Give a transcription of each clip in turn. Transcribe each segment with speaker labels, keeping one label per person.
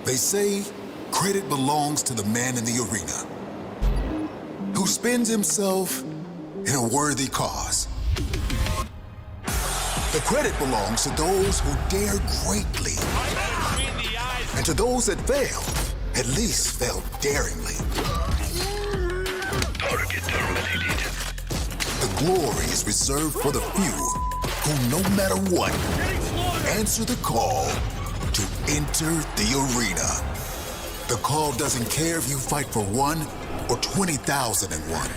Speaker 1: They say credit belongs to the man in the arena who spends himself in a worthy cause. The credit belongs to those who dare greatly. And to those that fail, at least fail daringly. Target terminated. The glory is reserved for the few who, no matter what, answer the call to enter the arena. The call doesn't care if you fight for 1 or 20,001.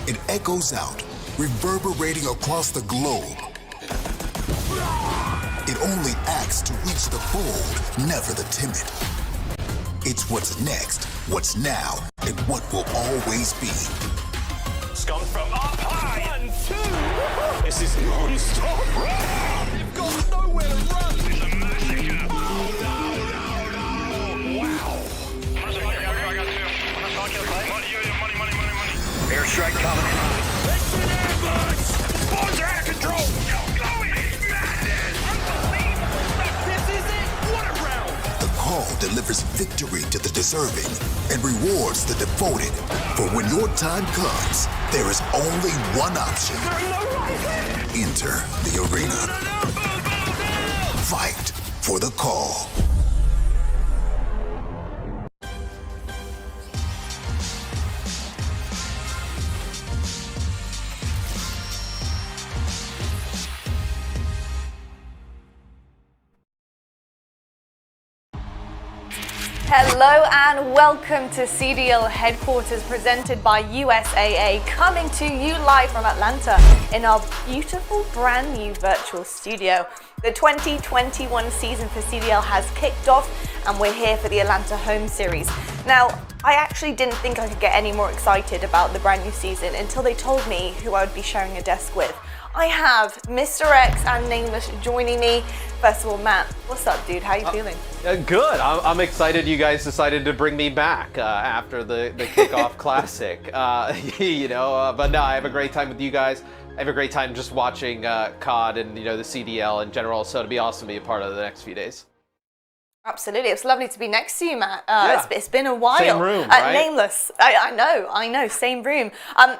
Speaker 1: It echoes out, reverberating across the globe. It only acts to reach the bold, never the timid. It's what's next, what's now, and what will always be.
Speaker 2: Scum from up high. 1, 2. This is non-stop. You've got nowhere to run. It's a massacre. Wow. I got 2. Money. Airstrike coming in. It's an ambush. Spawns are out of control.
Speaker 1: Call delivers victory to the deserving and rewards the devoted. For when your time comes, there is only one option. Enter the arena. Fight for the call.
Speaker 3: Hello and welcome to CDL headquarters presented by USAA, coming to you live from Atlanta in our beautiful brand new virtual studio. The 2021 season for CDL has kicked off and we're here for the Atlanta home series. Now, I actually didn't think I could get any more excited about the brand new season until they told me who I would be sharing a desk with. I have Mr. X and Nameless joining me. First of all, Matt, what's up, dude? How you feeling?
Speaker 4: Good. I'm excited you guys decided to bring me back after the kickoff classic. But no, I have a great time with you guys. I have a great time just watching COD and the CDL in general. So it'd be awesome to be a part of the next few days.
Speaker 3: Absolutely. It's lovely to be next to you, Matt.
Speaker 4: Yeah.
Speaker 3: It's been a while.
Speaker 4: Same room, right?
Speaker 3: Nameless. I know. Same room.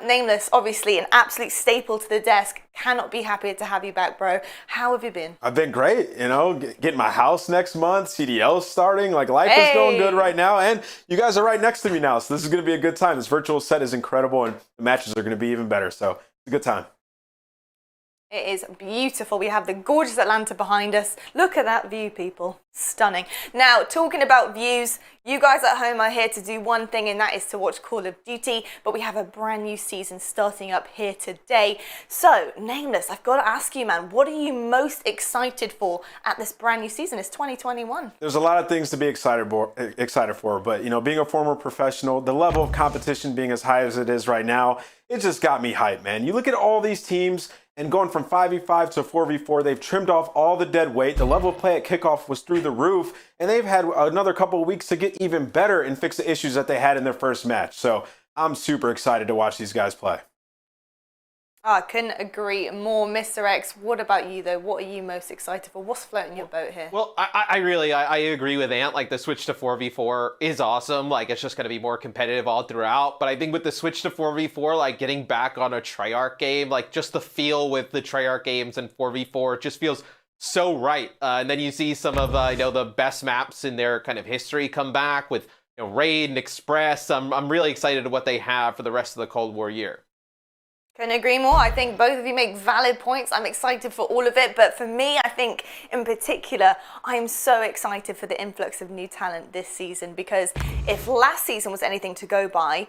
Speaker 3: Nameless, obviously, an absolute staple to the desk. Cannot be happier to have you back, bro. How have you been?
Speaker 5: I've been great. Getting my house next month. CDL's starting. Life is going good right now. And you guys are right next to me now. So this is going to be a good time. This virtual set is incredible and the matches are going to be even better. So it's a good time.
Speaker 3: It is beautiful. We have the gorgeous Atlanta behind us. Look at that view, people. Stunning. Now, talking about views, you guys at home are here to do one thing, and that is to watch Call of Duty. But we have a brand new season starting up here today. So, Nameless, I've got to ask you, man, what are you most excited for at this brand new season? It's 2021.
Speaker 5: There's a lot of things to be excited for, but being a former professional, the level of competition being as high as it is right now, it just got me hyped, man. You look at all these teams. And going from 5v5 to 4v4, they've trimmed off all the dead weight. The level of play at kickoff was through the roof. And they've had another couple of weeks to get even better and fix the issues that they had in their first match. So I'm super excited to watch these guys play.
Speaker 3: I couldn't agree more. Mr. X, what about you, though? What are you most excited for? What's floating your boat here?
Speaker 4: Well, I agree with Ant. The switch to 4v4 is awesome. It's just going to be more competitive all throughout. But I think with the switch to 4v4, getting back on a Treyarch game, just the feel with the Treyarch games and 4v4, it just feels so right. And then you see some of the best maps in their kind of history come back with Raid and Express. I'm really excited to what they have for the rest of the Cold War year.
Speaker 3: Couldn't agree more. I think both of you make valid points. I'm excited for all of it. But for me, I think in particular, I'm so excited for the influx of new talent this season, because if last season was anything to go by,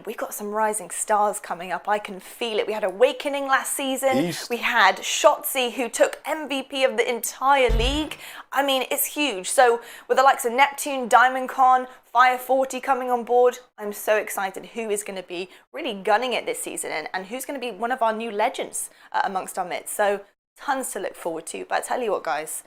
Speaker 3: we've got some rising stars coming up. I can feel it. We had Awakening last season.
Speaker 5: East.
Speaker 3: We had Shotzi, who took MVP of the entire league. It's huge. So with the likes of Neptune, Diamond Con, Fire 40 coming on board, I'm so excited who is going to be really gunning it this season and who's going to be one of our new legends amongst our midst. So tons to look forward to. But I tell you what, guys,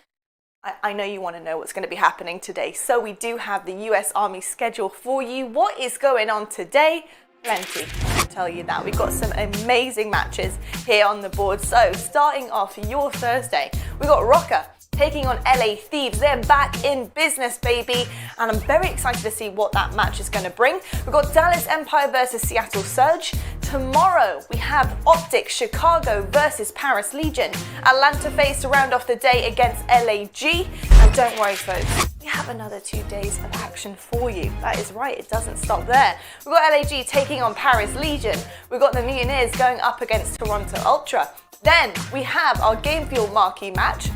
Speaker 3: I know you want to know what's going to be happening today. So we do have the US Army schedule for you. What is going on today? Plenty, I can tell you that. We've got some amazing matches here on the board. So starting off your Thursday, we've got Rocker taking on LA Thieves. They're back in business, baby, and I'm very excited to see what that match is going to bring. We've got Dallas Empire versus Seattle Surge. Tomorrow we have Optic Chicago versus Paris Legion. Atlanta FaZe to round off the day against LAG. And don't worry, folks, we have another 2 days of action for you. That is right, it doesn't stop there. We've got LAG taking on Paris Legion. We've got the Mutineers going up against Toronto Ultra. Then we have our Game Fuel marquee match,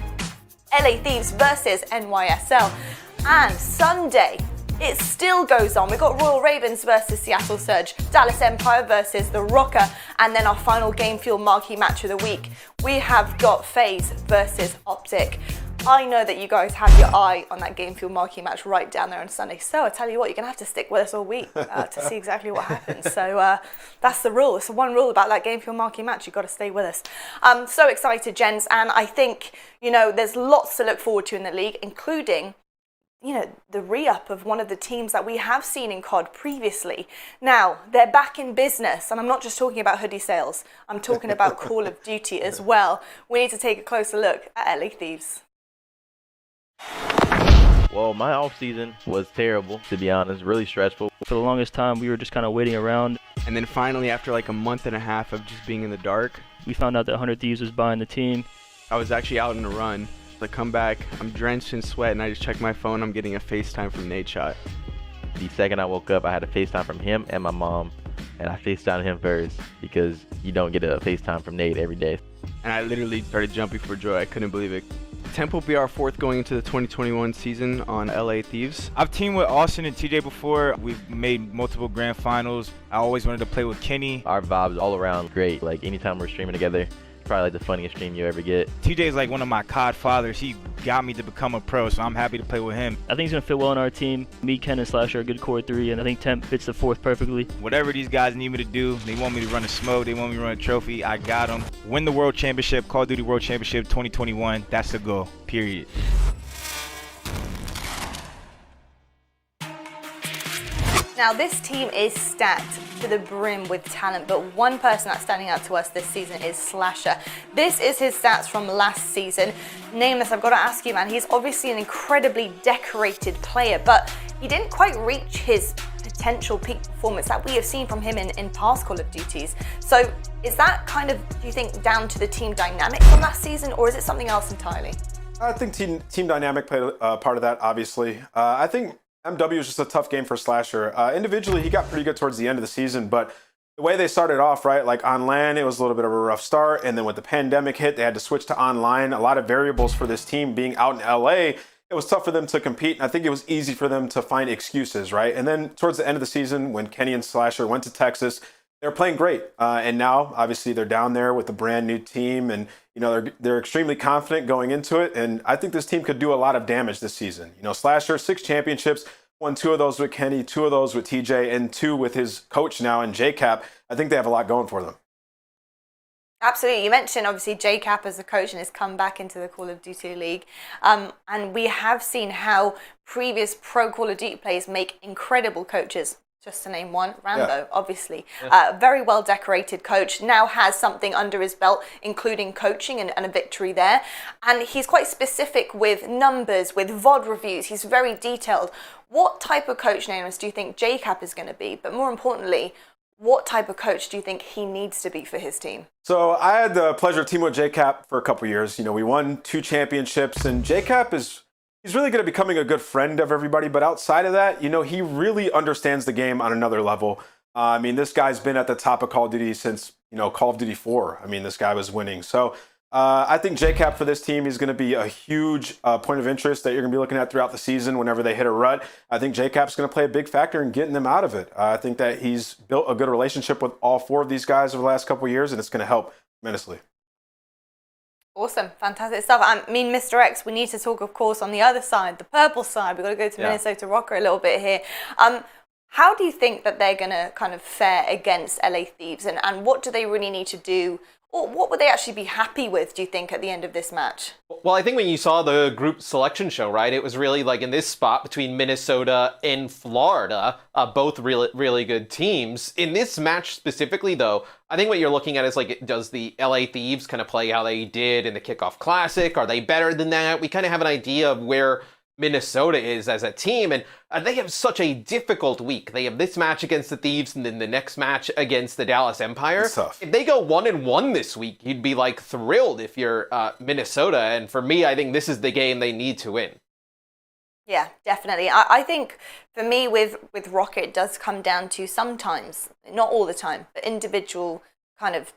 Speaker 3: LA Thieves versus NYSL. And Sunday, it still goes on. We've got Royal Ravens versus Seattle Surge, Dallas Empire versus the Rocker, and then our final Game Fuel marquee match of the week, we have got FaZe versus Optic. I know that you guys have your eye on that Game Fuel marquee match right down there on Sunday. So I tell you what, you're going to have to stick with us all week to see exactly what happens. So that's the rule. It's the one rule about that Game Fuel marquee match. You've got to stay with us. I'm so excited, gents. And I think, there's lots to look forward to in the league, including, the re-up of one of the teams that we have seen in COD previously. Now, they're back in business, and I'm not just talking about hoodie sales. I'm talking about Call of Duty as well. We need to take a closer look at LA Thieves.
Speaker 6: Well, my off season was terrible, to be honest, really stressful.
Speaker 7: For the longest time, we were just kind of waiting around.
Speaker 8: And then finally, after like a month and a half of just being in the dark,
Speaker 7: We found out that 100 Thieves was buying the team.
Speaker 8: I was actually out on a run. I come back, I'm drenched in sweat, and I just check my phone. I'm getting a FaceTime from Nate Shot.
Speaker 6: The second I woke up, I had a FaceTime from him and my mom, and I FaceTimed him first because you don't get a FaceTime from Nate every day.
Speaker 8: And I literally started jumping for joy. I couldn't believe it. Temp will be our fourth going into the 2021 season on LA Thieves.
Speaker 9: I've teamed with Austin and TJ before. We've made multiple grand finals. I always wanted to play with Kenny.
Speaker 6: Our vibes all around great. Like anytime we're streaming together, probably like the funniest stream you ever get.
Speaker 9: TJ is like one of my COD fathers. He got me to become a pro, so I'm happy to play with him.
Speaker 7: I think he's going to fit well in our team. Me, Ken, and Slash are a good core three, and I think Temp fits the fourth perfectly.
Speaker 9: Whatever these guys need me to do, they want me to run a smoke, they want me to run a trophy, I got them. Win the World Championship, Call of Duty World Championship 2021. That's the goal, period.
Speaker 3: Now, this team is stacked to the brim with talent, but one person that's standing out to us this season is Slasher. This is his stats from last season. Nameless, I've got to ask you, man, he's obviously an incredibly decorated player, but he didn't quite reach his potential peak performance that we have seen from him in past Call of Duties. So is that kind of, do you think, down to the team dynamic from last season, or is it something else entirely?
Speaker 5: I think team dynamic played a part of that, obviously. I think MW was just a tough game for Slasher. Individually, he got pretty good towards the end of the season, but the way they started off, right, like on LAN, it was a little bit of a rough start, and then when the pandemic hit, they had to switch to online. A lot of variables for this team being out in LA, it was tough for them to compete, and I think it was easy for them to find excuses, right? And then towards the end of the season, when Kenny and Slasher went to Texas, they were playing great, and now obviously they're down there with a brand new team, and they're extremely confident going into it, and I think this team could do a lot of damage this season. Slasher, 6 championships, won 2 of those with Kenny, 2 of those with TJ, and 2 with his coach now in JCap. I think they have a lot going for them.
Speaker 3: Absolutely. You mentioned obviously JCap as a coach and his comeback into the Call of Duty League. And we have seen how previous pro Call of Duty players make incredible coaches. Just to name one, Rambo, obviously. Very well decorated coach, now has something under his belt, including coaching and a victory there. And he's quite specific with numbers, with VOD reviews. He's very detailed. What type of coach, Nameless, do you think JCap is going to be? But more importantly, what type of coach do you think he needs to be for his team?
Speaker 5: So I had the pleasure of teaming with JCap for a couple years. We won 2 championships, and JCap he's really good at becoming a good friend of everybody, but outside of that, he really understands the game on another level. This guy's been at the top of Call of Duty since, Call of Duty 4. This guy was winning. So I think JCap for this team is going to be a huge point of interest that you're going to be looking at throughout the season whenever they hit a rut. I think JCap's going to play a big factor in getting them out of it. I think that he's built a good relationship with all 4 of these guys over the last couple of years, and it's going to help tremendously.
Speaker 3: Awesome. Fantastic stuff. Mr. X, we need to talk, of course, on the other side, the purple side. We've got to go to Minnesota Rocker a little bit here. How do you think that they're going to kind of fare against LA Thieves? And what do they really need to do, Or what would they actually be happy with, do you think, at the end of this match?
Speaker 4: Well, I think when you saw the group selection show, right, it was really like in this spot between Minnesota and Florida, both really good teams. In this match specifically, though, I think what you're looking at is like, does the LA Thieves kind of play how they did in the Kickoff Classic? Are they better than that? We kind of have an idea of where Minnesota is as a team, and they have such a difficult week. They have this match against the Thieves and then the next match against the Dallas Empire.
Speaker 5: It's tough.
Speaker 4: If they go 1-1 this week, you'd be like thrilled if you're Minnesota, and for me, I think this is the game they need to win.
Speaker 3: Yeah, definitely. I think for me with Rocket, it does come down to sometimes, not all the time, but individual kind of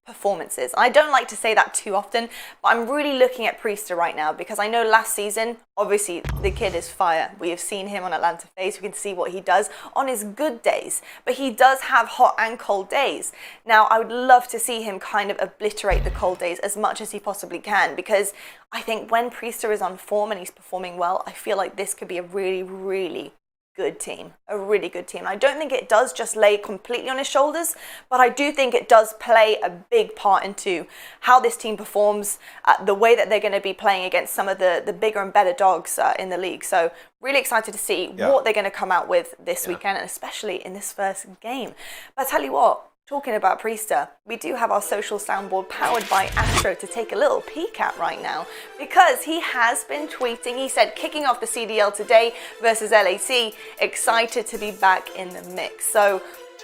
Speaker 3: performances. I don't like to say that too often, but I'm really looking at Priester right now because I know last season, obviously the kid is fire. We have seen him on Atlanta FaZe. We can see what he does on his good days, but he does have hot and cold days. Now, I would love to see him kind of obliterate the cold days as much as he possibly can, because I think when Priester is on form and he's performing well, I feel like this could be a really, really good team, a really good team. I don't think it does just lay completely on his shoulders, but I do think it does play a big part into how this team performs, the way that they're going to be playing against some of the bigger and better dogs in the league. So really excited to see what they're going to come out with this weekend, and especially in this first game. But I tell you what, talking about Priester, we do have our social soundboard powered by Astro to take a little peek at right now, because he has been tweeting. He said, kicking off the CDL today versus LAC, excited to be back in the mix. So,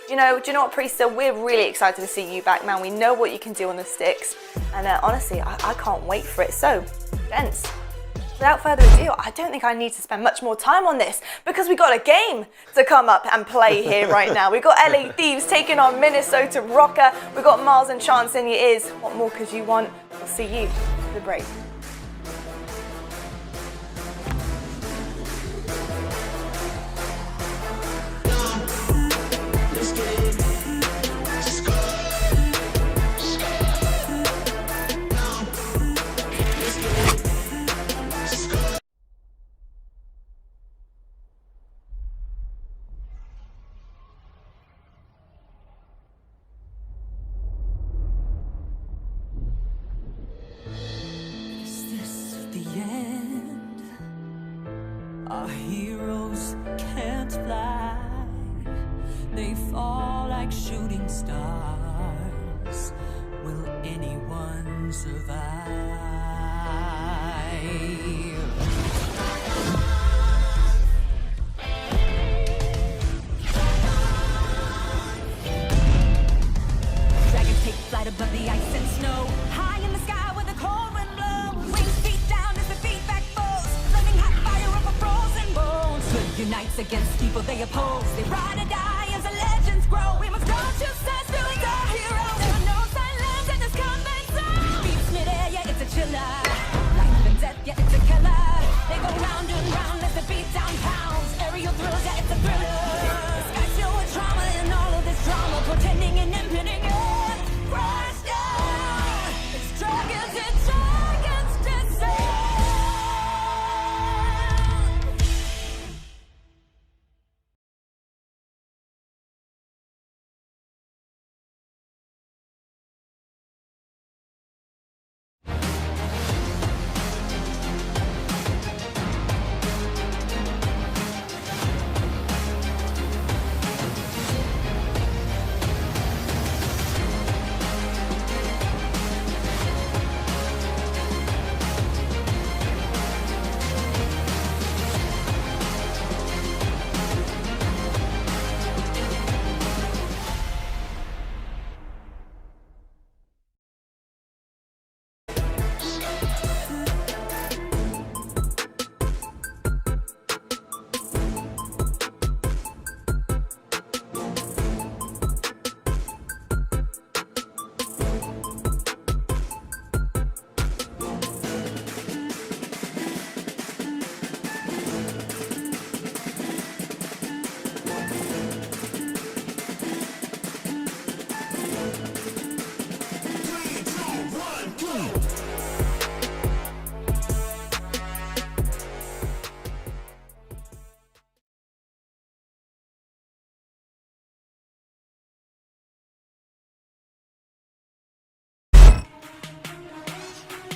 Speaker 3: do you know what, Priester? We're really excited to see you back, man. We know what you can do on the sticks, and honestly, I can't wait for it. So, gents, without further ado, I don't think I need to spend much more time on this, because we got a game to come up and play here right now. We got LA Thieves taking on Minnesota Rocker. We got Miles and Chance in your ears. What more could you want? We'll see you for the break.
Speaker 10: Our heroes can't fly, they fall like shooting stars. Will anyone survive? Dragons take flight above the ice and snow, high in the sky where the cold wind blows. Wings beat down as they beat back foes, flaming hot fire over frozen bones. Good unites against evil they oppose. They ride or die as the legends grow. We must go to stand still as our heroes. There are no silence in this combat zone. Beats midair, yeah, it's a chiller. Life and death, yeah, it's a killer. They go round and round as the beat down pounds. Aerial thrills, yeah, it's a thriller. The sky's filled with trauma and all of this drama, portending and impending. Crash down. It's dragons, it's dragons descend.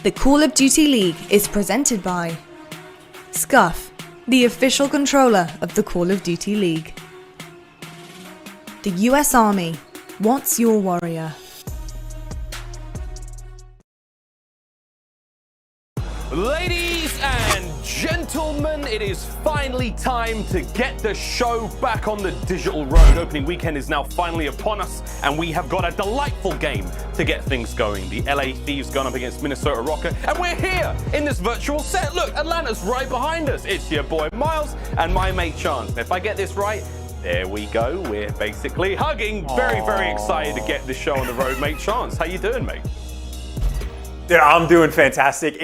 Speaker 11: The Call of Duty League is presented by Scuff, the official controller of the Call of Duty League. The US Army wants your warrior.
Speaker 12: Ladies and gentlemen, it is finally time to get the show back on the digital road. Opening weekend is now finally upon us, and we have got a delightful game to get things going. The LA Thieves gone up against Minnesota Rocker, and we're here in this virtual set. Look, Atlanta's right behind us. It's your boy Miles and my mate Chance. And if I get this right, there we go. We're basically hugging. Very, very excited to get the show on the road, mate. Chance, how you doing, mate?
Speaker 13: Dude, I'm doing fantastic.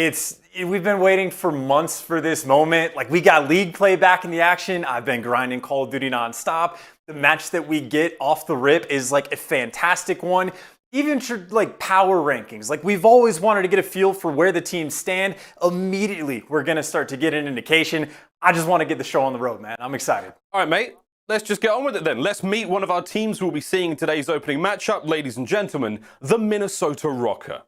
Speaker 13: We've been waiting for months for this moment. Like, we got league play back in the action. I've been grinding Call of Duty nonstop. The match that we get off the rip is like a fantastic one. Even for like power rankings, like we've always wanted to get a feel for where the teams stand. Immediately, we're gonna start to get an indication. I just want to get the show on the road, man. I'm excited.
Speaker 12: All right, mate. Let's just get on with it then. Let's meet one of our teams we'll be seeing in today's opening matchup, ladies and gentlemen, the Minnesota Rocker.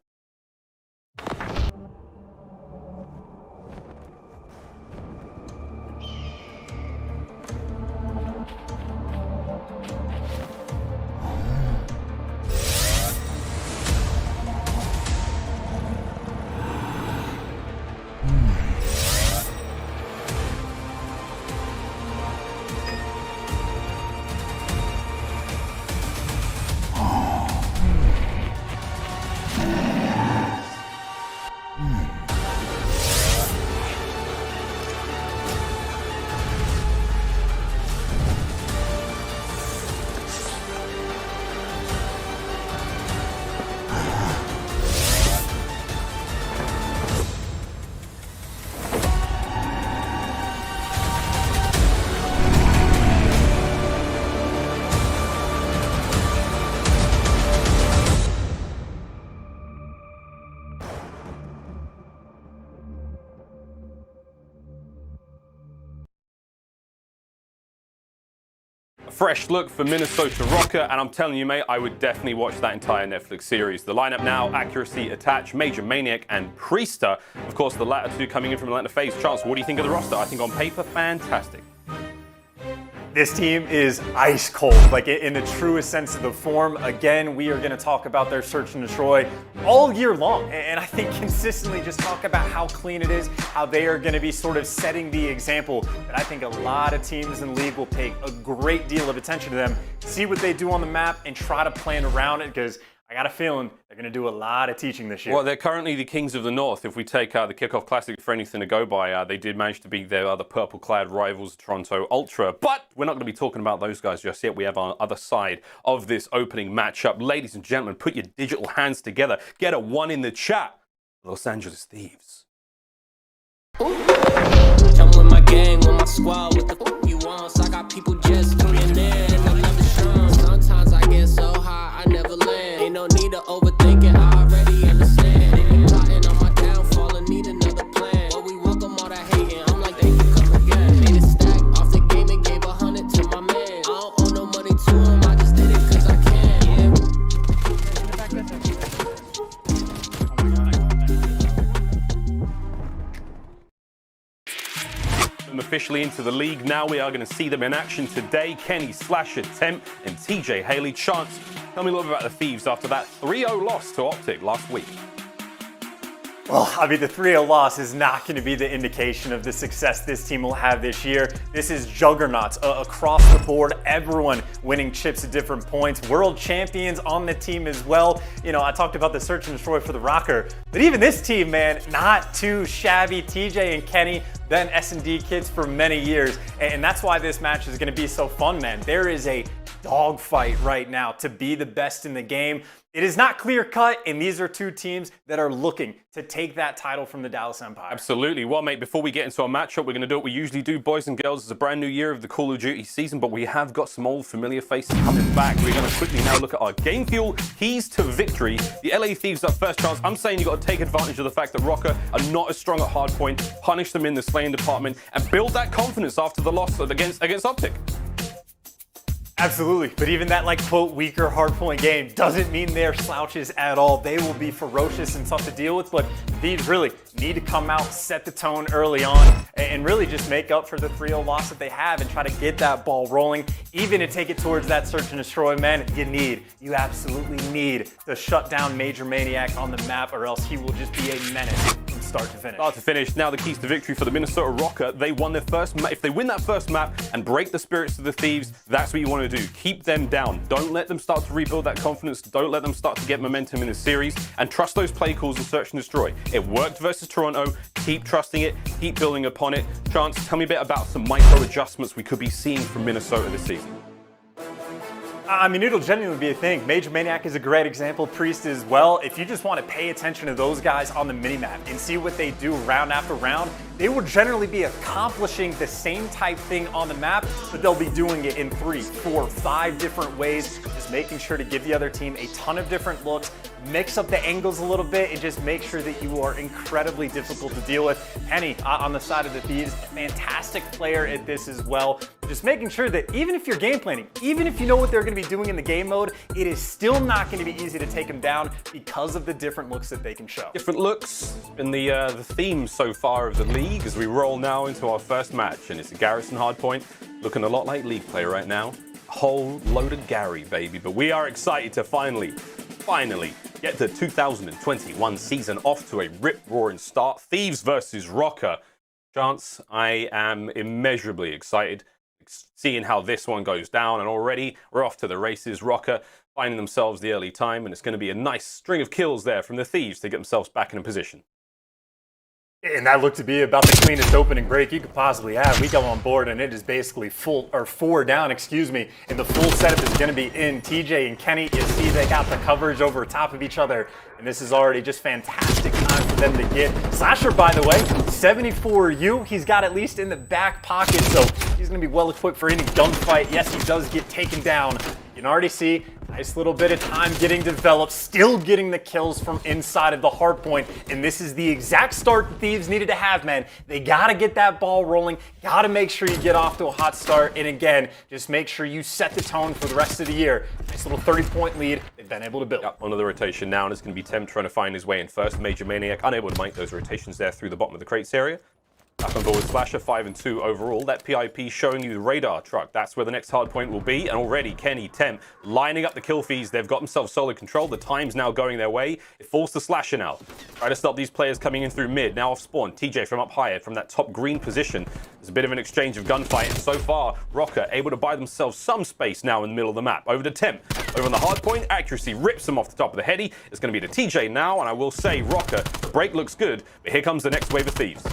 Speaker 12: Fresh look for Minnesota Rocker, and I'm telling you, mate, I would definitely watch that entire Netflix series. The lineup now: Accuracy, Attach, Major Maniac, and Priester. Of course, the latter two coming in from Atlanta FaZe. Chance, what do you think of the roster? I think on paper, fantastic.
Speaker 13: This team is ice cold, like in the truest sense of the form. Again, we are going to talk about their search and destroy all year long. And I think consistently just talk about how clean it is, how they are going to be sort of setting the example that I think a lot of teams in the league will pay a great deal of attention to them, see what they do on the map, and try to plan around it, because I got a feeling they're going to do a lot of teaching this year.
Speaker 12: Well, they're currently the Kings of the North. If we take the Kickoff Classic for anything to go by, they did manage to beat their other purple-clad rivals, Toronto Ultra. But we're not going to be talking about those guys just yet. We have our other side of this opening matchup. Ladies and gentlemen, put your digital hands together. Get a 1 in the chat. Los Angeles Thieves.
Speaker 14: I'm with my gang, with my squad, what the fuck you want? So I got people just tuning in, and I'm never strong. Sometimes I get so high, I never land. Ain't no need to overthink it, I already understand. They be plotting on my downfall and need another plan. But we welcome all that hating, I'm like, they can come again. Made a stack off the game and gave 100 to my man. I don't owe no money to him, I just did it cause I can.
Speaker 12: Officially into the league now. We are going to see them in action today. Kenny, Slasher, Temp, and TJ Haley. Chance, tell me a little bit about the Thieves after that 3-0 loss to Optic last week.
Speaker 13: Well, I mean, the 3-0 loss is not going to be the indication of the success this team will have this year. This is juggernauts across the board, everyone winning chips at different points, world champions on the team as well. You know, I talked about the search and destroy for the Rocker, but even this team, man, not too shabby. TJ and Kenny, been S&D kids for many years, and that's why this match is going to be so fun, man. There is a dogfight right now to be the best in the game. It is not clear-cut, and these are two teams that are looking to take that title from the Dallas Empire.
Speaker 12: Absolutely. Well, mate, before we get into our matchup, we're going to do what we usually do, boys and girls. It's a brand new year of the Call of Duty season, but we have got some old familiar faces coming back. We're going to quickly now look at our game fuel keys to victory. The LA Thieves up first, Chance. I'm saying you've got to take advantage of the fact that Rocker are not as strong at hardpoint, punish them in the slaying department, and build that confidence after the loss against Optic.
Speaker 13: Absolutely, but even that like quote weaker hardpoint game doesn't mean they're slouches at all. They will be ferocious and tough to deal with, but these really need to come out, set the tone early on, and really just make up for the 3-0 loss that they have and try to get that ball rolling, even to take it towards that search and destroy. Man, you absolutely need to shut down Major Maniac on the map, or else he will just be a menace from start to finish.
Speaker 12: Start to finish. Now the keys to victory for the Minnesota Rocker. They won their first map. If they win that first map and break the spirits of the Thieves, that's what you want to do. Keep them down. Don't let them start to rebuild that confidence. Don't let them start to get momentum in the series, and trust those play calls and search and destroy. It worked versus Toronto. Keep trusting it. Keep building upon it. Chance, tell me a bit about some micro adjustments we could be seeing from Minnesota this season.
Speaker 13: I mean, it'll genuinely be a thing. Major Maniac is a great example. Priest as well. If you just want to pay attention to those guys on the minimap and see what they do round after round, they will generally be accomplishing the same type thing on the map, but they'll be doing it in 3, 4, 5 different ways, just making sure to give the other team a ton of different looks, mix up the angles a little bit, and just make sure that you are incredibly difficult to deal with. Henny on the side of the Thieves, a fantastic player at this as well. Just making sure that even if you're game planning, even if you know what they're going to be doing in the game mode, it is still not going to be easy to take them down because of the different looks that they can show.
Speaker 12: Different looks in the theme so far of the league as we roll now into our first match, and it's a Garrison hardpoint, looking a lot like league play right now. Whole load of Gary, baby, but we are excited to finally get the 2021 season off to a rip-roaring start. Thieves versus Rocker. Chance, I am immeasurably excited seeing how this one goes down, and already we're off to the races. Rocker finding themselves the early time, and it's going to be a nice string of kills there from the Thieves to get themselves back in a position.
Speaker 13: And that looked to be about the cleanest opening break you could possibly have. We go on board and it is basically 4 down, and the full setup is going to be in. TJ and Kenny, you see they got the coverage over top of each other, and this is already just fantastic time for them to get. Slasher, by the way, 74U, he's got at least in the back pocket, so he's going to be well equipped for any gunfight. Yes, he does get taken down. You can already see nice little bit of time getting developed, still getting the kills from inside of the hard point, and this is the exact start the Thieves needed to have, man. They got to get that ball rolling, got to make sure you get off to a hot start, and again, just make sure you set the tone for the rest of the year. Nice little 30-point lead they've been able to build.
Speaker 12: Yep, onto the rotation now, and it's going to be Temp trying to find his way in first. Major Maniac unable to make those rotations there through the bottom of the crates area. Back on board with Slasher, 5-2 overall. That PIP showing you the radar truck. That's where the next hard point will be. And already Kenny, Temp lining up the kill feeds. They've got themselves solid control. The time's now going their way. It falls to Slasher now. Try to stop these players coming in through mid. Now off spawn. TJ from up higher from that top green position. There's a bit of an exchange of gunfight. And so far, Rocker able to buy themselves some space now in the middle of the map. Over to Temp. Over on the hard point, accuracy rips him off the top of the heady. It's going to be to TJ now. And I will say, Rocker, the break looks good. But here comes the next wave of Thieves.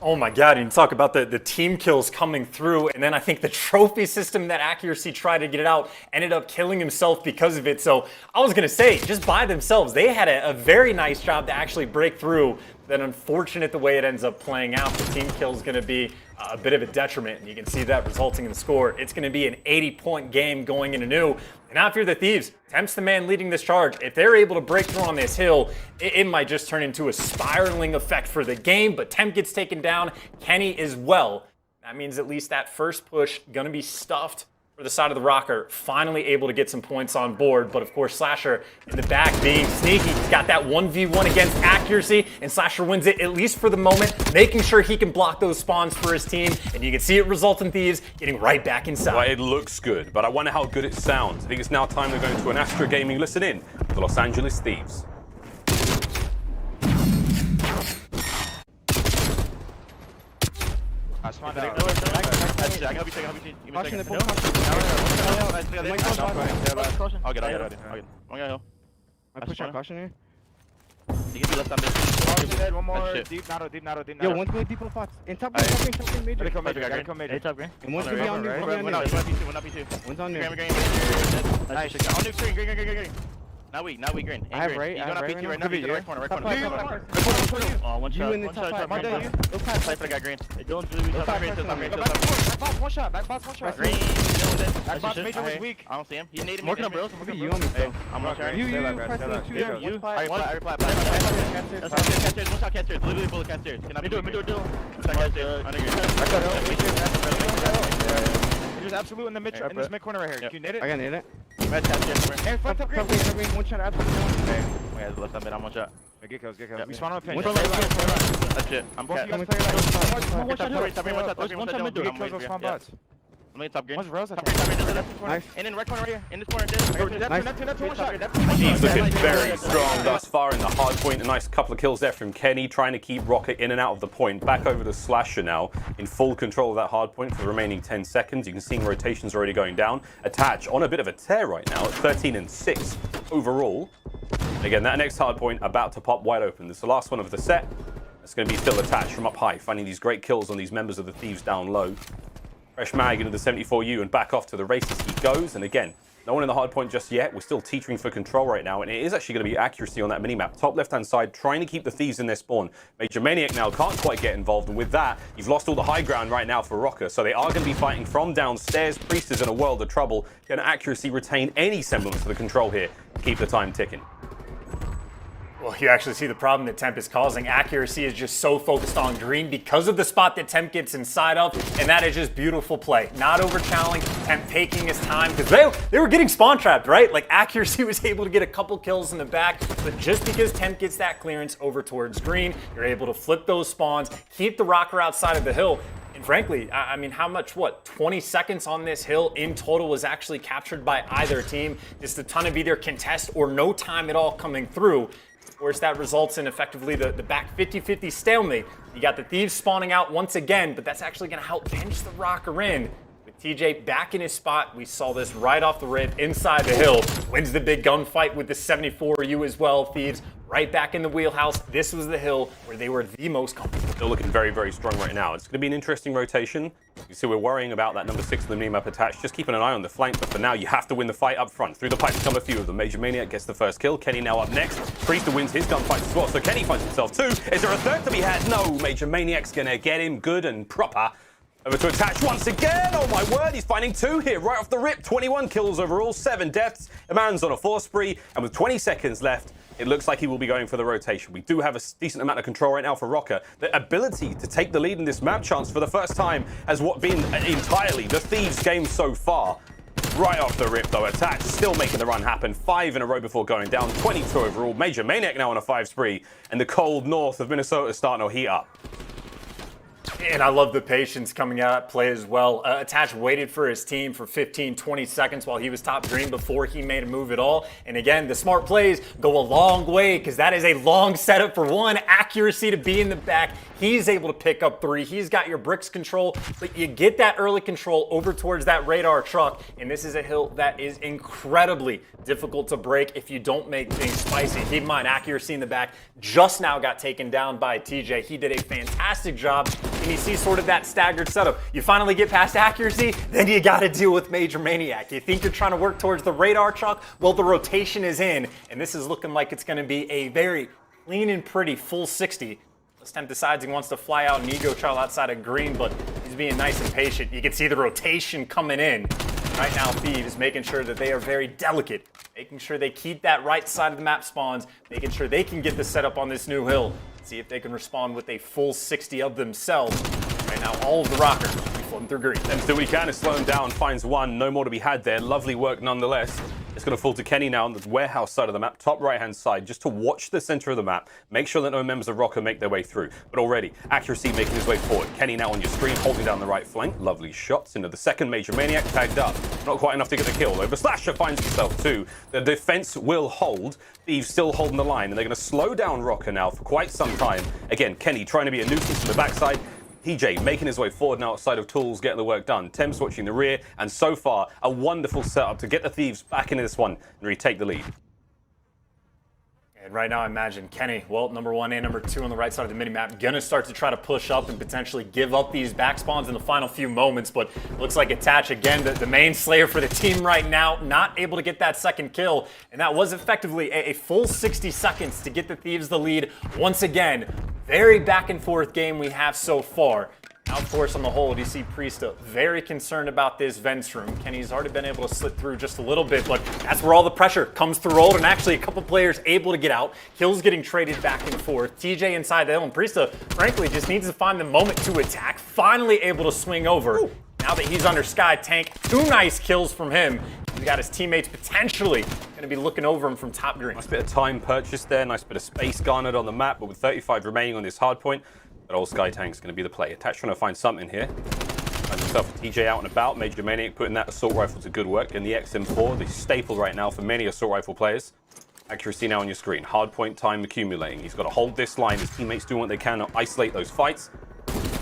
Speaker 13: Oh my God, and talk about the team kills coming through, and then I think the trophy system that accuracy tried to get it out ended up killing himself because of it. So I was gonna say, just by themselves, they had a very nice job to actually break through. Then unfortunate the way it ends up playing out. The team kill is gonna be a bit of a detriment, and you can see that resulting in the score. It's gonna be an 80-point game going into new. And now if you're the Thieves, Temp's the man leading this charge. If they're able to break through on this hill, it might just turn into a spiraling effect for the game, but Temp gets taken down, Kenny as well. That means at least that first push gonna be stuffed for the side of the Rocker, finally able to get some points on board. But of course, Slasher in the back being sneaky. He's got that 1v1 against accuracy, and Slasher wins it, at least for the moment, making sure he can block those spawns for his team. And you can see it result in Thieves getting right back inside.
Speaker 12: Well, it looks good, but I wonder how good it sounds. I think it's now time to go into an Astra Gaming listen in to the Los Angeles Thieves.
Speaker 8: I push our caution here.
Speaker 9: You can be left on this. One more. Deep narrow.
Speaker 8: Yo, one's going deep on the Fox. In top green, major.
Speaker 9: Gotta come major.
Speaker 8: Top green. And one's going to be on you.
Speaker 9: One up P2.
Speaker 8: One's on you.
Speaker 9: Nice. On new screen. Green. Now we green.
Speaker 8: I have right.
Speaker 9: He's going up P2 right now. He's in the right corner.
Speaker 8: Oh, one shot.
Speaker 9: You in the top 5. Go past. Play for the guy green. Don't do it. Top green. Back box, one shot. Green. That box major was weak. I don't see him. He needed me.
Speaker 8: You on me still.
Speaker 9: I'm not sure.
Speaker 8: You.
Speaker 9: I reply. One shot catcher. Literally bullet catcher. Can I do it? There's absolute in the mid in this mid corner right here.
Speaker 6: Yep.
Speaker 9: Can you nade it?
Speaker 6: I can nade it. Red tap,
Speaker 9: Hey, front top green.
Speaker 6: one shot absolute. Hey, we had left mid. I'm one shot.
Speaker 9: Get kills, get kills.
Speaker 6: Yep.
Speaker 9: We spawn on the pin.
Speaker 6: One shot, that's it. I'm
Speaker 9: Both of you guys
Speaker 6: cat.
Speaker 9: play right.
Speaker 6: One shot, one shot,
Speaker 9: Get kills on spawn bots.
Speaker 6: I'm in top green.
Speaker 9: One's Rose.
Speaker 6: Top green. Nice. And then right corner right here. In this corner.
Speaker 9: That's one shot.
Speaker 12: He's looking very strong thus far in the hard point. A nice couple of kills there from Kenny, trying to keep Rocket in and out of the point. Back over to Slasher now, in full control of that hard point for the remaining 10 seconds. You can see rotations already going down. Attach on a bit of a tear right now at 13-6 overall. Again, that next hard point about to pop wide open. This is the last one of the set. It's going to be still Attach from up high, finding these great kills on these members of the Thieves down low. Fresh mag into the 74U and back off to the races he goes. And again, no one in the hard point just yet. We're still teetering for control right now, and it is actually going to be accuracy on that minimap. Top left-hand side, trying to keep the Thieves in their spawn. Major Maniac now can't quite get involved, and with that, you've lost all the high ground right now for Rocker. So they are going to be fighting from downstairs. Priest is in a world of trouble. Can accuracy retain any semblance of the control here? Keep the time ticking.
Speaker 13: Well, you actually see the problem that Temp is causing. Accuracy is just so focused on green because of the spot that Temp gets inside of, and that is just beautiful play. Not over-channeling, Temp taking his time, because they were getting spawn trapped, right? Like, Accuracy was able to get a couple kills in the back, but just because Temp gets that clearance over towards green, you're able to flip those spawns, keep the rocker outside of the hill. And frankly, I mean, how much, 20 seconds on this hill in total was actually captured by either team. Just a ton of either contest or no time at all coming through. Of course, that results in effectively the back 50-50 stalemate. You got the Thieves spawning out once again, but that's actually going to help pinch the rocker in. With TJ back in his spot, we saw this right off the rip inside the hill. Wins the big gunfight with the 74U as well. Thieves right back in the wheelhouse. This was the hill where they were the most comfortable.
Speaker 12: They're looking very, very strong right now. It's going to be an interesting rotation. You see, we're worrying about that number 6 in the minimap attached. Just keeping an eye on the flank, but for now, you have to win the fight up front. Through the pipes come a few of them. Major Maniac gets the first kill. Kenny now up next. Priester wins his gunfight as well, so Kenny finds himself too. Is there a third to be had? No. Major Maniac's going to get him good and proper. Over to Attach once again. Oh my word, he's finding 2 here right off the rip. 21 kills overall, 7 deaths. A man's on a 4 spree, and with 20 seconds left, it looks like he will be going for the rotation. We do have a decent amount of control right now for Rocker. The ability to take the lead in this map chance for the first time has been entirely the Thieves' game so far. Right off the rip, though, Attach still making the run happen. 5 in a row before going down. 22 overall. Major Maniac now on a 5 spree, and the cold north of Minnesota is starting to heat up.
Speaker 13: And I love the patience coming out at play as well. Attach waited for his team for 15, 20 seconds while he was top green before he made a move at all. And again, the smart plays go a long way because that is a long setup for one. Accuracy to be in the back. He's able to pick up 3. He's got your bricks control, but you get that early control over towards that radar truck. And this is a hill that is incredibly difficult to break if you don't make things spicy. Keep in mind, Accuracy in the back just now got taken down by TJ. He did a fantastic job. And you see sort of that staggered setup. You finally get past Accuracy, then you got to deal with Major Maniac. You think you're trying to work towards the radar truck? Well, the rotation is in, and this is looking like it's going to be a very clean and pretty full 60. This Temp decides he wants to fly out an ego trial outside of green, but he's being nice and patient. You can see the rotation coming in. Right now, Thieves making sure that they are very delicate, making sure they keep that right side of the map spawns, making sure they can get the setup on this new hill. See if they can respond with a full 60 of themselves. Right now, all of the rockers will be floating through green.
Speaker 12: And do what he can to slow him down, finds 1, no more to be had there. Lovely work nonetheless. It's going to fall to Kenny now on the warehouse side of the map, top right-hand side, just to watch the center of the map, make sure that no members of Rocker make their way through. But already, Accuracy making his way forward. Kenny now on your screen, holding down the right flank. Lovely shots into the second. Major Maniac tagged up. Not quite enough to get the kill, though. But Slasher finds himself too. The defense will hold. Thieves still holding the line, and they're going to slow down Rocker now for quite some time. Again, Kenny trying to be a nuisance from the backside. TJ making his way forward now outside of Tools, getting the work done. Temps watching the rear, and so far, a wonderful setup to get the Thieves back into this one and retake the lead.
Speaker 13: And right now, I imagine Kenny, well, number 1 and number 2 on the right side of the minimap, gonna start to try to push up and potentially give up these back spawns in the final few moments, but looks like Attach, again, the main slayer for the team right now, not able to get that second kill, and that was effectively a full 60 seconds to get the Thieves the lead. Once again, very back and forth game we have so far. Now, of course, on the hold, you see Priesta very concerned about this vents room. Kenny's already been able to slip through just a little bit, but that's where all the pressure comes through old, and actually a couple players able to get out. Kills getting traded back and forth. TJ inside the hill, and Priesta, frankly, just needs to find the moment to attack. Finally able to swing over. Ooh. now that he's under Sky Tank. 2 nice kills from him. He's got his teammates potentially going to be looking over him from top green.
Speaker 12: Nice bit of time purchased there, nice bit of space garnered on the map, but with 35 remaining on this hard point, that old Sky Tank's going to be the play. Attach trying to find something here. Finds himself a TJ out and about. Major Maniac putting that assault rifle to good work. And the XM4, the staple right now for many assault rifle players. Accuracy now on your screen. Hard point time accumulating. He's got to hold this line. His teammates doing what they can to isolate those fights.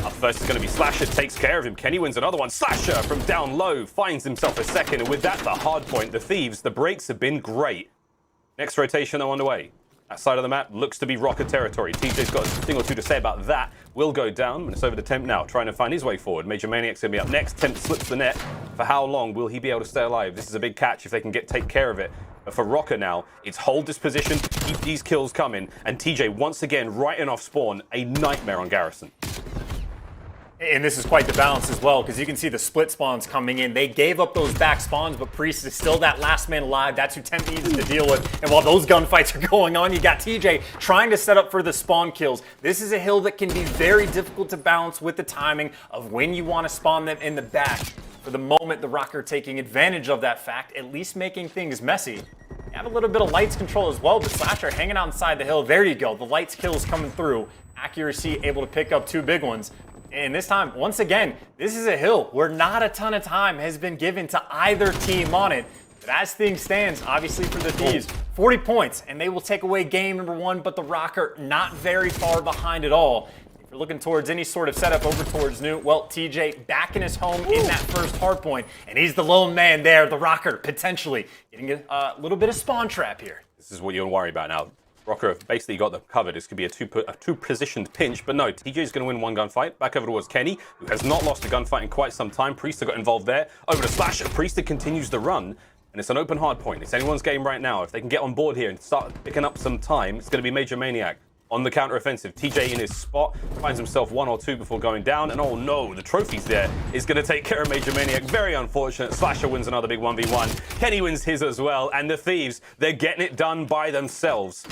Speaker 12: Up first is going to be Slasher, takes care of him. Kenny wins another one. Slasher from down low finds himself a second. And with that, the hard point, the Thieves, the breaks have been great. Next rotation though underway. That side of the map looks to be Rocker territory. TJ's got a thing or two to say about that. Will go down, and it's over to Temp now, trying to find his way forward. Major Maniac's going to be up next. Temp slips the net. For how long will he be able to stay alive? This is a big catch if they can take care of it. But for Rocker now, it's hold this position, keep these kills coming, and TJ once again right in off spawn, a nightmare on Garrison.
Speaker 13: And this is quite the balance as well, because you can see the split spawns coming in. They gave up those back spawns, but Priest is still that last man alive. That's who Temp needs to deal with. And while those gunfights are going on, you got TJ trying to set up for the spawn kills. This is a hill that can be very difficult to balance with the timing of when you want to spawn them in the back. For the moment, the Rocker taking advantage of that fact, at least making things messy. You have a little bit of lights control as well, but Slasher hanging out inside the hill. There you go. The lights kills coming through. Accuracy able to pick up 2 big ones. And this time, once again, this is a hill where not a ton of time has been given to either team on it. But as things stands, obviously for the Thieves, 40 points, and they will take away game number 1, but the Rocker not very far behind at all. If you're looking towards any sort of setup over towards New, well, TJ back in his home in that first hard point, and he's the lone man there, the Rocker potentially getting a little bit of spawn trap here.
Speaker 12: This is what you're worried about now. Rocker have basically got them covered. This could be a two-positioned pinch, but no, TJ is going to win one gunfight. Back over towards Kenny, who has not lost a gunfight in quite some time. Priester got involved there. Over to Slasher. Priester continues the run, and it's an open hard point. It's anyone's game right now. If they can get on board here and start picking up some time, it's going to be Major Maniac. On the counter-offensive, TJ in his spot, finds himself 1 or 2 before going down, and oh no, the trophy's there. Is going to take care of Major Maniac. Very unfortunate. Slasher wins another big 1v1. Kenny wins his as well, and the Thieves, they're getting it done by themselves.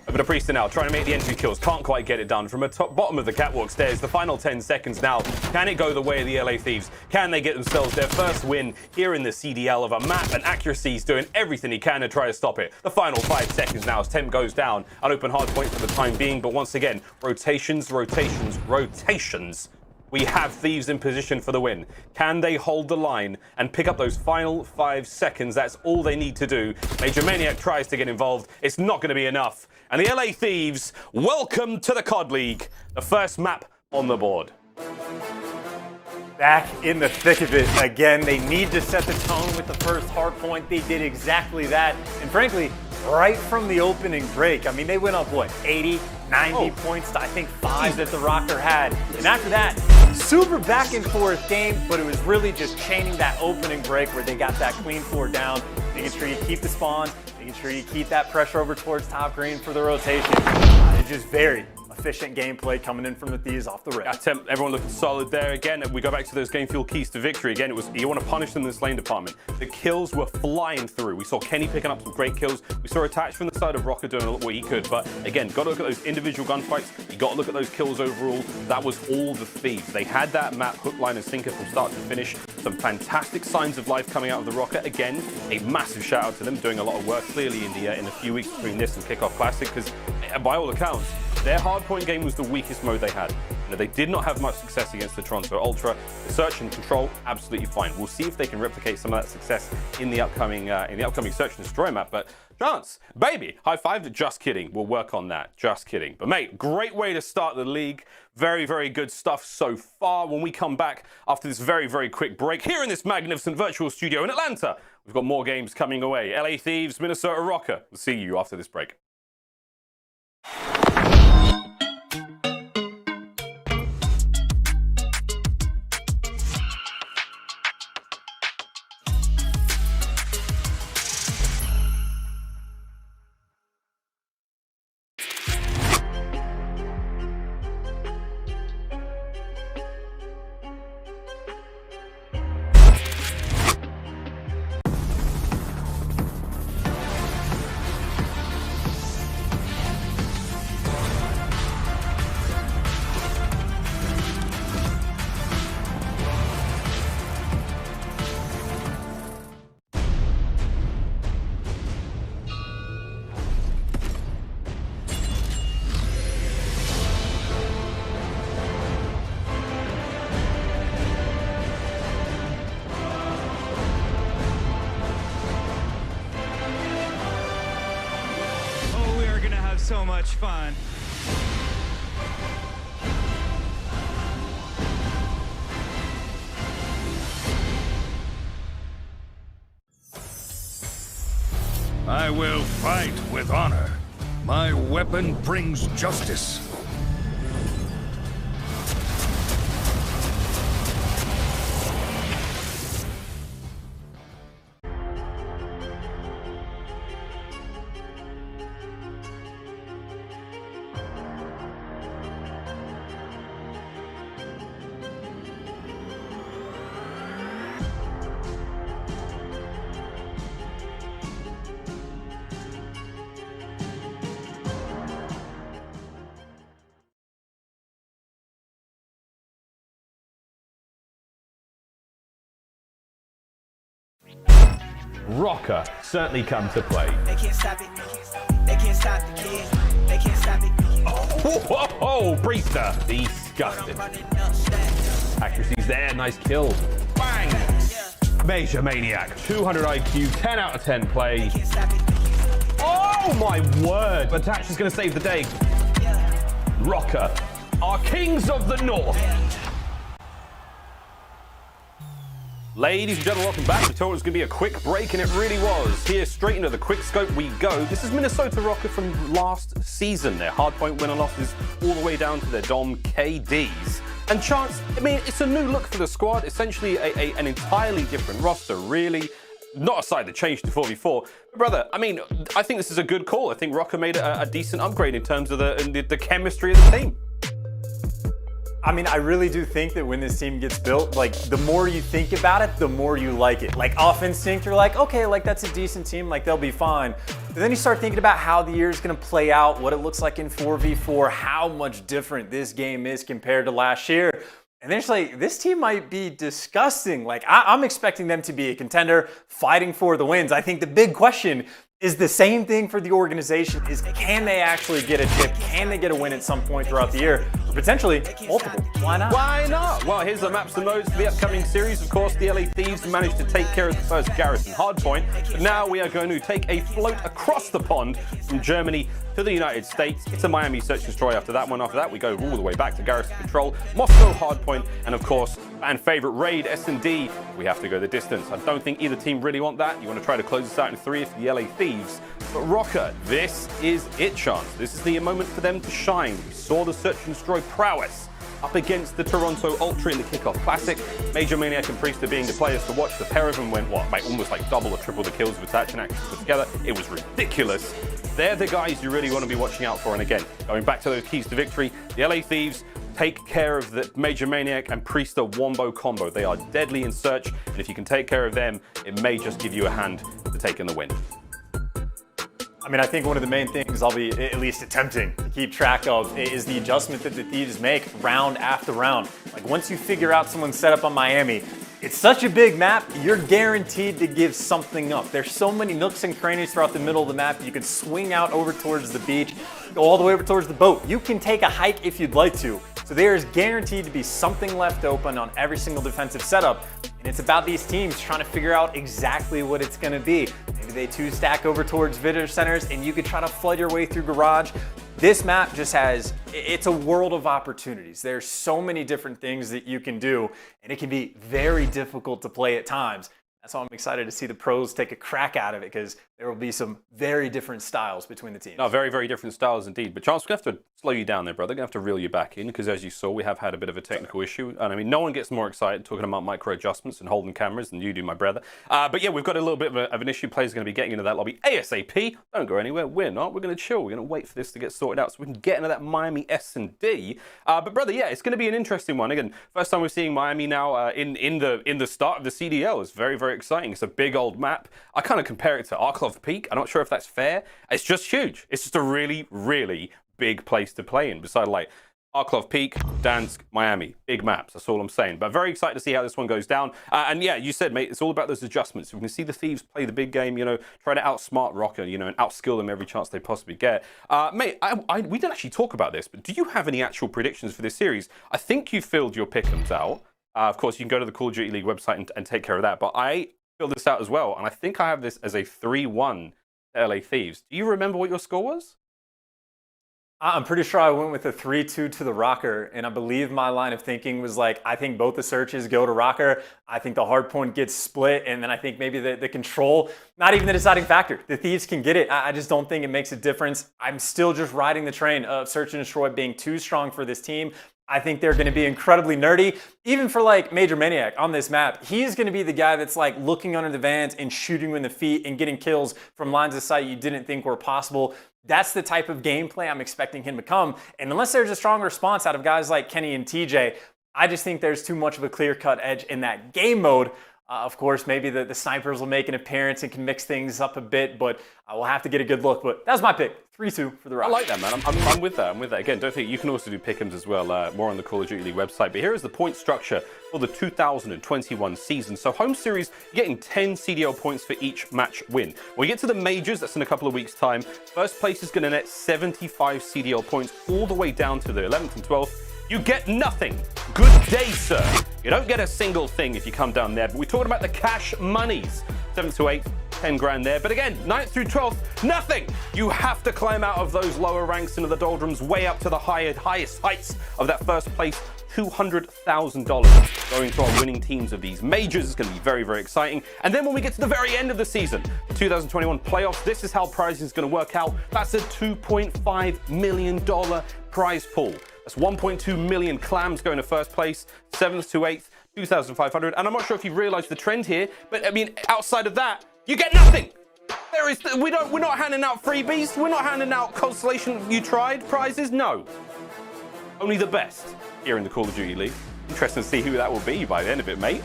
Speaker 12: Over to Priester now, trying to make the entry kills. Can't quite get it done. From the bottom of the catwalk stairs, the final 10 seconds now. Can it go the way of the LA Thieves? Can they get themselves their first win here in the CDL of a map? And Accuracy's doing everything he can to try to stop it. The final 5 seconds now as Temp goes down. An open hard point for the time being, but once again, rotations, rotations, rotations. We have Thieves in position for the win. Can they hold the line and pick up those final 5 seconds? That's all they need to do. Major Maniac tries to get involved. It's not going to be enough. And the LA Thieves, welcome to the COD League. The first map on the board.
Speaker 13: Back in the thick of it again. They need to set the tone with the first hard point. They did exactly that. And frankly, right from the opening break, I mean, they went up, what, 80, 90 points to, I think, 5 that the Rocker had. And after that, super back and forth game, but it was really just chaining that opening break where they got that clean 4 down, making sure you keep the spawn, making sure you keep that pressure over towards top green for the rotation. It's just very efficient gameplay coming in from the Thieves off the rip.
Speaker 12: Attempt, everyone looking solid there. Again, we go back to those game fuel keys to victory. Again, it was you want to punish them in this lane department. The kills were flying through. We saw Kenny picking up some great kills. We saw Attach from the side of Rocker doing what he could. But again, got to look at those individual gunfights. You got to look at those kills overall. That was all the Thieves. They had that map hook, line, and sinker from start to finish. Some fantastic signs of life coming out of the Rocker. Again, a massive shout out to them, doing a lot of work clearly in the few weeks between this and Kickoff Classic, because by all accounts, their hardpoint game was the weakest mode they had. They did not have much success against the Toronto Ultra. The search and control, absolutely fine. We'll see if they can replicate some of that success in the upcoming search and destroy map. But Chance, baby, high five. Just kidding. We'll work on that. Just kidding. But mate, great way to start the league. Very, very good stuff so far. When we come back after this very, very quick break here in this magnificent virtual studio in Atlanta, we've got more games coming away. LA Thieves, Minnesota Rocker. We'll see you after this break.
Speaker 15: so much fun.
Speaker 16: I will fight with honor. My weapon brings justice.
Speaker 12: Rocker certainly come to play.
Speaker 17: They can't stop it. They can't stop the kids. They can't stop it.
Speaker 12: Oh, Priester, disgusting. Accuracy's there, nice kill. Bang! Major Maniac, 200 IQ, 10 out of 10 play. Oh my word! Attach is going to save the day. Rocker, our kings of the north. Ladies and gentlemen, welcome back. We told it was going to be a quick break, and it really was. Here, straight into the quick scope we go. This is Minnesota Rocker from last season. Their hardpoint winner losses all the way down to their Dom KDs. And Chance, I mean, it's a new look for the squad. Essentially an entirely different roster, really. Not aside the change to 4v4. But brother, I mean, I think this is a good call. I think Rocker made a decent upgrade in terms of the chemistry of the team.
Speaker 13: I mean, I really do think that when this team gets built, like, the more you think about it, the more you like it. Like, off instinct, you're like, okay, like, that's a decent team, like, they'll be fine. But then you start thinking about how the year is going to play out, what it looks like in 4v4, how much different this game is compared to last year. And then it's like, this team might be disgusting. Like, I'm expecting them to be a contender, fighting for the wins. I think the big question is the same thing for the organization, is can they actually get a chip? Can they get a win at some point throughout the year? Or potentially multiple. Why not?
Speaker 12: Why not? Well, here's the maps and nodes for the upcoming series. Of course, the LA Thieves managed to take care of the first Garrison hardpoint. But now we are going to take a float across the pond from Germany to the United States. It's a Miami Search and Destroy after that one. After that, we go all the way back to Garrison Control, Moscow hardpoint, and of course, fan favorite raid, S&D. We have to go the distance. I don't think either team really want that. You want to try to close this out in 3 if the LA Thieves. But Rocker, this is it, Chance. This is the moment for them to shine. We saw the Search and Destroy prowess up against the Toronto Ultra in the Kickoff Classic. Major Maniac and Priester being the players to watch. The pair of them went, what, like almost like double or triple the kills of Attach and Axis put together. It was ridiculous. They're the guys you really want to be watching out for. And again, going back to those keys to victory, the LA Thieves take care of the Major Maniac and Priester Wombo combo. They are deadly in Search, and if you can take care of them, it may just give you a hand to taking the win.
Speaker 13: I mean, I think one of the main things I'll be at least attempting to keep track of is the adjustment that the Thieves make round after round. Like, once you figure out someone's setup on Miami, it's such a big map, you're guaranteed to give something up. There's so many nooks and crannies throughout the middle of the map. You can swing out over towards the beach, go all the way over towards the boat. You can take a hike if you'd like to. So there is guaranteed to be something left open on every single defensive setup. And it's about these teams trying to figure out exactly what it's going to be. Maybe they 2-stack over towards visitor centers and you could try to flood your way through garage. This map just has, it's a world of opportunities. There's so many different things that you can do, and it can be very difficult to play at times. That's why I'm excited to see the pros take a crack out of it, because there will be some very different styles between the teams.
Speaker 12: No, very, very different styles indeed. But Chance, we have to slow you down there, brother. We're going to have to reel you back in, because as you saw, we have had a bit of a technical issue. And I mean, no one gets more excited talking about micro adjustments and holding cameras than you do, my brother. But yeah, we've got a little bit of an issue. Players are going to be getting into that lobby ASAP. Don't go anywhere. We're not. We're going to chill. We're going to wait for this to get sorted out so we can get into that Miami S&D. But brother, yeah, it's going to be an interesting one. Again, first time we're seeing Miami now in the start of the CDL. It's very, very exciting. It's a big old map. I kind of compare it to Arklov Peak. I'm not sure if that's fair. It's just huge. It's just a really, really big place to play in. Beside like Arklov Peak, Dansk, Miami. Big maps, that's all I'm saying. But very excited to see how this one goes down. And yeah, you said, mate, it's all about those adjustments. We can see the Thieves play the big game, you know, try to outsmart Rocker, you know, and outskill them every chance they possibly get. Mate, we didn't actually talk about this, but do you have any actual predictions for this series? I think you filled your pick'ems out. Of course, you can go to the Call of Duty League website and take care of that. But I filled this out as well, and I think I have this as a 3-1 LA Thieves. Do you remember what your score was?
Speaker 13: I'm pretty sure I went with a 3-2 to the Rocker, and I believe my line of thinking was like, I think both the searches go to Rocker. I think the hard point gets split, and then I think maybe the control, not even the deciding factor. The Thieves can get it. I just don't think it makes a difference. I'm still just riding the train of Search and Destroy being too strong for this team. I think they're going to be incredibly nerdy. Even for like Major Maniac on this map, he's going to be the guy that's like looking under the vans and shooting you in the feet and getting kills from lines of sight you didn't think were possible. That's the type of gameplay I'm expecting him to come. And unless there's a strong response out of guys like Kenny and TJ, I just think there's too much of a clear-cut edge in that game mode. Of course, maybe the snipers will make an appearance and can mix things up a bit, but we'll have to get a good look. But that's my pick. 3-2 for the Rock.
Speaker 12: I like that, man. I'm with that. I'm with that. Again, don't think you can also do pick'ems as well, more on the Call of Duty League website. But here is the point structure for the 2021 season. So home series, you're getting 10 CDL points for each match win. When we get to the majors, that's in a couple of weeks' time. First place is going to net 75 CDL points all the way down to the 11th and 12th. You get nothing. Good day, sir. You don't get a single thing if you come down there. But we're talking about the cash monies. 7th to 8th, 10 grand there. But again, 9th through 12th, nothing. You have to climb out of those lower ranks into the doldrums, way up to the highest heights of that first place. $200,000 going to our winning teams of these majors. It's going to be very, very exciting. And then when we get to the very end of the season, 2021 playoffs, this is how pricing is going to work out. That's a $2.5 million prize pool. That's 1.2 million clams going to first place, 7th to 8th, 2,500. And I'm not sure if you've realized the trend here, but I mean, outside of that, you get nothing. We're not handing out freebies. We're not handing out consolation you tried prizes. No. Only the best here in the Call of Duty League. Interesting to see who that will be by the end of it, mate.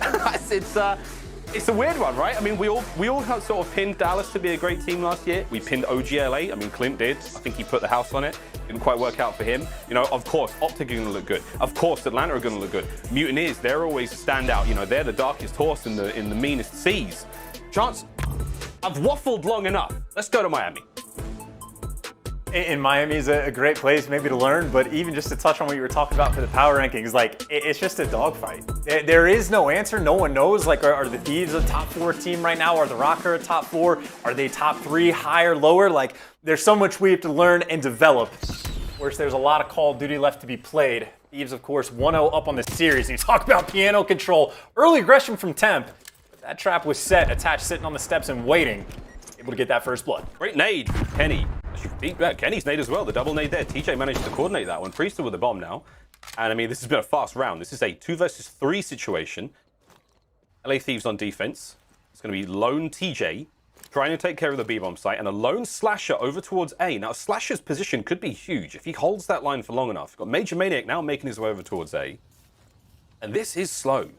Speaker 12: It's a weird one, right? I mean, we all have sort of pinned Dallas to be a great team last year. We pinned OGLA. I mean, Clint did. I think he put the house on it. Didn't quite work out for him. You know, of course, Optic are going to look good. Of course, Atlanta are going to look good. Mutineers, they're always stand out. You know, they're the darkest horse in the meanest seas. Chance, I've waffled long enough. Let's go to Miami.
Speaker 13: And Miami is a great place maybe to learn, but even just to touch on what you were talking about for the power rankings, like it's just a dogfight. There is no answer. No one knows. Like, are the Thieves a top 4 team right now? Are the Rocker a top 4? Are they top 3, higher, lower? Like, there's so much we have to learn and develop. Of course, there's a lot of Call of Duty left to be played. Thieves, of course, 1-0 up on the series. And you talk about piano control. Early aggression from Temp. That trap was set, attached, sitting on the steps and waiting. Able to get that first blood.
Speaker 12: Great nade from Kenny. Kenny's nade as well, the double nade there. TJ managed to coordinate that one. Priester with the bomb now. And I mean, this has been a fast round. This is a 2 versus 3 situation. LA Thieves on defense. It's going to be lone TJ trying to take care of the B-bomb site and a lone Slasher over towards A. Now, Slasher's position could be huge if he holds that line for long enough. Got Major Maniac now making his way over towards A. And this is slow.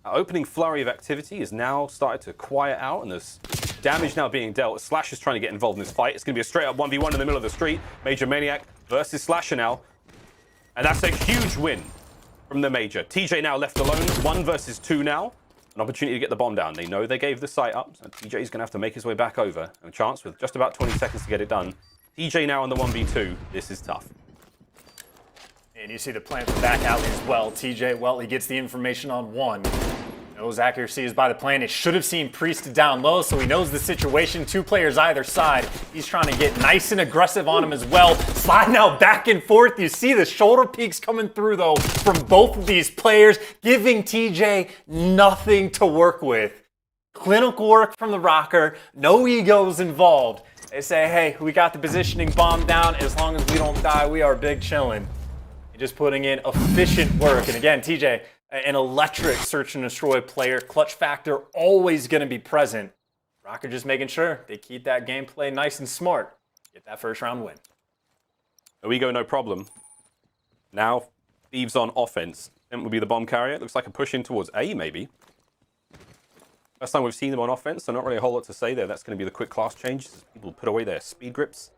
Speaker 12: Our opening flurry of activity is now started to quiet out, and there's damage now being dealt. Slash is trying to get involved in this fight. It's going to be a straight-up 1v1 in the middle of the street. Major Maniac versus Slasher now. And that's a huge win from the Major. TJ now left alone. 1 versus 2 now. An opportunity to get the bomb down. They know they gave the site up, so TJ is going to have to make his way back over. A chance with just about 20 seconds to get it done. TJ now on the 1v2. This is tough.
Speaker 13: And you see the plan for back alley as well. TJ, well, he gets the information on 1. Knows accuracy is by the plan. It should have seen Priest down low, so he knows the situation. 2 players either side. He's trying to get nice and aggressive on him as well. Slide now back and forth. You see the shoulder peaks coming through, though, from both of these players, giving TJ nothing to work with. Clinical work from the Rocker. No egos involved. They say, hey, we got the positioning bomb down. As long as we don't die, we are big chilling. Just putting in efficient work. And again, TJ, an electric search and destroy player. Clutch factor always going to be present. Rocker just making sure they keep that gameplay nice and smart. Get that first round win.
Speaker 12: No ego, no problem. Now, Thieves on offense. Then will be the bomb carrier. Looks like a push in towards A, maybe. First time we've seen them on offense, so not really a whole lot to say there. That's going to be the quick class changes as people put away their speed grips.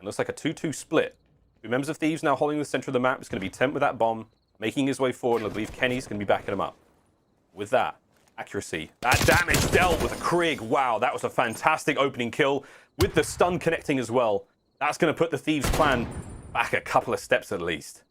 Speaker 12: It looks like a 2-2 split. 2 members of Thieves now holding the center of the map. It's going to be Temp with that bomb, making his way forward, and I believe Kenny's going to be backing him up. With that, accuracy. That damage dealt with a Krieg. Wow, that was a fantastic opening kill with the stun connecting as well. That's going to put the Thieves' plan back a couple of steps at least.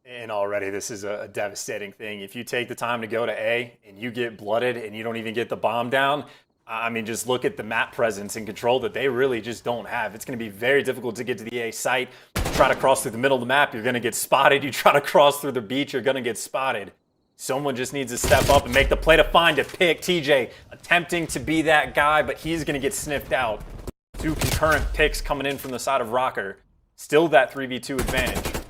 Speaker 13: And already this is a devastating thing. If you take the time to go to A and you get blooded and you don't even get the bomb down, I mean, just look at the map presence and control that they really just don't have. It's going to be very difficult to get to the A site. Try to cross through the middle of the map, you're going to get spotted. You try to cross through the beach, you're going to get spotted. Someone just needs to step up and make the play to find a pick. TJ attempting to be that guy, but he's going to get sniffed out. 2 concurrent picks coming in from the side of Rocker. Still that 3v2 advantage.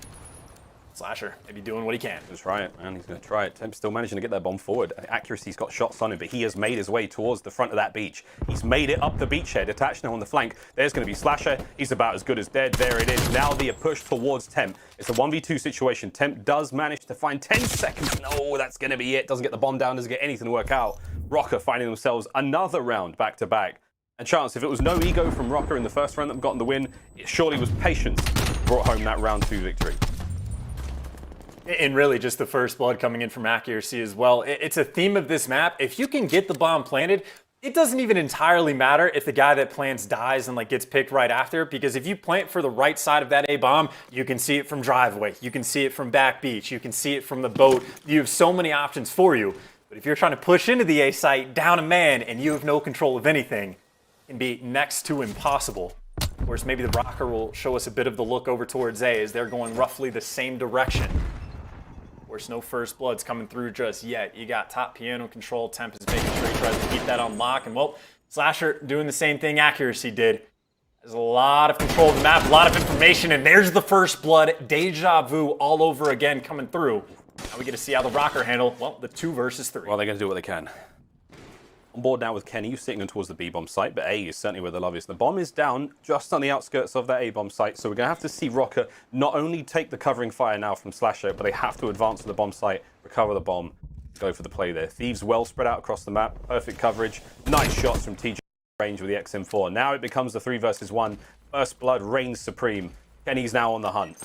Speaker 13: Slasher, maybe doing what he can.
Speaker 12: He's try it, man. He's going to try it. Temp's still managing to get that bomb forward. Accuracy's got shots on him, but he has made his way towards the front of that beach. He's made it up the beachhead, attached now on the flank. There's going to be Slasher. He's about as good as dead. There it is. Now the push towards Temp. It's a 1v2 situation. Temp does manage to find 10 seconds. No, that's going to be it. Doesn't get the bomb down, doesn't get anything to work out. Rocker finding themselves another round back-to-back. And chance, if it was no ego from Rocker in the first round that gotten the win, it surely was patience brought home that round 2 victory.
Speaker 13: And really just the first blood coming in from accuracy as well. It's a theme of this map. If you can get the bomb planted, it doesn't even entirely matter if the guy that plants dies and gets picked right after, because if you plant for the right side of that A bomb, you can see it from driveway, you can see it from back beach, you can see it from the boat. You have so many options for you. But if you're trying to push into the A site, down a man, and you have no control of anything, it can be next to impossible. Of course, maybe the Rocker will show us a bit of the look over towards A as they're going roughly the same direction. Of course, no first bloods coming through just yet. You got top piano control. Temp is making sure he tries to keep that on lock. And, well, Slasher doing the same thing Accuracy did. There's a lot of control of the map, a lot of information, and there's the first blood. Deja vu all over again coming through. Now we get to see how the Rocker handle, well, the 2 versus 3.
Speaker 12: Well, they're going to do what they can. On board now with Kenny, who's sitting towards the B-bomb site, but A is certainly where the love is. The bomb is down just on the outskirts of that A-bomb site, so we're going to have to see Rocker not only take the covering fire now from Slasher, but they have to advance to the bomb site, recover the bomb, go for the play there. Thieves well spread out across the map, perfect coverage, nice shots from TJ range with the XM4. Now it becomes the 3 versus 1. First blood reigns supreme. Kenny's now on the hunt,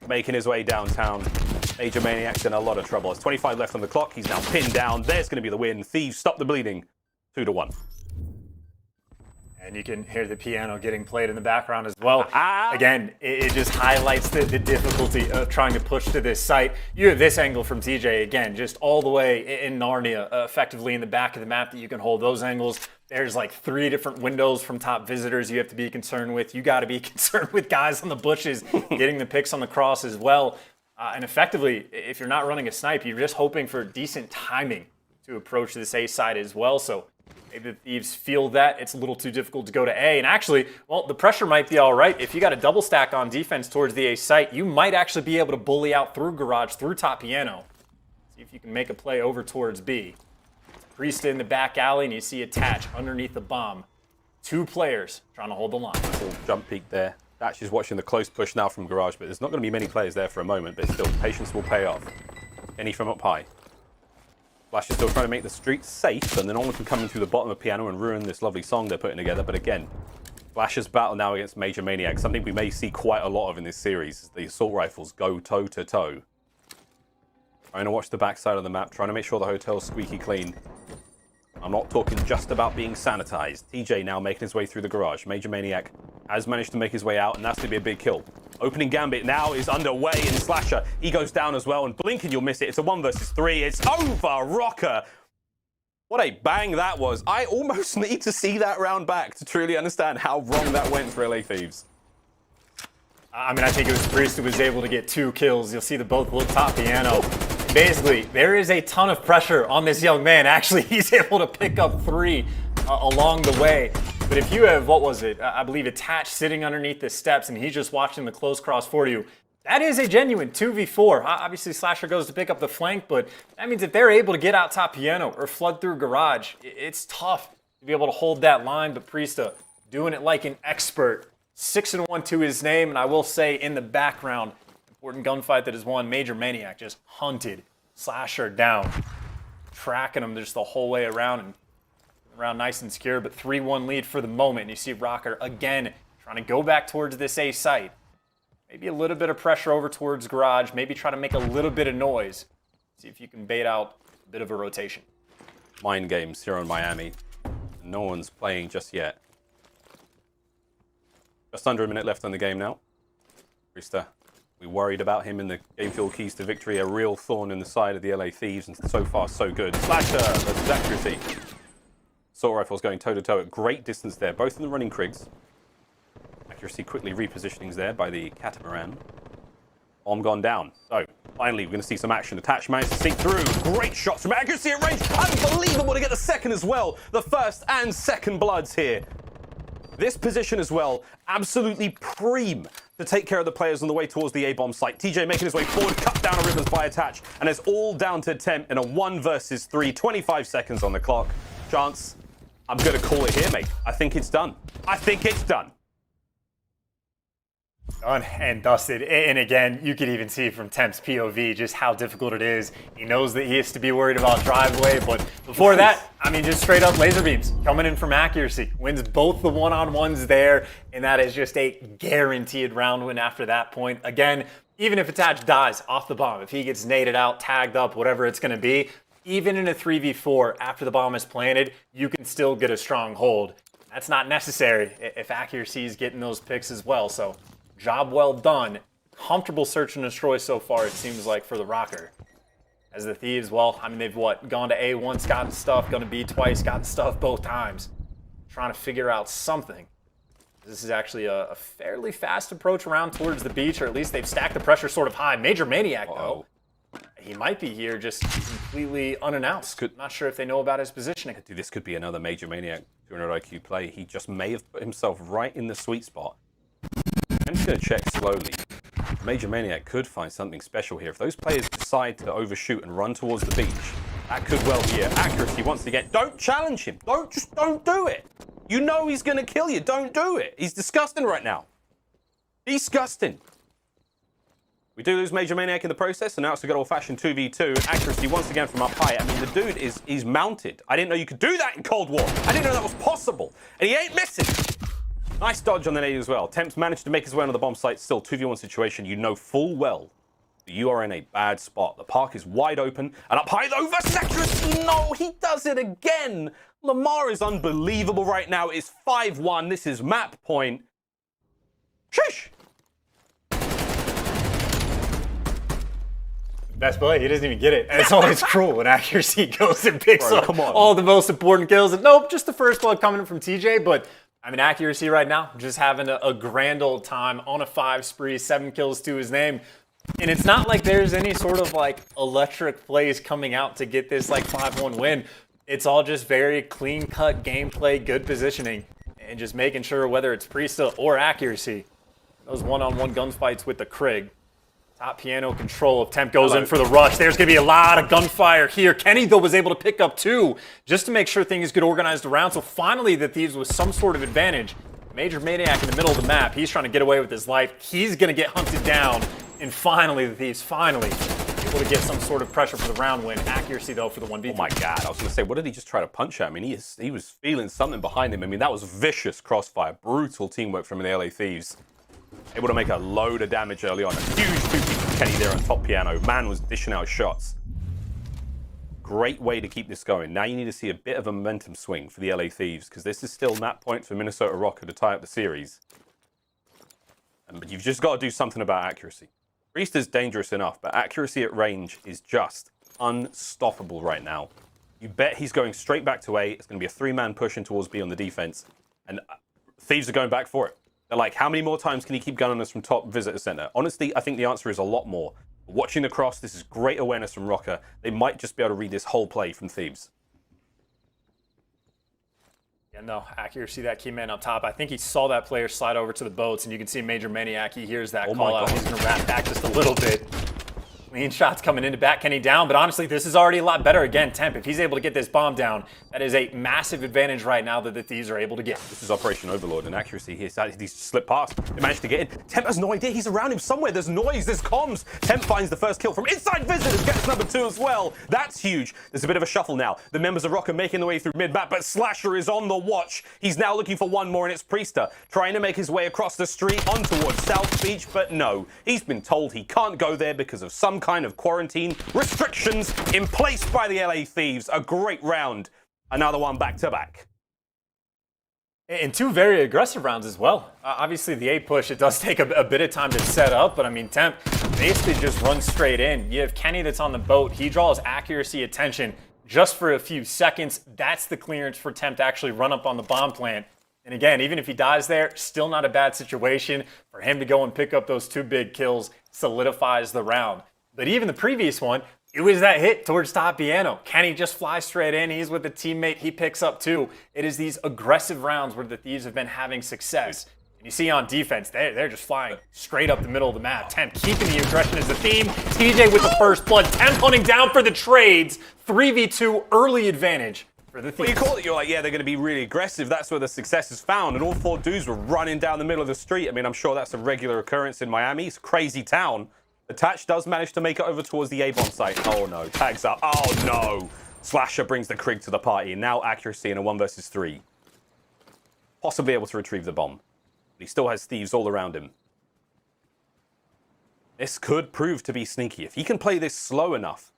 Speaker 12: making his way downtown. Major Maniac's in a lot of trouble. There's 25 left on the clock. He's now pinned down. There's going to be the win. Thieves stop the bleeding. 2-1.
Speaker 13: And you can hear the piano getting played in the background as well. Again, it just highlights the difficulty of trying to push to this site. You have this angle from TJ, again, just all the way in Narnia, effectively in the back of the map that you can hold those angles. There's 3 different windows from top visitors you have to be concerned with. You got to be concerned with guys on the bushes getting the picks on the cross as well. And effectively, if you're not running a snipe, you're just hoping for decent timing to approach this A side as well. So maybe the Thieves feel that it's a little too difficult to go to A. And actually, well, the pressure might be all right. If you got a double stack on defense towards the A site, you might actually be able to bully out through Garage, through top piano. See if you can make a play over towards B. Priest in the back alley, and you see Attach underneath the bomb. 2 players trying to hold the line.
Speaker 12: Full jump peek there. Thatch is watching the close push now from Garage, but there's not going to be many players there for a moment, but still, patience will pay off. Kenny from up high. Flash is still trying to make the street safe, and then no one can come in through the bottom of piano and ruin this lovely song they're putting together. But again, Flash's battle now against Major Maniac, something we may see quite a lot of in this series. The assault rifles go toe-to-toe. Trying to watch the backside of the map, trying to make sure the hotel's squeaky clean. I'm not talking just about being sanitized. TJ now making his way through the Garage. Major Maniac has managed to make his way out, and that's going to be a big kill. Opening Gambit now is underway in Slasher. He goes down as well, and blink and you'll miss it. It's a 1 versus 3. It's over, Rocker. What a bang that was. I almost need to see that round back to truly understand how wrong that went for LA Thieves.
Speaker 13: I mean, I think it was Priest who was able to get 2 kills. You'll see the both look top piano. Basically, there is a ton of pressure on this young man. Actually, he's able to pick up 3 along the way. But if you have, what was it? I believe Attached sitting underneath the steps and he's just watching the close cross for you. That is a genuine 2v4. Obviously, Slasher goes to pick up the flank, but that means if they're able to get out top piano or flood through Garage, it's tough to be able to hold that line. But Priesta doing it like an expert. 6-1 to his name, and I will say in the background, important gunfight that is won. Major Maniac just hunted Slasher down, tracking him just the whole way around and around nice and secure, but 3-1 lead for the moment. And you see Rocker again trying to go back towards this A site. Maybe a little bit of pressure over towards Garage, maybe try to make a little bit of noise. See if you can bait out a bit of a rotation.
Speaker 12: Mind games here in Miami. No one's playing just yet. Just under a minute left on the game now. Priesta, we worried about him in the game field keys to victory. A real thorn in the side of the LA Thieves, and so far so good. Slasher versus Accuracy. Assault rifles going toe-to-toe at great distance there. Both of them running Krigs. Accuracy quickly repositionings there by the Catamaran. Bomb gone down. So, finally, we're going to see some action. Attach managed to sink through. Great shots from Accuracy at range. Unbelievable to get the second as well. The first and second bloods here. This position as well, absolutely preem to take care of the players on the way towards the A-bomb site. TJ making his way forward, cut down a Rivers by Attach, and it's all down to Temp in a 1 versus 3, 25 seconds on the clock. Chance, I'm going to call it here, mate. I think it's done. I think it's done.
Speaker 13: Done and dusted. And again, you could even see from Temp's POV just how difficult it is. He knows that he has to be worried about drive-away, but before that, I mean, just straight up laser beams coming in from Accuracy. Wins both the one-on-ones there, and that is just a guaranteed round win after that point. Again, even if Attach dies off the bomb, if he gets naded out, tagged up, whatever it's going to be, even in a 3v4 after the bomb is planted, you can still get a strong hold. That's not necessary if Accuracy is getting those picks as well, so job well done. Comfortable search and destroy so far, it seems like, for the Rocker. As the Thieves, well, I mean, they've gone to A once, gotten stuff, gone to B twice, gotten stuff both times. Trying to figure out something. This is actually a fairly fast approach around towards the beach, or at least they've stacked the pressure sort of high. Major Maniac, though. He might be here just completely unannounced. Not sure if they know about his positioning.
Speaker 12: Dude, this could be another Major Maniac 200 IQ play. He just may have put himself right in the sweet spot. I'm just going to check slowly. Major Maniac could find something special here. If those players decide to overshoot and run towards the beach, that could well be it. Accuracy once again. Don't challenge him. Don't do it. You know he's going to kill you. Don't do it. He's disgusting right now. Disgusting. We do lose Major Maniac in the process, and now it's a good old-fashioned 2v2. Accuracy once again from up high. I mean, the dude is mounted. I didn't know you could do that in Cold War. I didn't know that was possible. And he ain't missing. Nice dodge on the nade as well. Temp's managed to make his way onto the bomb site. Still 2v1 situation. You know full well that you are in a bad spot. The park is wide open. And up high though versus Accuracy. No, he does it again. Lamar is unbelievable right now. It's 5-1. This is map point. Sheesh.
Speaker 13: Best play, he doesn't even get it. And it's always cruel when Accuracy goes and picks up all the most important kills. And nope, just the first blood coming in from TJ. But I mean, Accuracy right now, just having a grand old time on a 5 spree, 7 kills to his name. And it's not like there's any sort of like electric plays coming out to get this like 5-1 win. It's all just very clean cut gameplay, good positioning, and just making sure whether it's Priesta or Accuracy, those one-on-one gunfights with the Krig. Top piano control if Temp goes in for the rush. There's going to be a lot of gunfire here. Kenny, though, was able to pick up 2 just to make sure things get organized around. So finally, the Thieves with some sort of advantage. Major Maniac in the middle of the map. He's trying to get away with his life. He's going to get hunted down. And finally, the Thieves finally able to get some sort of pressure for the round win. Accuracy, though, for the 1v3.
Speaker 12: Oh, my God. I was going to say, what did he just try to punch at? I mean, he was feeling something behind him. I mean, that was vicious crossfire. Brutal teamwork from the LA Thieves. Able to make a load of damage early on. A huge 2-piece from Kenny there on top piano. Man was dishing out shots. Great way to keep this going. Now you need to see a bit of a momentum swing for the LA Thieves, because this is still map point for Minnesota Rocker to tie up the series. But you've just got to do something about Accuracy. Priest is dangerous enough, but Accuracy at range is just unstoppable right now. You bet he's going straight back to A. It's going to be a 3-man push in towards B on the defense. And Thieves are going back for it. They're like, how many more times can he keep gunning us from top visitor center? Honestly, I think the answer is a lot more. Watching the cross, this is great awareness from Rocker. They might just be able to read this whole play from Thieves.
Speaker 13: Yeah, no, Accuracy, that key man up top. I think he saw that player slide over to the boats, and you can see Major Maniac. He hears that call out. He's going to wrap back just a little bit. Clean shots coming in to back Kenny down, but honestly, this is already a lot better. Again, Temp, if he's able to get this bomb down, that is a massive advantage right now that the Thieves are able to get.
Speaker 12: This is Operation Overlord, and Accuracy here. He's slipped past. They managed to get in. Temp has no idea. He's around him somewhere. There's noise. There's comms. Temp finds the first kill from inside visitors. Gets number 2 as well. That's huge. There's a bit of a shuffle now. The members of Rocker making their way through mid-map, but Slasher is on the watch. He's now looking for one more, and it's Priesta trying to make his way across the street on towards South Beach, but no. He's been told he can't go there because of some kind of quarantine restrictions in place by the LA Thieves. A great round. Another one back-to-back.
Speaker 13: And 2 very aggressive rounds as well. Obviously, the A push, it does take a bit of time to set up, but I mean, Temp basically just runs straight in. You have Kenny that's on the boat. He draws Accuracy attention. just for a few seconds. That's the clearance for Temp to actually run up on the bomb plant. And again, even if he dies there, still not a bad situation for him to go and pick up those 2 big kills, solidifies the round. But even the previous one, it was that hit towards top piano. Can he just fly straight in? He's with a teammate. He picks up 2. It is these aggressive rounds where the Thieves have been having success. And you see on defense, they're just flying straight up the middle of the map. Temp keeping the aggression as the theme. TJ with the first blood. Temp hunting down for the trades. 3v2 early advantage for the Thieves.
Speaker 12: Well, you call it, you're like, yeah, they're going to be really aggressive. That's where the success is found. And all 4 dudes were running down the middle of the street. I mean, I'm sure that's a regular occurrence in Miami. It's a crazy town. Attach does manage to make it over towards the A-bomb site. Oh no, tags up. Oh no. Slasher brings the Krig to the party. Now accuracy in a 1 versus 3. Possibly able to retrieve the bomb. But he still has Thieves all around him. This could prove to be sneaky. If he can play this slow enough,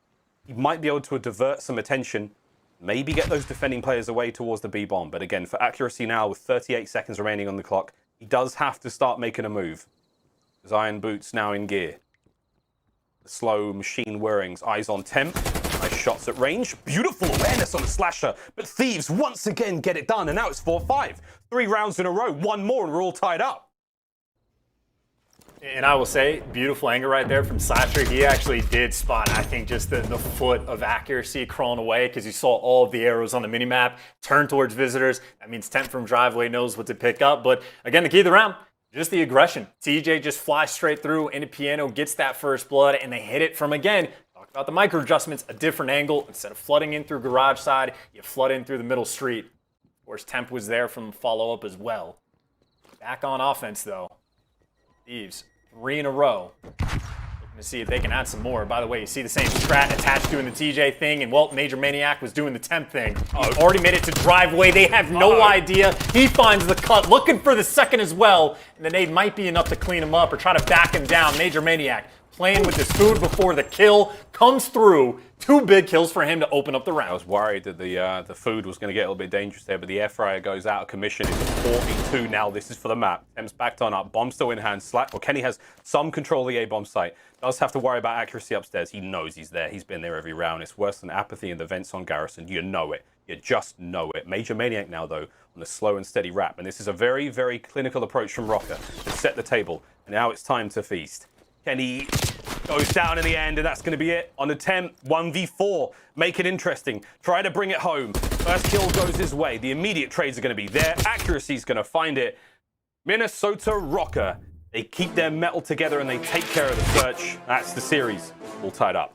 Speaker 12: he might be able to divert some attention, maybe get those defending players away towards the B-bomb. But again, for accuracy now, with 38 seconds remaining on the clock, he does have to start making a move. His iron boots now in gear. The slow machine whirrings, eyes on Temp. Nice shots at range. Beautiful awareness on the Slasher. But Thieves once again get it done. And now it's 4-5. 3 rounds in a row. 1 more and we're all tied up.
Speaker 13: And I will say, beautiful angle right there from Slasher. He actually did spot, I think, just the foot of accuracy crawling away because you saw all of the arrows on the minimap turn towards visitors. That means Temp from driveway knows what to pick up. But again, the key of the round, just the aggression. TJ just flies straight through into piano, gets that first blood, and they hit it from, again, talk about the micro adjustments, a different angle. Instead of flooding in through garage side, you flood in through the middle street. Of course, Temp was there from follow-up as well. Back on offense, though. Thieves, 3 in a row. Looking to see if they can add some more. By the way, you see the same strat Attached doing the TJ thing, and Walt Major Maniac was doing the Temp thing. He's already made it to driveway. They have no idea. He finds the cut, looking for the second as well. And the nade might be enough to clean him up or try to back him down. Major Maniac playing with his food before the kill comes through. 2 big kills for him to open up the round.
Speaker 12: I was worried that the food was going to get a little bit dangerous there, but the air fryer goes out of commission. It's 4v2 now. This is for the map. Temp's backed on up. Bomb still in hand. Kenny has some control of the A-bomb site. Does have to worry about accuracy upstairs. He knows he's there. He's been there every round. It's worse than apathy in the vents on Garrison. You know it. You just know it. Major Maniac now, though, on the slow and steady wrap. And this is a very, very clinical approach from Rocker to set the table. And now it's time to feast. Kenny goes down in the end, and that's going to be it. On the Temp, 1v4. Make it interesting. Try to bring it home. First kill goes his way. The immediate trades are going to be there. Accuracy's going to find it. Minnesota Rocker. They keep their metal together, and they take care of the search. That's the series. All tied up.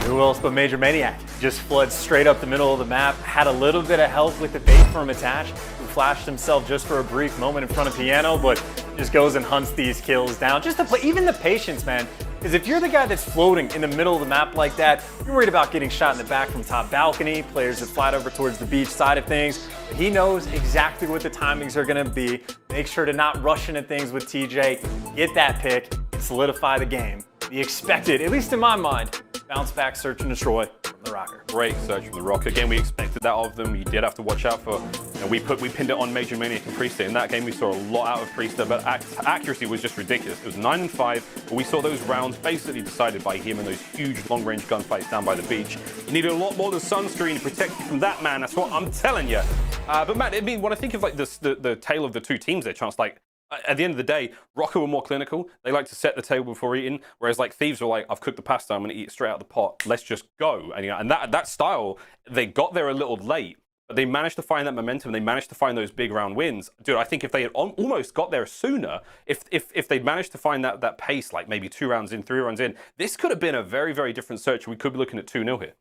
Speaker 13: Who else but Major Maniac? Just floods straight up the middle of the map. Had a little bit of help with the bait from Attach, who flashed himself just for a brief moment in front of Piano, but just goes and hunts these kills down. Just to play, even the patience, man. Because if you're the guy that's floating in the middle of the map like that, you're worried about getting shot in the back from top balcony, players that fly over towards the beach side of things. But he knows exactly what the timings are going to be. Make sure to not rush into things with TJ, get that pick, and solidify the game. The expected, at least in my mind, bounce back, search and destroy from the Rocker.
Speaker 12: Great search from the Rocker. Again, we expected that of them. You did have to watch out for, we pinned it on Major Maniac and Priester. In that game, we saw a lot out of Priester, but accuracy was just ridiculous. It was 9-5, but we saw those rounds basically decided by him in those huge long-range gunfights down by the beach. You needed a lot more than sunscreen to protect you from that, man. That's what I'm telling you. But Matt, I mean, when I think of like the tale of the 2 teams there, Chance, like, at the end of the day, Rocker were more clinical. They like to set the table before eating, whereas like Thieves were like, I've cooked the pasta, I'm going to eat it straight out of the pot. Let's just go. And that style, they got there a little late, but they managed to find that momentum. They managed to find those big round wins. Dude, I think if they had almost got there sooner, if they'd managed to find that pace, like maybe 2 rounds in, 3 rounds in, this could have been a very, very different search. We could be looking at 2-0 here.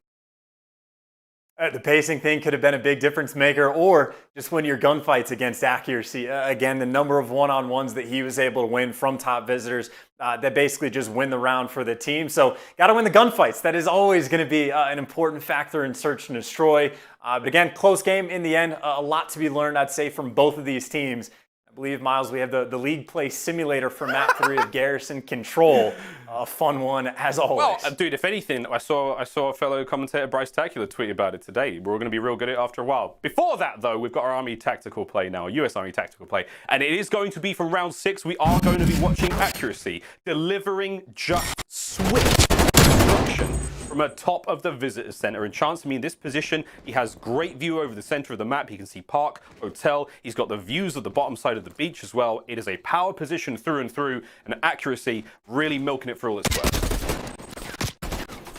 Speaker 13: The pacing thing could have been a big difference maker, or just win your gunfights against accuracy. Again, the number of one-on-ones that he was able to win from top visitors that basically just win the round for the team. So got to win the gunfights. That is always going to be an important factor in search and destroy. But again, close game in the end. A lot to be learned, I'd say, from both of these teams. I believe, Miles, we have the league play simulator for map 3 of Garrison Control. A fun one, as always.
Speaker 12: Well, dude, if anything, I saw a fellow commentator, Bryce Tacular, tweet about it today. We're going to be real good at it after a while. Before that, though, we've got our Army Tactical Play now, US Army Tactical Play. And it is going to be from round 6. We are going to be watching accuracy, delivering just swift destruction from from atop of the visitor center. And Chance, I mean, this position, he has great view over the center of the map. He can see park, hotel. He's got the views of the bottom side of the beach as well. It is a power position through and through, and accuracy really milking it for all it's worth.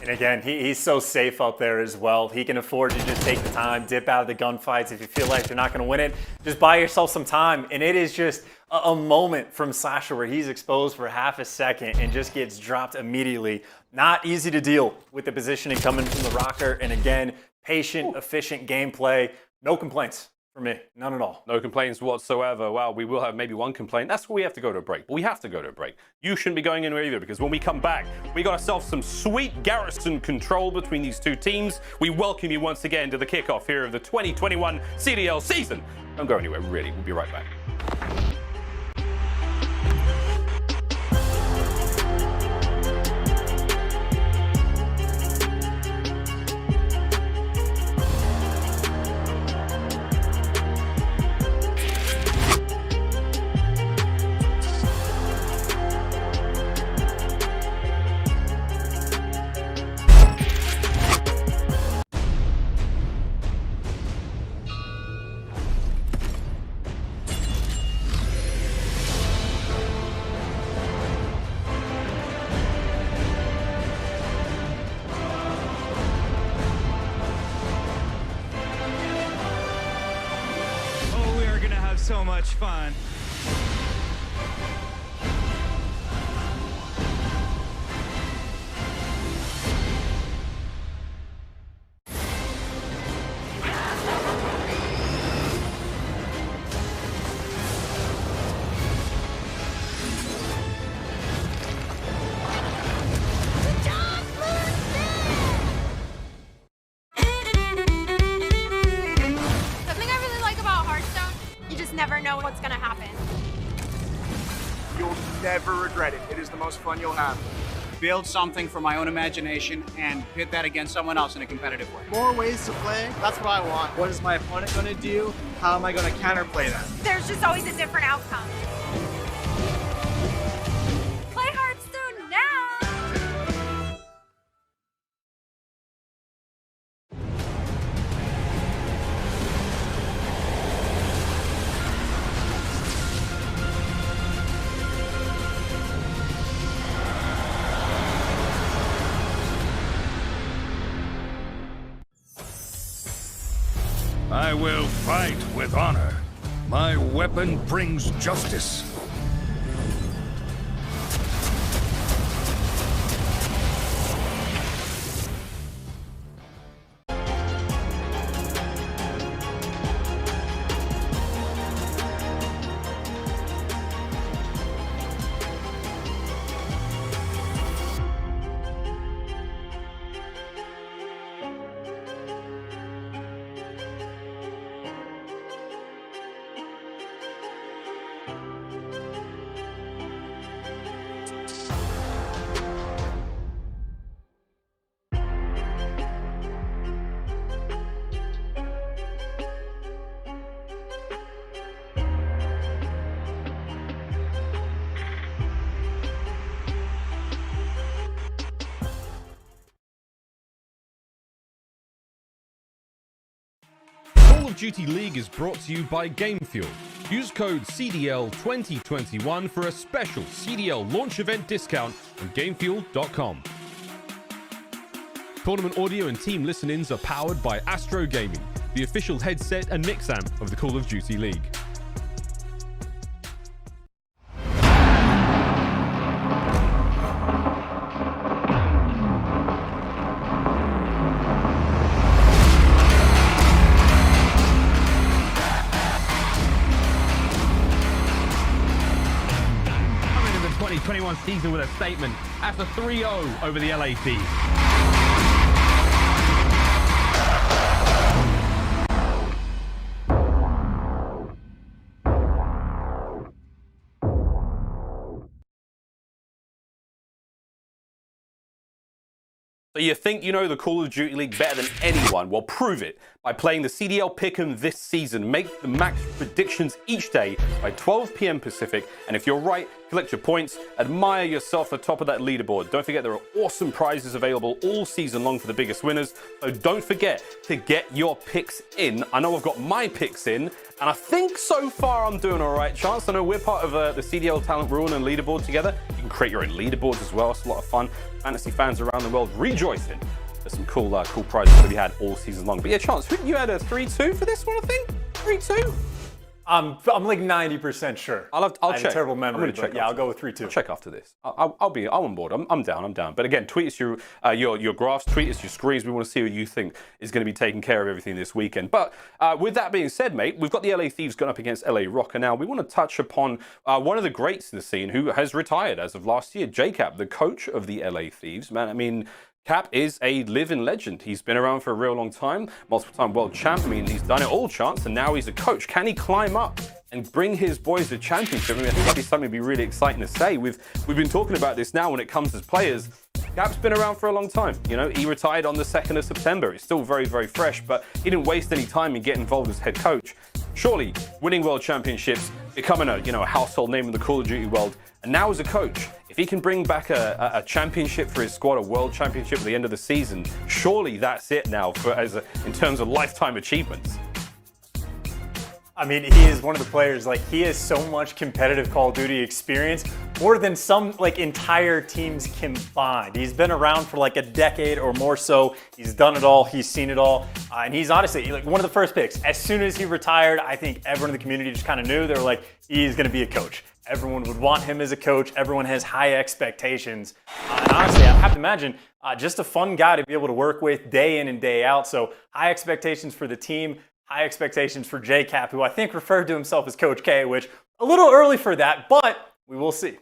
Speaker 13: And again, he's so safe up there as well. He can afford to just take the time, dip out of the gunfights. If you feel like you're not going to win it, just buy yourself some time. And it is just a moment from Slasher where he's exposed for half a second and just gets dropped immediately. Not easy to deal with the positioning coming from the rocker. And again, patient, efficient gameplay. No complaints. For me, none at all.
Speaker 12: No complaints whatsoever. Well, we will have maybe one complaint. That's where we have to go to a break. But we have to go to a break. You shouldn't be going anywhere either, because when we come back, we got ourselves some sweet garrison control between these two teams. We welcome you once again to the kickoff here of the 2021 CDL season. Don't go anywhere, really. We'll be right back.
Speaker 15: So much fun.
Speaker 18: Never know what's gonna happen.
Speaker 19: You'll never regret it. It is the most fun you'll have. Build something from my own imagination and pit that against someone else in a competitive way.
Speaker 20: More ways to play, that's what I want. What is my opponent gonna do? How am I gonna counterplay that?
Speaker 18: There's just always a different outcome. Play Hearthstone now!
Speaker 16: I will fight with honor. My weapon brings justice.
Speaker 12: Call of Duty League is brought to you by GameFuel. Use code CDL2021 for a special CDL launch event discount on GameFuel.com. Tournament audio and team listen-ins are powered by Astro Gaming, the official headset and mix amp of the Call of Duty League. Coming into the 2021 season with a statement after 3-0 over the LAC. So you think you know the Call of Duty League better than anyone? Well, prove it by playing the CDL Pick'em this season. Make the max predictions each day by 12 p.m. Pacific. And if you're right, collect your points, admire yourself at the top of that leaderboard. Don't forget there are awesome prizes available all season long for the biggest winners. So don't forget to get your picks in. I know I've got my picks in, and I think so far I'm doing all right, Chance. I know we're part of the CDL Talent Rule and leaderboard together. You can create your own leaderboards as well. It's a lot of fun. Fantasy fans around the world rejoicing. There's some cool prizes to be had all season long. But yeah, Chance, you had a 3-2 for this one, I think? 3-2?
Speaker 13: I'm like 90% sure.
Speaker 12: I'll
Speaker 13: I have
Speaker 12: check.
Speaker 13: a terrible memory,
Speaker 12: I'm gonna check.
Speaker 13: but yeah, I'll go with 3-2.
Speaker 12: I'll check after this. I'm on board. I'm down. But again, tweet us your graphs, tweet us your screens. We want to see who you think is going to be taking care of everything this weekend. But with that being said, mate, we've got the LA Thieves going up against LA Rocker now. We want to touch upon one of the greats in the scene who has retired as of last year, JCap, the coach of the LA Thieves. Man, I mean, Cap is a living legend. He's been around for a real long time, multiple-time world champ. I mean, he's done it all, Chance, and now he's a coach. Can he climb up and bring his boys a championship? I mean, I think that'd be something that'd be really exciting to say. We've been talking about this now when it comes to players. Cap's been around for a long time. You know, he retired on the 2nd of September. It's still very, very fresh, but he didn't waste any time in getting involved as head coach. Surely, winning world championships, becoming a household name in the Call of Duty world, and now as a coach, if he can bring back a championship for his squad, a world championship at the end of the season, surely that's it now in terms of lifetime achievements.
Speaker 13: I mean, he is one of the players, like, he has so much competitive Call of Duty experience, more than some, like, entire teams combined. He's been around for, like, a decade or more so. He's done it all. He's seen it all. And he's honestly, like, one of the first picks. As soon as he retired, I think everyone in the community just kind of knew. They were like, he's going to be a coach. Everyone would want him as a coach. Everyone has high expectations. And honestly, I have to imagine, just a fun guy to be able to work with day in and day out. So high expectations for the team. High expectations for JCap, who I think referred to himself as Coach K, which a little early for that, but we will see.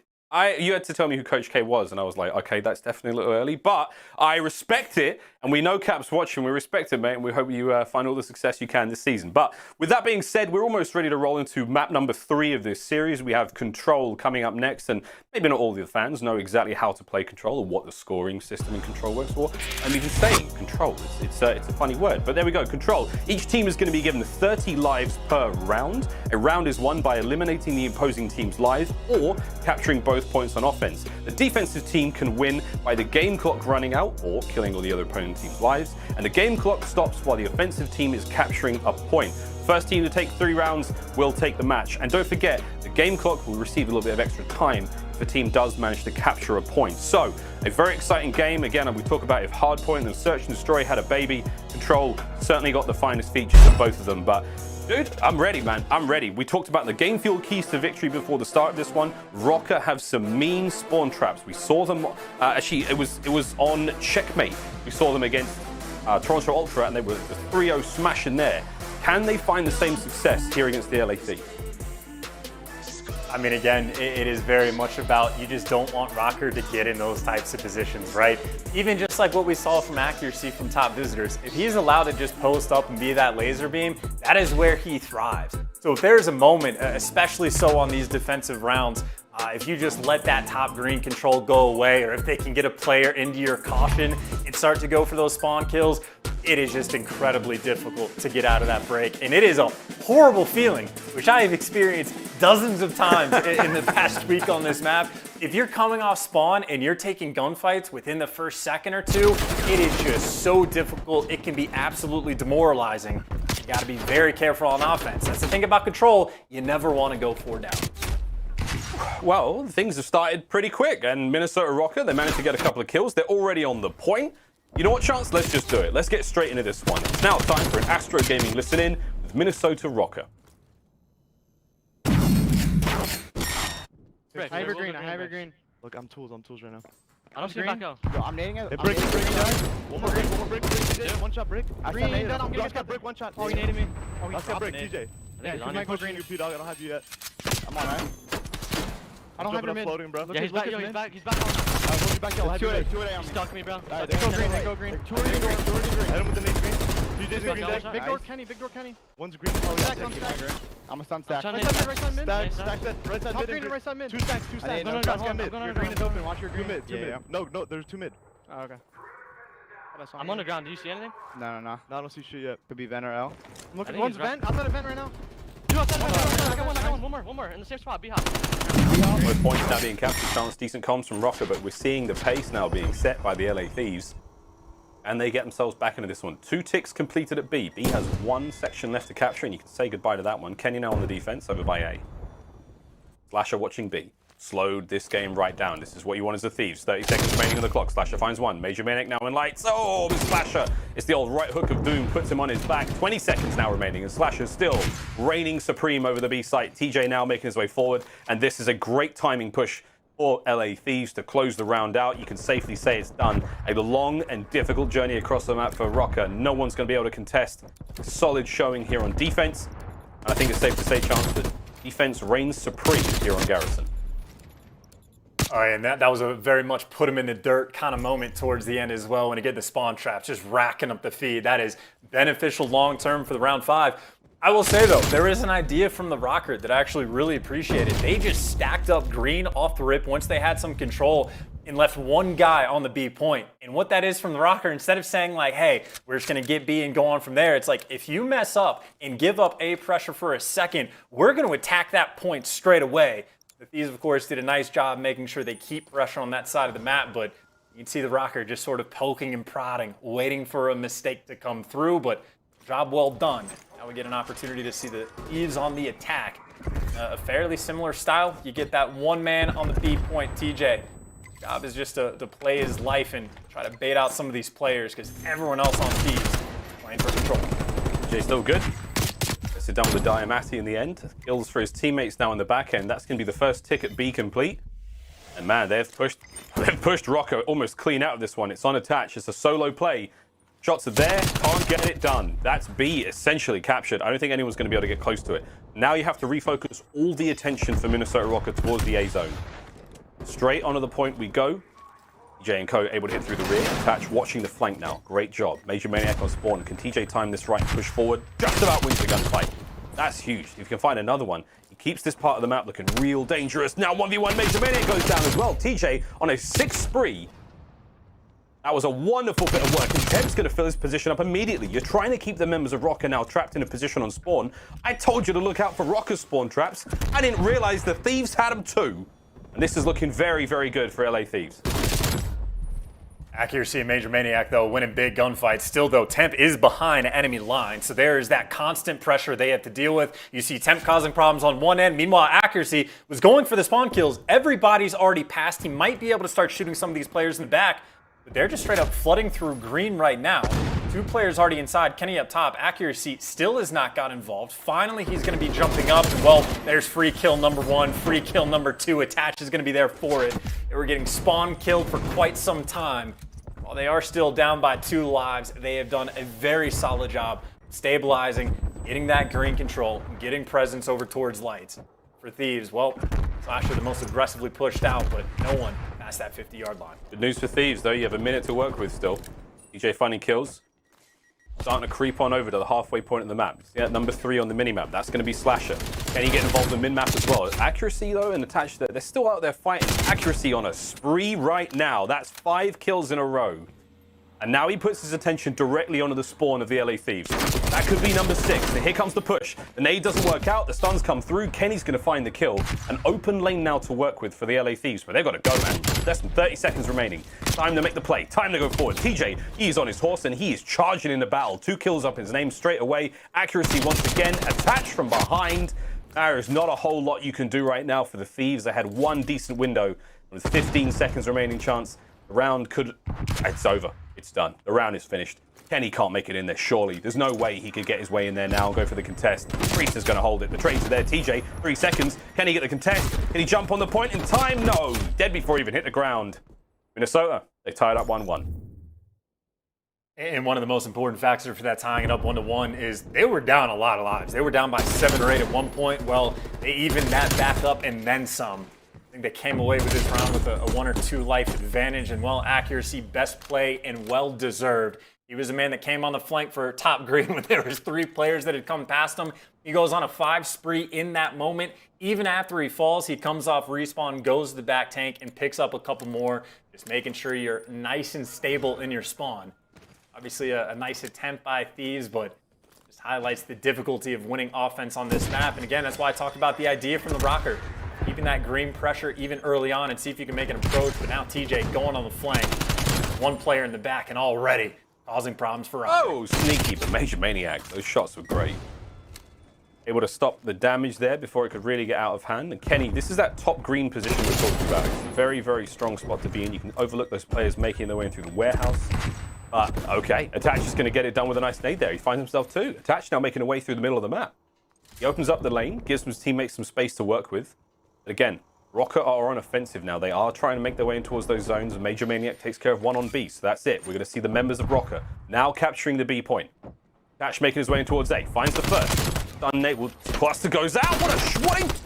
Speaker 12: You had to tell me who Coach K was, and I was like, okay, that's definitely a little early, but I respect it, and we know Cap's watching. We respect it, mate, and we hope you find all the success you can this season. But with that being said, we're almost ready to roll into map number 3 of this series. We have Control coming up next, and maybe not all the fans know exactly how to play Control or what the scoring system in Control works for. And even saying Control, it's a funny word, but there we go, Control. Each team is going to be given 30 lives per round. A round is won by eliminating the opposing team's lives or capturing both points on offense. The defensive team can win by the game clock running out or killing all the other opponent team's lives, and the game clock stops while the offensive team is capturing a point. First team to take 3 rounds will take the match. And don't forget, the game clock will receive a little bit of extra time if a team does manage to capture a point. So, a very exciting game. Again, we talk about if Hardpoint and Search and Destroy had a baby, Control certainly got the finest features of both of them. But dude, I'm ready, man. I'm ready. We talked about the game fuel keys to victory before the start of this one. Rocker have some mean spawn traps. We saw them, actually, it was on Checkmate. We saw them against Toronto Ultra, and they were the 3-0 smash in there. Can they find the same success here against the LA Thieves?
Speaker 13: I mean, again, it is very much about you just don't want Rocker to get in those types of positions, right? Even just like what we saw from accuracy from top visitors, if he's allowed to just post up and be that laser beam, that is where he thrives. So if there's a moment, especially so on these defensive rounds, if you just let that top green control go away, or if they can get a player into your caution and start to go for those spawn kills, it is just incredibly difficult to get out of that break. And it is a horrible feeling, which I have experienced dozens of times in the past week on this map. If you're coming off spawn and you're taking gunfights within the first second or two, it is just so difficult. It can be absolutely demoralizing. You gotta be very careful on offense. That's the thing about Control. You never want to go 4 down.
Speaker 12: Well, things have started pretty quick, and Minnesota Rocker, they managed to get a couple of kills. They're already on the point. You know what, Chance? Let's just do it. Let's get straight into this one. It's now time for an Astro Gaming listen-in with Minnesota Rocker.
Speaker 20: I have your green, I have your green.
Speaker 6: Look, I'm tools right now.
Speaker 20: I don't see back out.
Speaker 15: Yo, I'm nading it.
Speaker 6: Hey, brick, one more brick, TJ. One shot brick.
Speaker 20: Green, I'm
Speaker 6: Last got brick, one shot.
Speaker 20: Oh, he naded me. Oh,
Speaker 6: Last got brick, TJ.
Speaker 20: Yeah,
Speaker 6: I'm not pushing you, P-Dog. I don't have you yet.
Speaker 15: I'm on, right?
Speaker 20: I don't have your mid.
Speaker 6: Floating, bro.
Speaker 20: Yeah, he's back, yo, he's back on.
Speaker 6: Hold you back, yo. Have you yet.
Speaker 15: 2 a.m.
Speaker 20: He stuck me, bro.
Speaker 15: Alright,
Speaker 20: They go green.
Speaker 15: Two already green.
Speaker 6: Hit him with the nade green. TJ's green deck.
Speaker 20: Big door Kenny, big door Kenny.
Speaker 6: One's green.
Speaker 20: Stack, I'm stacked.
Speaker 15: I'm a stun stack.
Speaker 20: Right side mid.
Speaker 6: Stack that. Right side
Speaker 20: Top
Speaker 6: mid.
Speaker 20: green and right side mid.
Speaker 6: Two stacks.
Speaker 20: No,
Speaker 6: Last got mid.
Speaker 20: I'm
Speaker 6: Your
Speaker 20: going
Speaker 6: green is open. Watch your green mid.
Speaker 15: Yeah.
Speaker 6: No, there's 2 mid.
Speaker 20: Oh, okay.
Speaker 7: I'm on the ground. Do you see anything?
Speaker 20: No. No, I don't see shit yet. Could be Vent or L. I'm looking.
Speaker 7: think
Speaker 20: One's
Speaker 7: he's right.
Speaker 20: Vent. Outside of Vent right now.
Speaker 7: Two outside of Vent. I got one. One more. In the same spot. B-hop.
Speaker 12: Both points now being captured. Chance, decent comms from Rocker, but we're seeing the pace now being set by the LA Thieves. And they get themselves back into this one. 2 ticks completed at B. B has 1 section left to capture, and you can say goodbye to that one. Kenny now on the defense, over by A. Slasher watching B. Slowed this game right down. This is what you want as the Thieves. 30 seconds remaining on the clock. Slasher finds 1. Major Maniac now in lights. Oh, the Slasher. It's the old right hook of doom. Puts him on his back. 20 seconds now remaining. And Slasher still reigning supreme over the B site. TJ now making his way forward. And this is a great timing push for LA Thieves to close the round out. You can safely say it's done. A long and difficult journey across the map for Rocker. No one's going to be able to contest. Solid showing here on defense. And I think it's safe to say, Chance, that defense reigns supreme here on Garrison.
Speaker 13: All right, and that was a very much put him in the dirt kind of moment towards the end as well when he get the spawn traps, just racking up the feed. That is beneficial long-term for the round 5. I will say, though, there is an idea from the Rocker that I actually really appreciated. They just stacked up green off the rip once they had some control and left one guy on the B point. And what that is from the Rocker, instead of saying like, hey, we're just going to get B and go on from there, it's like, if you mess up and give up A pressure for a second, we're going to attack that point straight away. The Thieves, of course, did a nice job making sure they keep pressure on that side of the map, but you can see the Rocker just sort of poking and prodding, waiting for a mistake to come through, but job well done. Now we get an opportunity to see the Thieves on the attack. A fairly similar style. You get that one man on the B point, TJ. Job is just to play his life and try to bait out some of these players because everyone else on Thieves is playing for control.
Speaker 12: TJ still good. Gets it done with the Diamatti in the end. Kills for his teammates now in the back end. That's going to be the first tick at B complete. And man, they've pushed Rocker almost clean out of this one. It's unattached. It's a solo play. Shots are there, can't get it done. That's B essentially captured. I don't think anyone's going to be able to get close to it. Now you have to refocus all the attention for Minnesota Rocker towards the A zone. Straight onto the point we go. TJ and Co able to hit through the rear. Attach watching the flank now. Great job. Major Maniac on spawn. Can TJ time this right and push forward? Just about wins the gunfight. That's huge. If you can find another one, he keeps this part of the map looking real dangerous. Now 1v1 Major Maniac goes down as well. TJ on a 6th spree. That was a wonderful bit of work, and Temp's going to fill his position up immediately. You're trying to keep the members of Rocker now trapped in a position on spawn. I told you to look out for Rocker's spawn traps. I didn't realize the Thieves had them too. And this is looking very, very good for LA Thieves.
Speaker 13: Accuracy and Major Maniac, though, winning big gunfights. Still, though, Temp is behind enemy line, so there is that constant pressure they have to deal with. You see Temp causing problems on one end. Meanwhile, Accuracy was going for the spawn kills. Everybody's already passed. He might be able to start shooting some of these players in the back, but they're just straight up flooding through green right now. 2 players already inside. Kenny up top. Accuracy still has not got involved. Finally, he's going to be jumping up. And, well, there's free kill number 1, free kill number 2. Attach is going to be there for it. They were getting spawn killed for quite some time. While they are still down by 2 lives, they have done a very solid job stabilizing, getting that green control, and getting presence over towards lights. For Thieves, well, Slasher the most aggressively pushed out, but no one past that 50-yard line.
Speaker 12: Good news for Thieves, though. You have a minute to work with still. TJ finding kills. Starting to creep on over to the halfway point of the map. See that number 3 on the minimap? That's going to be Slasher. Can he get involved in min-map as well? Accuracy, though, and attached, they're still out there fighting. Accuracy on a spree right now. That's 5 kills in a row. And now he puts his attention directly onto the spawn of the LA Thieves. That could be number 6. And here comes the push. The nade doesn't work out. The stuns come through. Kenny's going to find the kill. An open lane now to work with for the LA Thieves. But they've got to go, man. Less than 30 seconds remaining. Time to make the play. Time to go forward. TJ, he's on his horse and he is charging in the battle. 2 kills up his name straight away. Accuracy once again. Attached from behind. There is not a whole lot you can do right now for the Thieves. They had 1 decent window with 15 seconds remaining chance. The round could... It's over. It's done. The round is finished. Kenny can't make it in there, surely. There's no way he could get his way in there now and go for the contest. Priest is going to hold it. The trades are there. TJ, 3 seconds. Can he get the contest? Can he jump on the point in time? No. Dead before he even hit the ground. Minnesota, they tied up 1-1.
Speaker 13: And one of the most important factors for that tying it up 1-1 is they were down a lot of lives. They were down by 7 or 8 at one point. Well, they evened that back up and then some. I think they came away with this round with a 1 or 2 life advantage, and well, Accuracy, best play and well deserved. He was a man that came on the flank for top green when there was 3 players that had come past him. He goes on a 5 spree in that moment. Even after he falls, he comes off respawn, goes to the back tank, and picks up a couple more, just making sure you're nice and stable in your spawn. Obviously a nice attempt by Thieves, but just highlights the difficulty of winning offense on this map. And again, that's why I talked about the idea from the Rocker. Keeping that green pressure even early on and see if you can make an approach. But now TJ going on the flank. One player in the back and already causing problems for Rocker.
Speaker 12: Oh, sneaky, but Major Maniac. Those shots were great. Able to stop the damage there before it could really get out of hand. And Kenny, this is that top green position we're talking about. It's a very, very strong spot to be in. You can overlook those players making their way through the warehouse. But, okay, Attach is going to get it done with a nice nade there. He finds himself too. Attach now making a way through the middle of the map. He opens up the lane, gives his teammates some space to work with. But again, Rocket are on offensive now. They are trying to make their way in towards those zones, and Major Maniac takes care of one on B. So that's it. We're going to see the members of Rocket now capturing the B point. Attach making his way in towards A. Finds the first. Stun nade. Cluster goes out.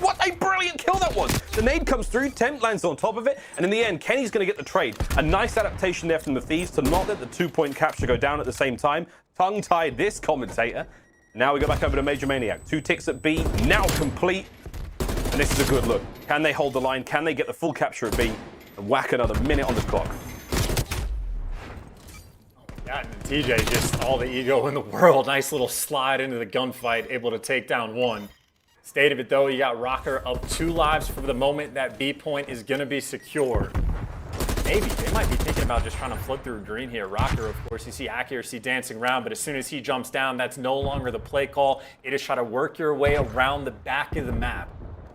Speaker 12: What a brilliant kill that was. The nade comes through. Temp lands on top of it. And in the end, Kenny's going to get the trade. A nice adaptation there from the Thieves to not let the 2-point capture go down at the same time. Tongue-tied this commentator. Now we go back over to Major Maniac. 2 ticks at B. Now complete. And this is a good look. Can they hold the line? Can they get the full capture at B? And whack another minute on the clock.
Speaker 13: Yeah, and TJ just all the ego in the world. Nice little slide into the gunfight, able to take down one. State of it though, you got Rocker up 2 lives for the moment. That B point is going to be secure. Maybe they might be thinking about just trying to flip through green here. Rocker, of course, you see accuracy dancing around, but as soon as he jumps down, that's no longer the play call. It is try to work your way around the back of the map.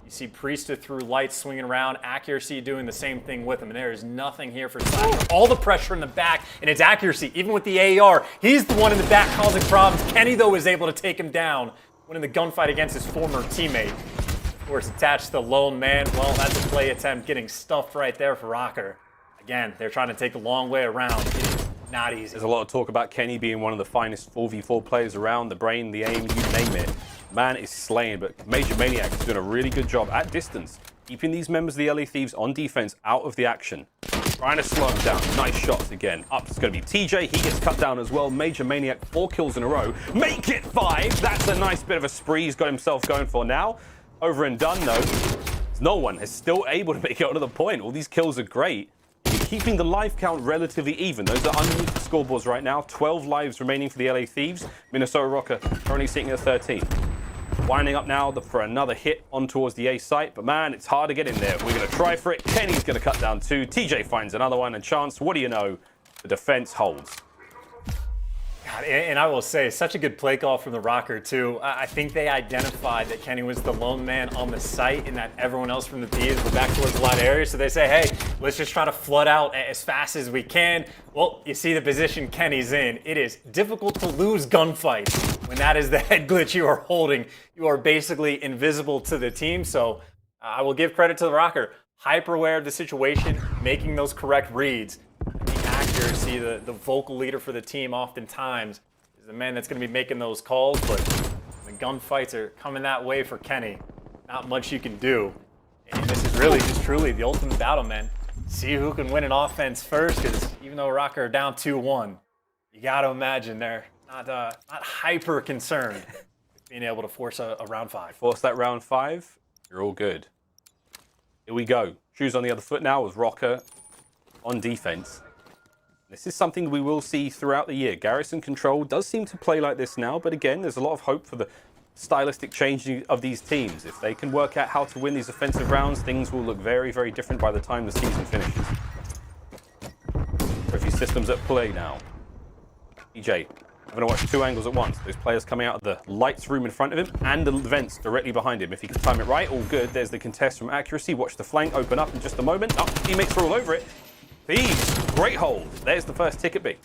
Speaker 13: You see Priesta through lights swinging around, accuracy doing the same thing with him, and there is nothing here for Slasher. All the pressure in the back, and it's accuracy, even with the AR. He's the one in the back causing problems. Kenny, though, is able to take him down, winning the gunfight against his former teammate. Of course, attached to the lone man. Well, that's a play attempt, getting stuffed right there for Rocker. Again, they're trying to take the long way around. It's not easy.
Speaker 12: There's a lot of talk about Kenny being one of the finest 4v4 players around, the brain, the aim, you name it. Man is slaying, but Major Maniac is doing a really good job at distance, keeping these members of the LA Thieves on defense out of the action. Trying to slow him down. Nice shots again. Up it's going to be TJ. He gets cut down as well. Major Maniac, 4 kills in a row. Make it 5. That's a nice bit of a spree he's got himself going for now. Over and done, though. No one is still able to make it onto the point. All these kills are great. Keeping the life count relatively even. Those are underneath the scoreboards right now. 12 lives remaining for the LA Thieves. Minnesota Rocker currently sitting at 13. Winding up now for another hit on towards the A site, but man, it's hard to get in there. We're going to try for it. Kenny's going to cut down 2. TJ finds another one, and Chance, what do you know? The defense holds.
Speaker 13: God, and I will say, such a good play call from the Rocker, too. I think they identified that Kenny was the lone man on the site and that everyone else from the Thieves were back towards the light area. So they say, hey, let's just try to flood out as fast as we can. Well, you see the position Kenny's in. It is difficult to lose gunfights when that is the head glitch you are holding. You are basically invisible to the team. So I will give credit to the Rocker. Hyper aware of the situation, making those correct reads. Accuracy, the vocal leader for the team oftentimes is the man that's going to be making those calls, but the gunfights are coming that way for Kenny. Not much you can do. And this is really just truly the ultimate battle, man. See who can win an offense first, because even though Rocker are down 2-1, you got to imagine they're not hyper concerned with being able to force a round 5.
Speaker 12: Force that round 5, you're all good. Here we go. Shoes on the other foot now with Rocker on defense. This is something we will see throughout the year. Garrison Control does seem to play like this now, but again, there's a lot of hope for the stylistic changing of these teams. If they can work out how to win these offensive rounds, things will look very, very different by the time the season finishes. Trophy systems at play now. EJ, I'm going to watch 2 angles at once. Those players coming out of the lights room in front of him and the vents directly behind him. If he can time it right, all good. There's the contest from accuracy. Watch the flank open up in just a moment. Oh, teammates are all over it. Thieves, great hold. There's the first ticket B.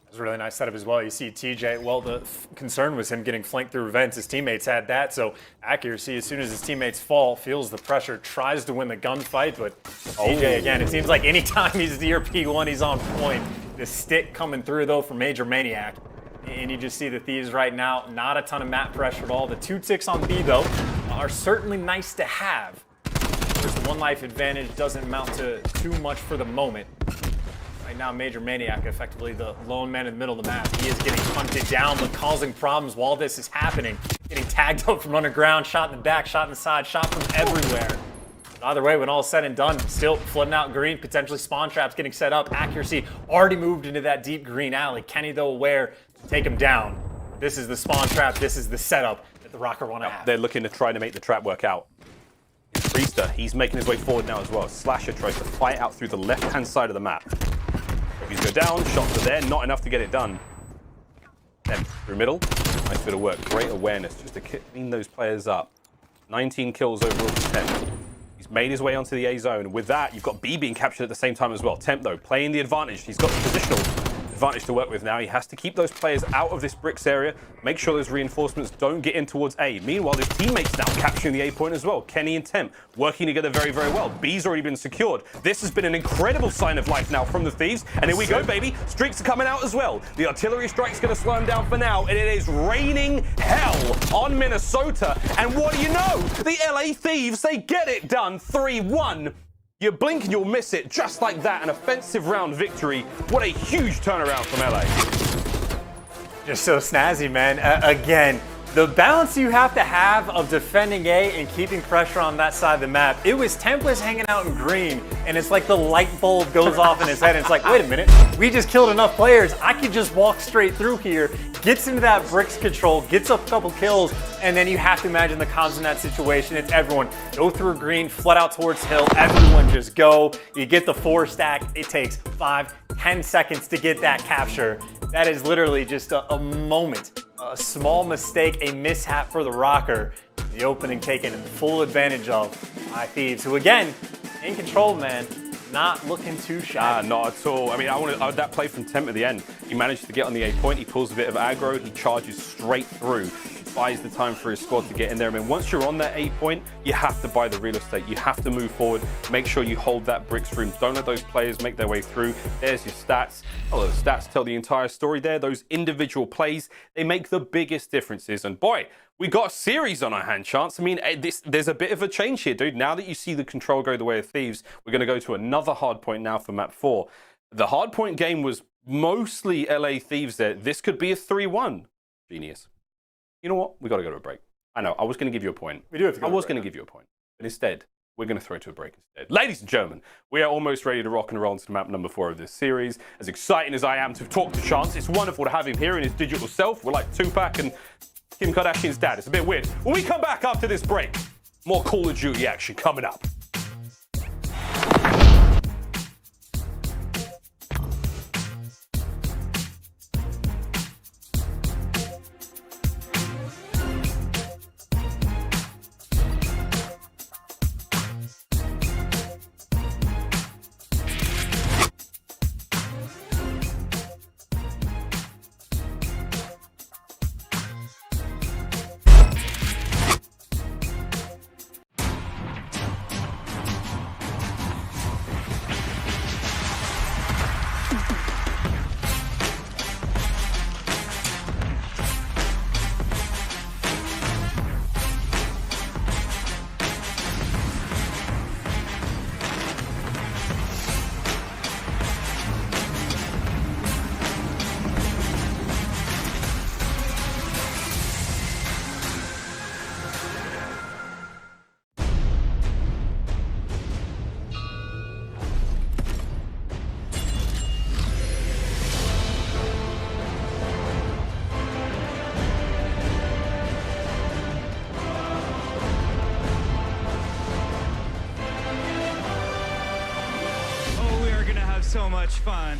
Speaker 13: That's a really nice setup as well. You see TJ, well, the concern was him getting flanked through vents. His teammates had that, so accuracy, as soon as his teammates fall, feels the pressure, tries to win the gunfight, but TJ, again, it seems like anytime he's near P1, he's on point. The stick coming through, though, for Major Maniac. And you just see the Thieves right now, not a ton of map pressure at all. The 2 ticks on B, though, are certainly nice to have. Of course, the 1 life advantage doesn't amount to too much for the moment. Right now, Major Maniac, effectively the lone man in the middle of the map. He is getting hunted down, but causing problems while this is happening. Getting tagged up from underground, shot in the back, shot in the side, shot from everywhere. Either way, when all is said and done, still flooding out green, potentially spawn traps getting set up. Accuracy already moved into that deep green alley. Kenny, though, aware to take him down. This is the spawn trap. This is the setup that the Rocker want to have.
Speaker 12: They're looking to try to make the trap work out. Priester, he's making his way forward now as well. Slasher tries to fight out through the left-hand side of the map. He's go down, shots are there, not enough to get it done. Then through middle, nice bit of work, great awareness just to clean those players up. 19 kills overall for Temp. He's made his way onto the A zone. With that, you've got B being captured at the same time as well. Temp, though, playing the advantage. He's got the positional advantage to work with now. He has to keep those players out of this bricks area, make sure those reinforcements don't get in towards A. Meanwhile, his teammates now capturing the A point as well. Kenny and Temp working together very, very well. B's already been secured. This has been an incredible sign of life now from the Thieves. And here we go, baby. Streaks are coming out as well. The artillery strike's going to slow him down for now. And it is raining hell on Minnesota. And what do you know? The LA Thieves, they get it done 3-1. You blink and you'll miss it, just like that, an offensive round victory. What a huge turnaround from LA.
Speaker 13: Just so snazzy, man. Again, the balance you have to have of defending A and keeping pressure on that side of the map. It was Templa's hanging out in green, and it's like the light bulb goes off in his head, and it's like, wait a minute, we just killed enough players. I could just walk straight through here. Gets into that bricks control, gets a couple kills, and then you have to imagine the comms in that situation. It's everyone go through green, flood out towards hill, everyone just go. You get the 4 stack. It takes 5-10 seconds to get that capture. That is literally just a moment. A small mistake, a mishap for the Rocker. The opening taken full advantage of by Thieves, who again, in control, man. Not looking too shy.
Speaker 12: Not at all. I mean, I wanted that play from Temp at the end. He managed to get on the A point. He pulls a bit of aggro. He charges straight through. Buys the time for his squad to get in there. I mean, once you're on that A point, you have to buy the real estate. You have to move forward. Make sure you hold that bricks room. Don't let those players make their way through. There's your stats. Oh, the stats tell the entire story there. Those individual plays, they make the biggest differences. And boy, we got a series on our hand, Chance. I mean, there's a bit of a change here, dude. Now that you see the control go the way of Thieves, we're going to go to another hard point now for map 4. The hard point game was mostly LA Thieves there. This could be a 3-1. Genius. You know what? We got to go to a break. I know. I was going to give you a point.
Speaker 13: We do have to go
Speaker 12: I was going to give you a point. But instead, we're going to throw to a break instead. Ladies and gentlemen, we are almost ready to rock and roll into map number 4 of this series. As exciting as I am to talk to Chance, it's wonderful to have him here in his digital self. We're like Tupac and Kim Kardashian's dad. It's a bit weird. When we come back after this break, more Call of Duty action coming up.
Speaker 15: So much fun.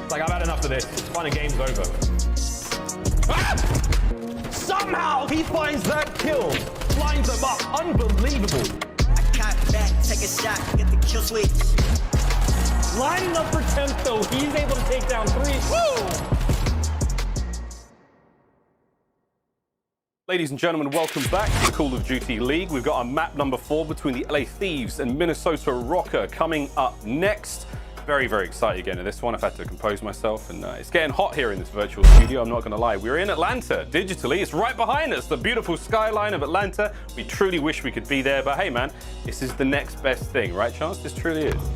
Speaker 12: Like, I've had enough of this. Fun and game's over. Ah! Somehow he finds that kill. Lines them up. Unbelievable.
Speaker 17: I caught back take a shot, get the kill switch.
Speaker 12: Lining up for Temp, though, he's able to take down 3. Woo! Ladies and gentlemen, welcome back to the Call of Duty League. We've got our map number 4 between the LA Thieves and Minnesota Rocker coming up next. Very, very excited again in this one. I've had to compose myself, and it's getting hot here in this virtual studio, I'm not going to lie. We're in Atlanta, digitally. It's right behind us, the beautiful skyline of Atlanta. We truly wish we could be there, but hey, man, this is the next best thing, right, Chance? This truly is.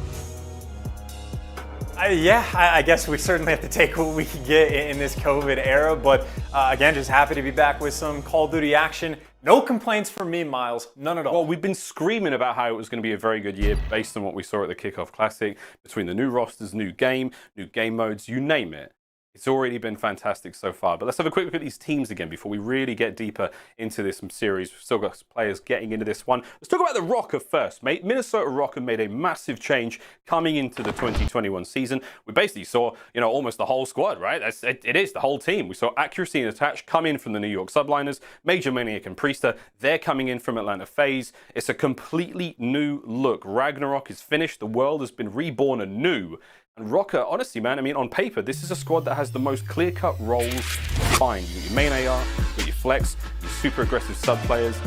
Speaker 13: I guess we certainly have to take what we can get in this COVID era, but again, just happy to be back with some Call of Duty action. No complaints from me, Miles. None at all.
Speaker 12: Well, we've been screaming about how it was going to be a very good year based on what we saw at the Kickoff Classic, between the new rosters, new game modes, you name it. It's already been fantastic so far. But let's have a quick look at these teams again before we really get deeper into this series. We've still got some players getting into this one. Let's talk about the Rocker first, mate. Minnesota Rocker made a massive change coming into the 2021 season. We basically saw, almost the whole squad, right? It is the whole team. We saw Accuracy and Attach come in from the New York Subliners. Major Maniac and Priester, they're coming in from Atlanta FaZe. It's a completely new look. Ragnarok is finished. The world has been reborn anew. And Rocker, honestly, man, on paper, this is a squad that has the most clear-cut roles defined. You got your main AR, you got your flex, your super aggressive sub-players.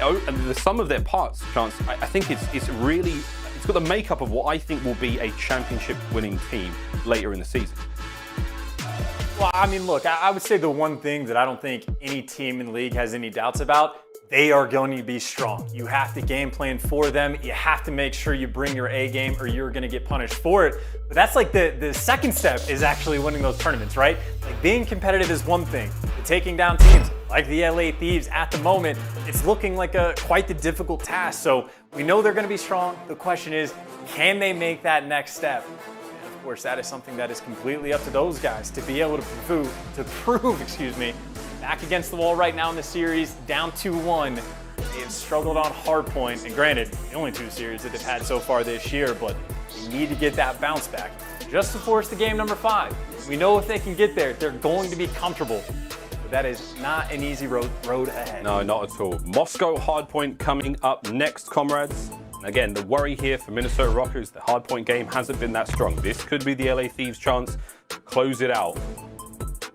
Speaker 12: And the sum of their parts, Chance, I think it's got the makeup of what I think will be a championship-winning team later in the season.
Speaker 13: Well, look, I would say the one thing that I don't think any team in the league has any doubts about, they are going to be strong. You have to game plan for them. You have to make sure you bring your A game or you're going to get punished for it. But that's like the second step is actually winning those tournaments, right? Like being competitive is one thing. But taking down teams like the LA Thieves at the moment, it's looking like quite the difficult task. So we know they're going to be strong. The question is, can they make that next step? And of course, that is something that is completely up to those guys to be able to prove, back against the wall right now in the series, down 2-1. They have struggled on hardpoint, and granted, the only 2 series that they've had so far this year, but they need to get that bounce back just to force the game number 5. We know if they can get there, they're going to be comfortable. But that is not an easy road ahead.
Speaker 12: No, not at all. Moscow hardpoint coming up next, comrades. And again, the worry here for Minnesota Rockers, the hardpoint game hasn't been that strong. This could be the LA Thieves' chance to close it out.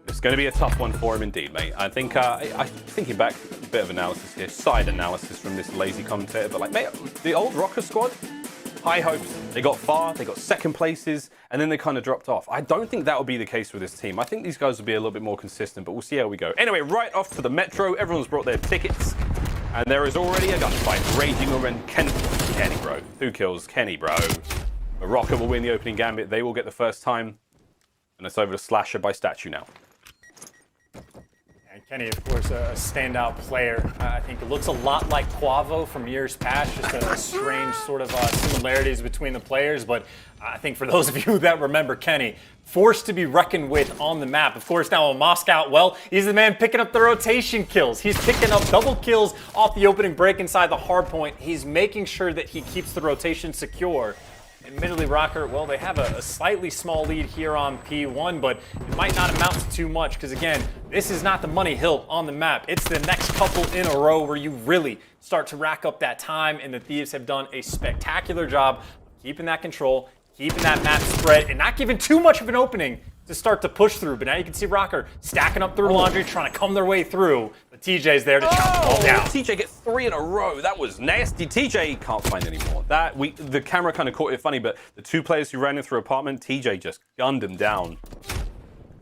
Speaker 12: It's going to be a tough one for him indeed, mate. I think, thinking back, a bit of analysis here, side analysis from this lazy commentator, but mate, the old Rocker squad, high hopes. They got far, they got second places, and then they kind of dropped off. I don't think that will be the case with this team. I think these guys will be a little bit more consistent, but we'll see how we go. Anyway, right off to the Metro. Everyone's brought their tickets, and there is already a gunfight raging around Kenny, bro. 2 kills, Kenny, bro. The Rocker will win the opening gambit. They will get the first time, and it's over to Slasher by statue now.
Speaker 13: And Kenny, of course, a standout player. I think it looks a lot like Quavo from years past, just a strange sort of similarities between the players. But I think for those of you that remember Kenny, forced to be reckoned with on the map. Of course, now in Moscow, well, he's the man picking up the rotation kills. He's picking up double kills off the opening break inside the hard point. He's making sure that he keeps the rotation secure. Admittedly, Rocker, well, they have a slightly small lead here on P1, but it might not amount to too much because, again, this is not the money hill on the map. It's the next couple in a row where you really start to rack up that time, and the Thieves have done a spectacular job of keeping that control, keeping that map spread, and not giving too much of an opening to start to push through. But now you can see Rocker stacking up their laundry, trying to come their way through. But TJ's there to chop them all down.
Speaker 12: TJ gets 3 in a row. That was nasty. TJ can't find any more. The camera kind of caught it funny, but the 2 players who ran in through apartment, TJ just gunned him down.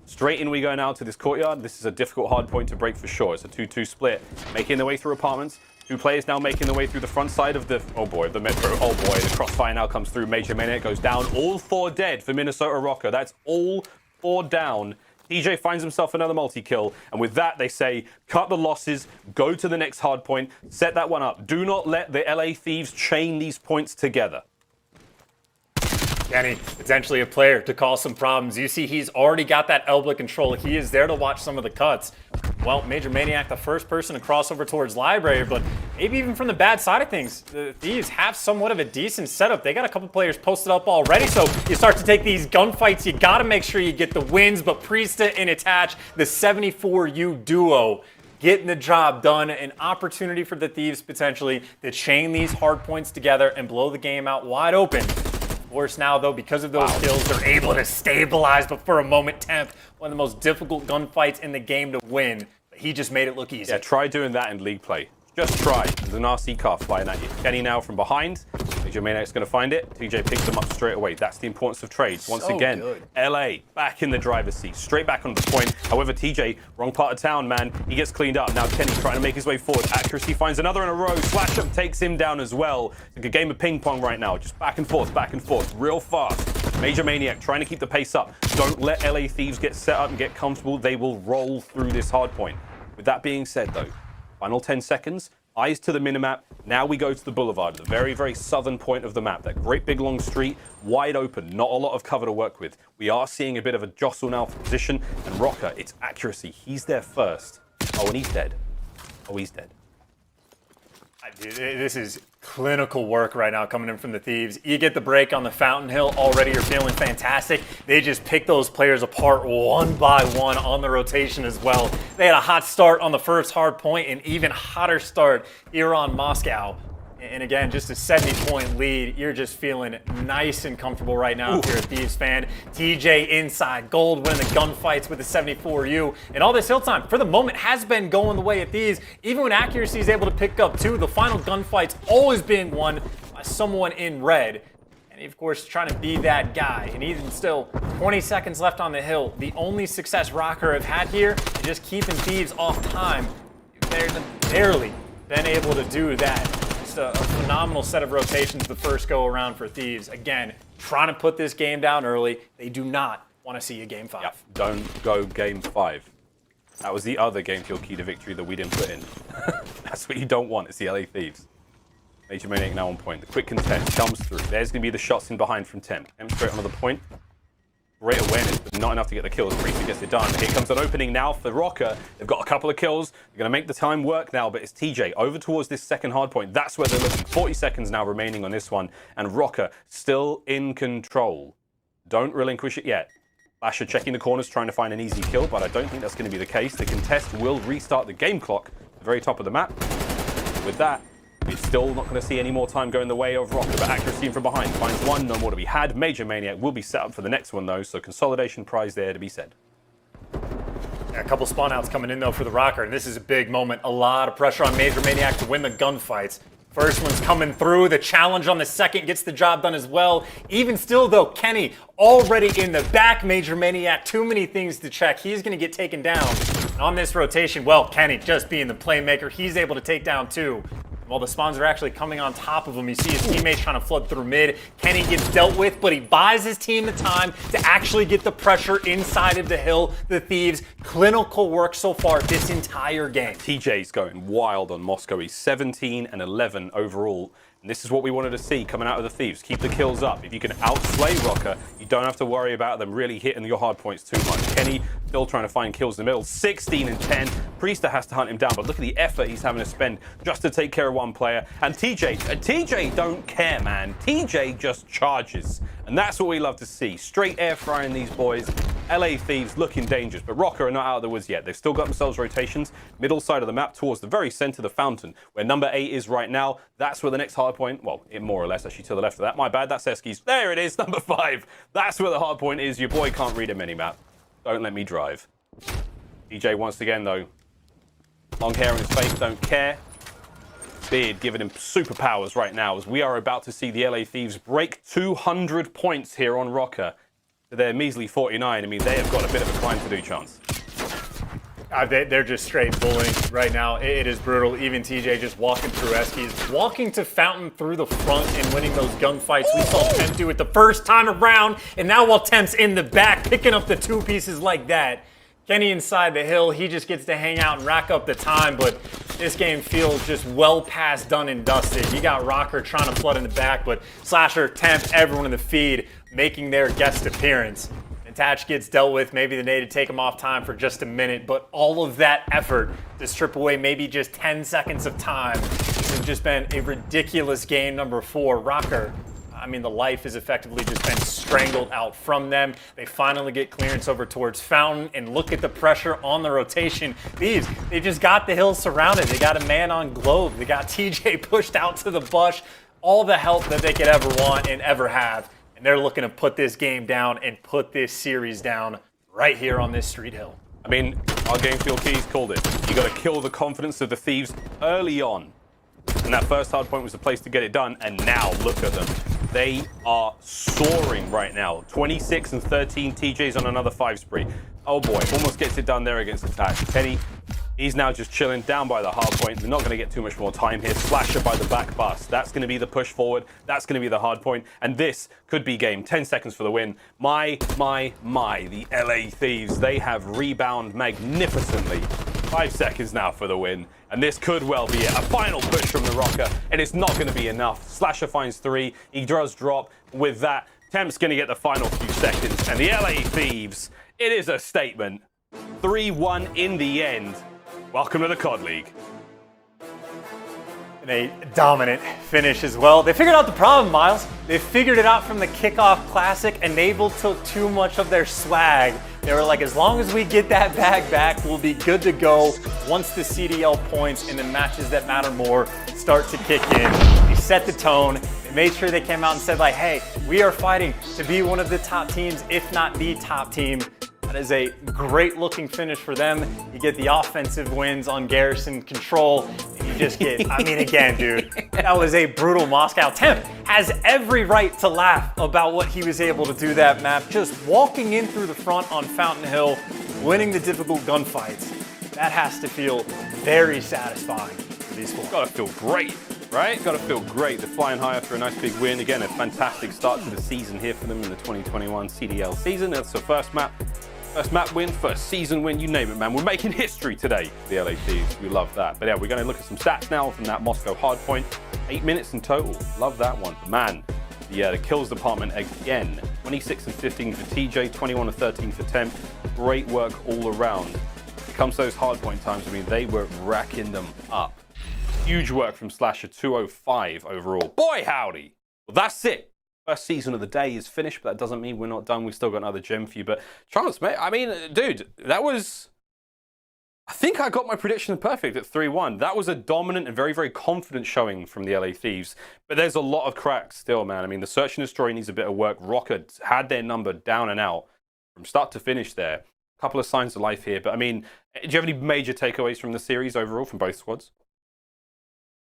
Speaker 12: Straight in we go now to this courtyard. This is a difficult hard point to break for sure. It's a 2-2 split. Making their way through apartments. 2 players now making their way through the front side of the Metro. Oh boy, the crossfire now comes through. Major Maniac goes down. All 4 dead for Minnesota Rocker. That's all 4 down. TJ finds himself another multi-kill, and with that they say, cut the losses, go to the next hard point, set that one up. Do not let the LA Thieves chain these points together.
Speaker 13: Kenny, potentially a player to cause some problems. You see he's already got that elbow control. He is there to watch some of the cuts. Well, Major Maniac, the first person to cross over towards Library, but maybe even from the bad side of things, the Thieves have somewhat of a decent setup. They got a couple players posted up already, so you start to take these gunfights. You got to make sure you get the wins, but Priesta and Attach, the 74U duo, getting the job done. An opportunity for the Thieves potentially to chain these hard points together and blow the game out wide open. Of course, now though, because of those kills, they're able to stabilize. But for a moment, Temp, one of the most difficult gunfights in the game to win. But he just made it look easy.
Speaker 12: Yeah, try doing that in league play. Just try. There's an RC car flying at you. Kenny now from behind. Major Maniac's going to find it. TJ picks them up straight away. That's the importance of trades. Once again,
Speaker 13: good.
Speaker 12: LA back in the driver's seat. Straight back on the point. However, TJ, wrong part of town, man. He gets cleaned up. Now Kenny trying to make his way forward. Accuracy finds another in a row. Slash Up takes him down as well. It's like a game of ping pong right now. Just back and forth, real fast. Major Maniac trying to keep the pace up. Don't let LA Thieves get set up and get comfortable. They will roll through this hard point. With that being said, though, final 10 seconds. Eyes to the minimap. Now we go to the boulevard, the very, very southern point of the map. That great big long street, wide open, not a lot of cover to work with. We are seeing a bit of a jostle now for position. And Rocker, it's accuracy. He's there first. Oh, and he's dead. Oh, he's dead.
Speaker 13: Dude, this is clinical work right now coming in from the Thieves. You get the break on the Fountain Hill already. You're feeling fantastic. They just pick those players apart one by one on the rotation as well. They had a hot start on the first hard point, and even hotter start here on Moscow. And again, just a 70-point lead. You're just feeling nice and comfortable right now if you're a Thieves fan. TJ inside, Gold winning the gunfights with the 74U. And all this hill time, for the moment, has been going the way of Thieves. Even when accuracy is able to pick up two, the final gunfight's always been won by someone in red. And he, of course, trying to be that guy. And even still, 20 seconds left on the hill. The only success Rocker have had here is just keeping Thieves off time. They've barely been able to do that. A phenomenal set of rotations the first go around for Thieves. Again, trying to put this game down early. They do not want to see a game 5.
Speaker 12: Yep. Don't go game 5. That was the other game fuel key to victory that we didn't put in. That's what you don't want. It's the LA Thieves. Major Maniac now on point. The quick contest comes through. There's going to be the shots in behind from Temp. Temp straight onto the point. Great awareness, but not enough to get the kills. Priestley gets it done. Here comes an opening now for Rocker. They've got a couple of kills. They're going to make the time work now, but it's TJ over towards this second hard point. That's where they're looking. 40 seconds now remaining on this one, and Rocker still in control. Don't relinquish it yet. Basher checking the corners, trying to find an easy kill, but I don't think that's going to be the case. The contest will restart the game clock at the very top of the map. With that, we're still not going to see any more time going the way of Rocker, but accuracy from behind finds one, no more to be had. Major Maniac will be set up for the next one, though, so consolidation prize there to be said.
Speaker 13: Yeah, a couple spawn outs coming in, though, for the Rocker, and this is a big moment. A lot of pressure on Major Maniac to win the gunfights. First one's coming through. The challenge on the second gets the job done as well. Even still, though, Kenny already in the back. Major Maniac, too many things to check. He's going to get taken down. And on this rotation, well, Kenny just being the playmaker, he's able to take down two. While the spawns are actually coming on top of him, you see his teammates trying to flood through mid. Kenny gets dealt with, but he buys his team the time to actually get the pressure inside of the hill. The Thieves, clinical work so far this entire game.
Speaker 12: TJ's going wild on Moscow. He's 17 and 11 overall. And this is what we wanted to see coming out of the Thieves. Keep the kills up. If you can outslay Rocker, you don't have to worry about them really hitting your hard points too much. Kenny still trying to find kills in the middle. 16 and 10. Priester has to hunt him down, but look at the effort he's having to spend just to take care of one player. And TJ don't care, man. TJ just charges. And that's what we love to see. Straight air frying these boys. LA Thieves looking dangerous, but Rocker are not out of the woods yet. They've still got themselves rotations. Middle side of the map towards the very center of the fountain, where number 8 is right now. That's where the next hard point, well, more or less actually to the left of that. My bad, that's Eski's. There it is, number 5. That's where the hard point is. Your boy can't read a minimap. Don't let me drive. DJ once again, though. Long hair on his face, don't care. Beard giving him superpowers right now, as we are about to see the LA Thieves break 200 points here on Rocker. To their measly 49, I mean, they have got a bit of a climb to do, Chance.
Speaker 13: They're just straight bullying right now. It is brutal. Even TJ just walking through Eskies, walking to Fountain through the front and winning those gunfights. We saw Temp do it the first time around, and now while Temp's in the back, picking up the 2 pieces like that. Kenny inside the hill, he just gets to hang out and rack up the time, but this game feels just well past done and dusted. You got Rocker trying to flood in the back, but Slasher, Temp, everyone in the feed making their guest appearance. Attach gets dealt with, maybe the nade to take him off time for just a minute, but all of that effort to strip away maybe just 10 seconds of time. This has just been a ridiculous game number 4. Rocker, I mean, the life has effectively just been strangled out from them. They finally get clearance over towards Fountain, and look at the pressure on the rotation. Thieves, they just got the hill surrounded. They got a man on Globe. They got TJ pushed out to the bush. All the help that they could ever want and ever have. And they're looking to put this game down and put this series down right here on this street hill.
Speaker 12: I mean, our game field keys called it. You got to kill the confidence of the Thieves early on. And that first hard point was the place to get it done. And now look at them. They are soaring right now. 26 and 13 TJs on another 5 spree. Oh boy, almost gets it done there against Attack. Kenny, he's now just chilling down by the hard point. They're not going to get too much more time here. Slasher by the back bus. That's going to be the push forward. That's going to be the hard point. And this could be game. 10 seconds for the win. My. The LA Thieves, they have rebound magnificently. 5 seconds now for the win. And this could well be it. A final push from the Rocker. And it's not going to be enough. Slasher finds 3. He does drop. With that, Temp's going to get the final few seconds. And the LA Thieves, it is a statement. 3-1 in the end. Welcome to the COD League.
Speaker 13: And a dominant finish as well. They figured out the problem, Miles. They figured it out from the kickoff classic, and Naval took too much of their swag. They were like, as long as we get that bag back, we'll be good to go once the CDL points in the matches that matter more start to kick in. They set the tone. They made sure they came out and said, like, hey, we are fighting to be one of the top teams, if not the top team. That is a great looking finish for them. You get the offensive wins on Garrison Control, and you just get, I mean, again, dude, that was a brutal Moscow. Temp has every right to laugh about what he was able to do that map. Just walking in through the front on Fountain Hill, winning the difficult gunfights. That has to feel very satisfying for these squads.
Speaker 12: Gotta feel great, right? Gotta feel great. They're flying high after a nice big win. Again, a fantastic start to the season here for them in the 2021 CDL season. That's the first map. First map win, first season win, you name it, man. We're making history today, the LA Thieves. We love that. But yeah, we're going to look at some stats now from that Moscow hardpoint. 8 minutes in total. Love that one. But man, the kills department again. 26 and 15 for TJ, 21 and 13 for Temp. Great work all around. It comes to those hardpoint times, I mean, they were racking them up. Huge work from Slasher, 205 overall. Boy, howdy. Well, that's it. First season of the day is finished, but that doesn't mean we're not done. We've still got another gem for you. But Chance, mate, I mean, dude, that was... I think I got my prediction perfect at 3-1. That was a dominant and very, very confident showing from the LA Thieves. But there's a lot of cracks still, man. I mean, the Search and Destroy needs a bit of work. Rocket had their number down and out from start to finish there. A couple of signs of life here. But, I mean, do you have any major takeaways from the series overall from both squads?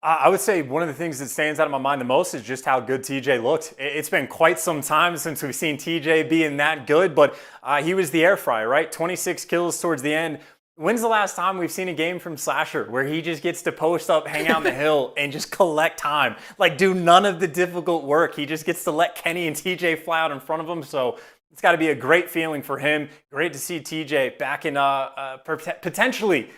Speaker 13: I would say one of the things that stands out in my mind the most is just how good TJ looked. It's been quite some time since we've seen TJ being that good, but he was the air fryer, right? 26 kills towards the end. When's the last time we've seen a game from Slasher where he just gets to post up, hang out on the hill, and just collect time? Like, do none of the difficult work. He just gets to let Kenny and TJ fly out in front of him, so it's got to be a great feeling for him. Great to see TJ back in potentially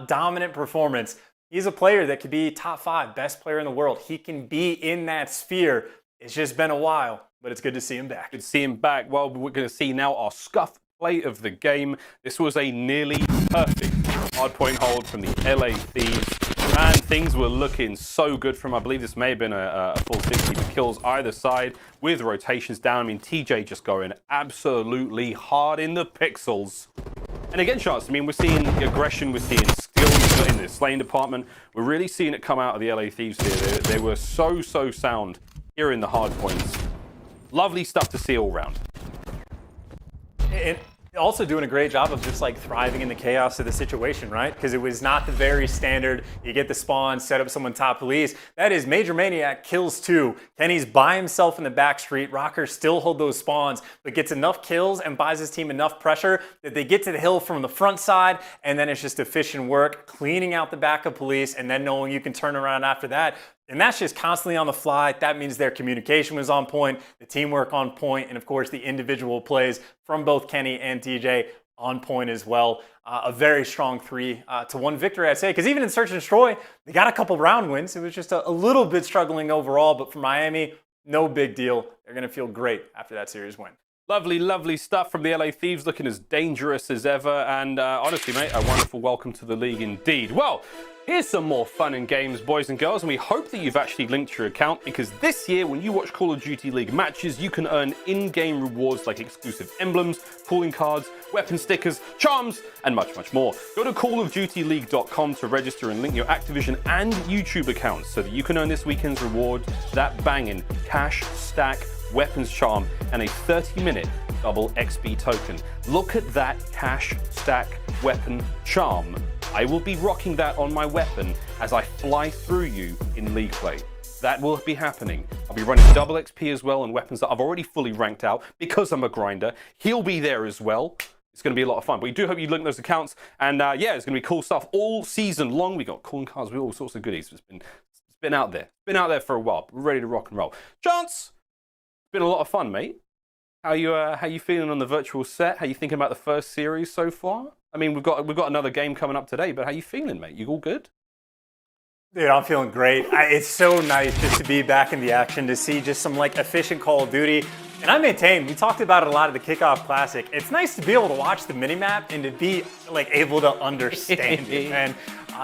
Speaker 13: dominant performance. He's a player that could be top 5, best player in the world. He can be in that sphere. It's just been a while, but it's good to see him back.
Speaker 12: Good to see him back. Well, we're going to see now our scuff play of the game. This was a nearly perfect hardpoint hold from the LA Thieves. Man, things were looking so good from, I believe this may have been a full 60 kills either side with rotations down. I mean, TJ just going absolutely hard in the pixels. And again, Chance, I mean, we're seeing aggression, we're seeing skills in the slaying department. We're really seeing it come out of the LA Thieves here. They were so sound here in the hard points. Lovely stuff to see all round.
Speaker 13: And also doing a great job of just like thriving in the chaos of the situation, right? Because it was not the very standard, you get the spawn, set up someone top police. That is Major Maniac kills 2. Kenny's by himself in the back street. Rocker still hold those spawns, but gets enough kills and buys his team enough pressure that they get to the hill from the front side, and then it's just efficient work, cleaning out the back of police, and then knowing you can turn around after that. And that's just constantly on the fly. That means their communication was on point, the teamwork on point, and of course the individual plays from both Kenny and TJ on point as well. A very strong 3-1 victory, I'd say, because even in Search and Destroy, they got a couple round wins. It was just a little bit struggling overall, but for Miami, no big deal. They're going to feel great after that series win.
Speaker 12: Lovely, lovely stuff from the LA Thieves, looking as dangerous as ever. And honestly, mate, a wonderful welcome to the league indeed. Well, here's some more fun and games, boys and girls, and we hope that you've actually linked your account, because this year, when you watch Call of Duty League matches, you can earn in-game rewards like exclusive emblems, calling cards, weapon stickers, charms, and much, much more. Go to callofdutyleague.com to register and link your Activision and YouTube accounts so that you can earn this weekend's reward, that banging cash stack weapons charm and a 30-minute double XP token. Look at that cash stack weapon charm. I will be rocking that on my weapon as I fly through you in League play. That will be happening. I'll be running double XP as well on weapons that I've already fully ranked out because I'm a grinder. He'll be there as well. It's going to be a lot of fun. But we do hope you link those accounts. And yeah, it's going to be cool stuff all season long. We got calling cards with all sorts of goodies. It's been out there. It's been out there for a while. We're ready to rock and roll. Chance! Been a lot of fun, mate. How you feeling on the virtual set? How you thinking about the first series so far? I mean, we've got another game coming up today, but how you feeling, mate? You all good?
Speaker 13: Dude, I'm feeling great. It's so nice just to be back in the action, to see just some like efficient Call of Duty. And I maintain, we talked about it a lot at the Kickoff Classic. It's nice to be able to watch the minimap and to be like able to understand it. And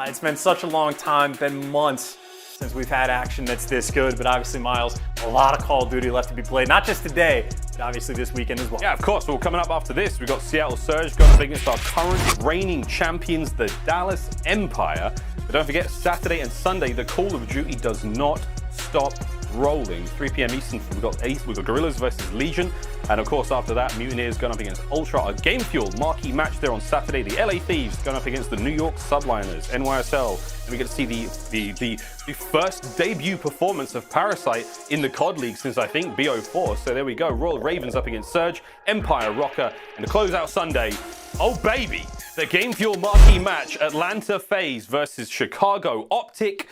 Speaker 13: it's been such a long time, been months since we've had action that's this good. But obviously, Miles, a lot of Call of Duty left to be played, not just today, but obviously this weekend as well.
Speaker 12: Yeah, of course. Well, coming up after this, we've got Seattle Surge going up against our current reigning champions, the Dallas Empire. But don't forget, Saturday and Sunday, the Call of Duty does not stop rolling. 3 p.m. Eastern, we've got Guerrillas versus Legion. And of course, after that, Mutineers going up against Ultra. A game fuel marquee match there on Saturday. The LA Thieves going up against the New York Subliners, NYSL. And we get to see the first debut performance of Parasite in the COD League since, I think, BO4. So there we go. Royal Ravens up against Surge, Empire Rocker. And to close out Sunday, oh baby, the game fuel marquee match, Atlanta FaZe versus Chicago Optic.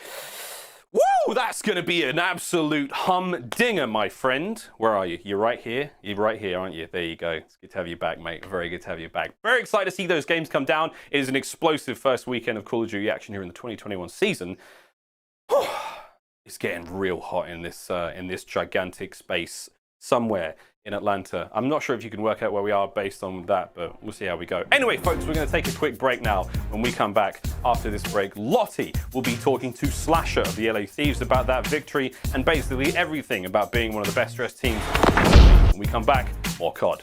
Speaker 12: Woo! That's going to be an absolute humdinger, my friend. Where are you? You're right here. You're right here, aren't you? There you go. It's good to have you back, mate. Very good to have you back. Very excited to see those games come down. It is an explosive first weekend of Call of Duty action here in the 2021 season. It's getting real hot in this gigantic space somewhere in Atlanta. I'm not sure if you can work out where we are based on that, but we'll see how we go. Anyway, folks, we're going to take a quick break now. When we come back after this break, Lottie will be talking to Slasher of the LA Thieves about that victory and basically everything about being one of the best dressed teams. When we come back, more COD.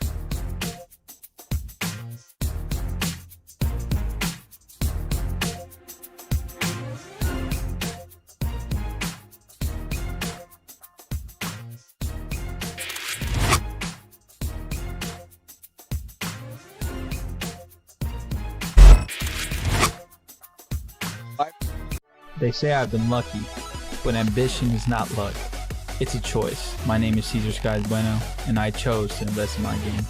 Speaker 21: They say I've been lucky, but ambition is not luck. It's a choice. My name is Cesar Skies Bueno, and I chose to invest in my game.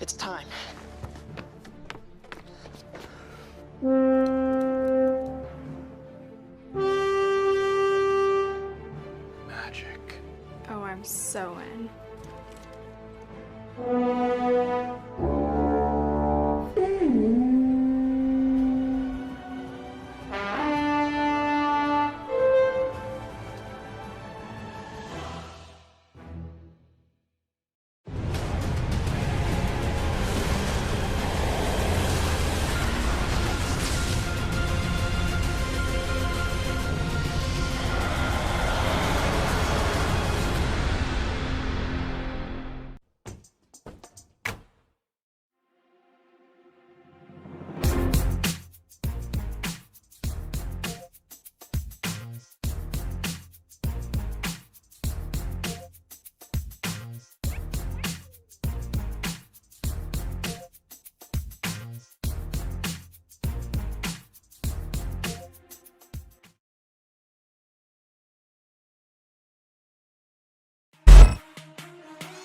Speaker 17: It's time.
Speaker 18: Magic. Oh, I'm so in.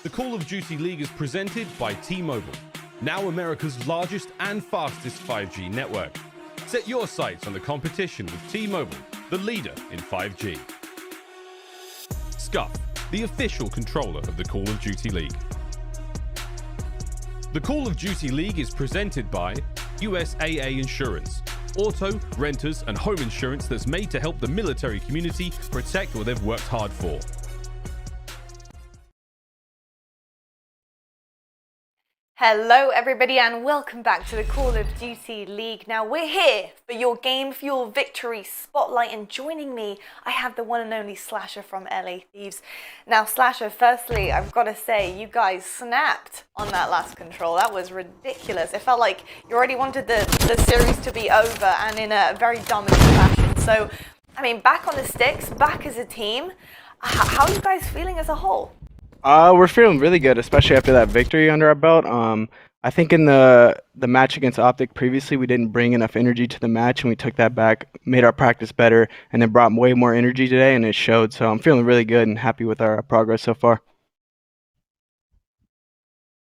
Speaker 12: The Call of Duty League is presented by T-Mobile, now America's largest and fastest 5G network. Set your sights on the competition with T-Mobile, the leader in 5G. Scuff, the official controller of the Call of Duty League. The Call of Duty League is presented by USAA Insurance. auto, renters, and home insurance that's made to help the military community protect what they've worked hard for.
Speaker 3: Hello everybody and welcome back to the Call of Duty League. Now we're here for your Game Fuel Victory Spotlight, and joining me I have the one and only Slasher from LA Thieves. Now Slasher, firstly I've got to say you guys snapped on that last control. That was ridiculous. It felt like you already wanted the series to be over, and in a very dominant fashion. So I mean, back on the sticks, back as a team. How are you guys feeling as a whole?
Speaker 8: We're feeling really good, especially after that victory under our belt. I think in the match against Optic previously, we didn't bring enough energy to the match, and we took that back, made our practice better, and then brought way more energy today, and it showed. So I'm feeling really good and happy with our progress so far.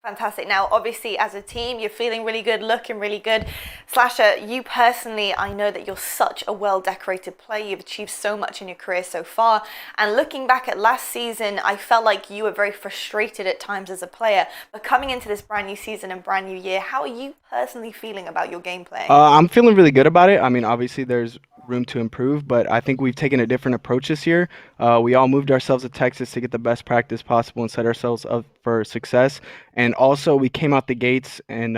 Speaker 3: Fantastic. Now, obviously, as a team, you're feeling really good, looking really good. Slasher, you personally, I know that you're such a well-decorated player. You've achieved so much in your career so far. And looking back at last season, I felt like you were very frustrated at times as a player. But coming into this brand new season and brand new year, how are you personally feeling about your gameplay?
Speaker 8: I'm feeling really good about it. I mean, obviously, there's room to improve, but I think we've taken a different approach this year. We all moved ourselves to Texas to get the best practice possible and set ourselves up for success. And also, we came out the gates and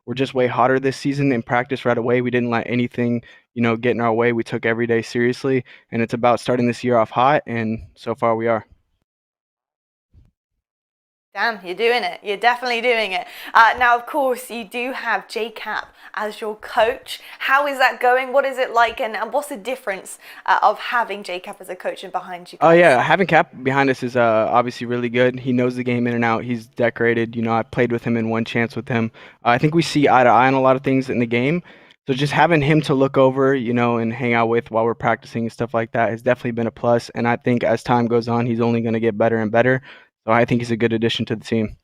Speaker 8: we're just way hotter this season in practice right away. We didn't let anything, get in our way. We took every day seriously, and it's about starting this year off hot, and so far we are.
Speaker 3: Damn, you're doing it. You're definitely doing it. Now, of course, you do have JCap as your coach. How is that going? What is it like? And what's the difference of having JCap as a coach and behind you guys?
Speaker 8: Oh, yeah. Having Cap behind us is obviously really good. He knows the game in and out. He's decorated. I played with him in one chance with him. I think we see eye to eye on a lot of things in the game. So just having him to look over, and hang out with while we're practicing and stuff like that has definitely been a plus. And I think as time goes on, he's only going to get better and better. So I think he's a good addition to the team.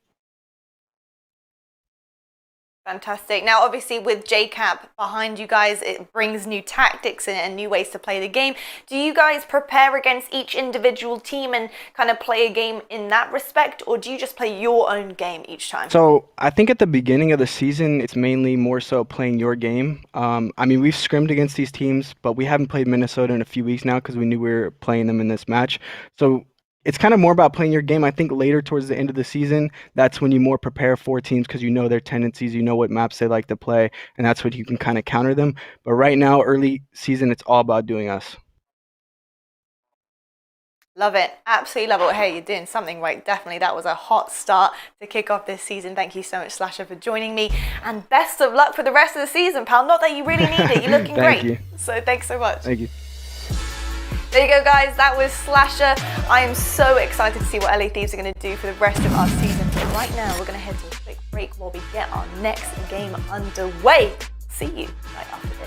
Speaker 3: Fantastic. Now, obviously, with JCap behind you guys, it brings new tactics and new ways to play the game. Do you guys prepare against each individual team and kind of play a game in that respect, or do you just play your own game each time?
Speaker 8: So I think at the beginning of the season, it's mainly more so playing your game. I mean, we've scrimmed against these teams, but we haven't played Minnesota in a few weeks now because we knew we were playing them in this match. So it's kind of more about playing your game. I think later towards the end of the season, that's when you more prepare for teams because you know their tendencies, you know what maps they like to play, and that's what you can kind of counter them. But right now, early season, it's all about doing us.
Speaker 3: Love it. Absolutely love it. Hey, you're doing something right. Definitely. That was a hot start to kick off this season. Thank you so much, Slasher, for joining me. And best of luck for the rest of the season, pal. Not that you really need it. You're looking great.
Speaker 8: You.
Speaker 3: So thanks so much.
Speaker 8: Thank you.
Speaker 3: There you go, guys. That was Slasher. I am so excited to see what LA Thieves are going to do for the rest of our season. But right now, we're going to head to a quick break while we get our next game underway. See you right after this.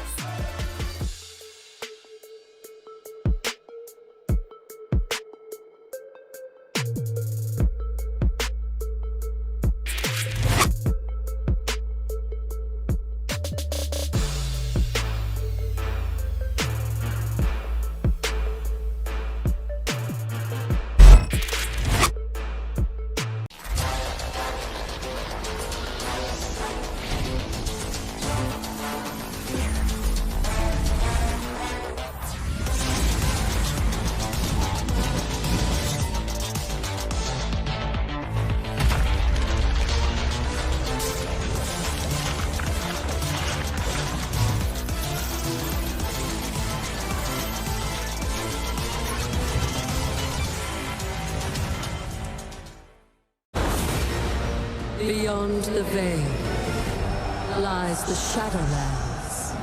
Speaker 10: Beyond the veil lies the Shadowlands.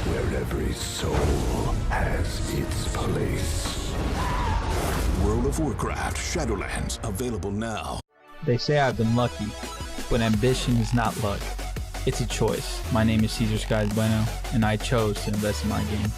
Speaker 16: Where every soul has its place.
Speaker 1: World of Warcraft Shadowlands, available now.
Speaker 21: They say I've been lucky, but ambition is not luck. It's a choice. My name is Cesar Skies Bueno, and I chose to invest in my game.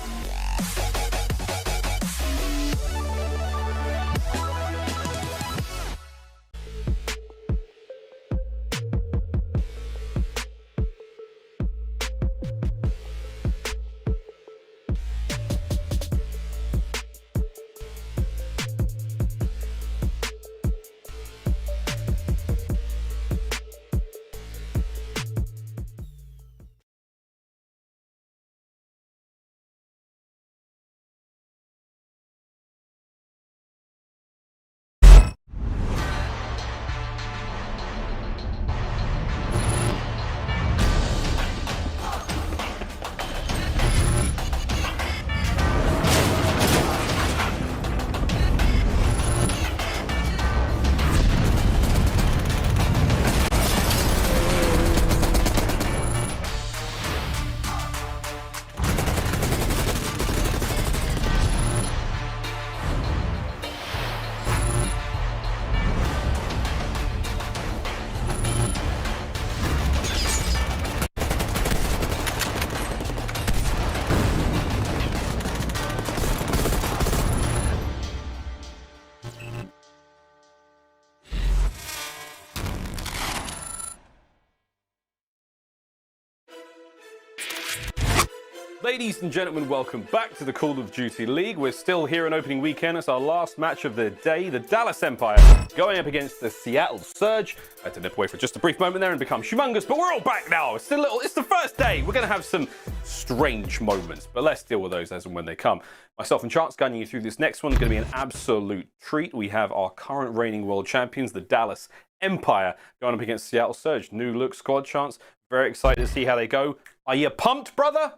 Speaker 12: Ladies and gentlemen, welcome back to the Call of Duty League. We're still here in opening weekend. It's our last match of the day. The Dallas Empire going up against the Seattle Surge. I had to nip away for just a brief moment there and become humongous, but we're all back now. It's the first day. We're going to have some strange moments, but let's deal with those as and when they come. Myself and Chance guiding you through this next one is going to be an absolute treat. We have our current reigning world champions, the Dallas Empire, going up against Seattle Surge. New look squad, Chance. Very excited to see how they go. Are you pumped, brother?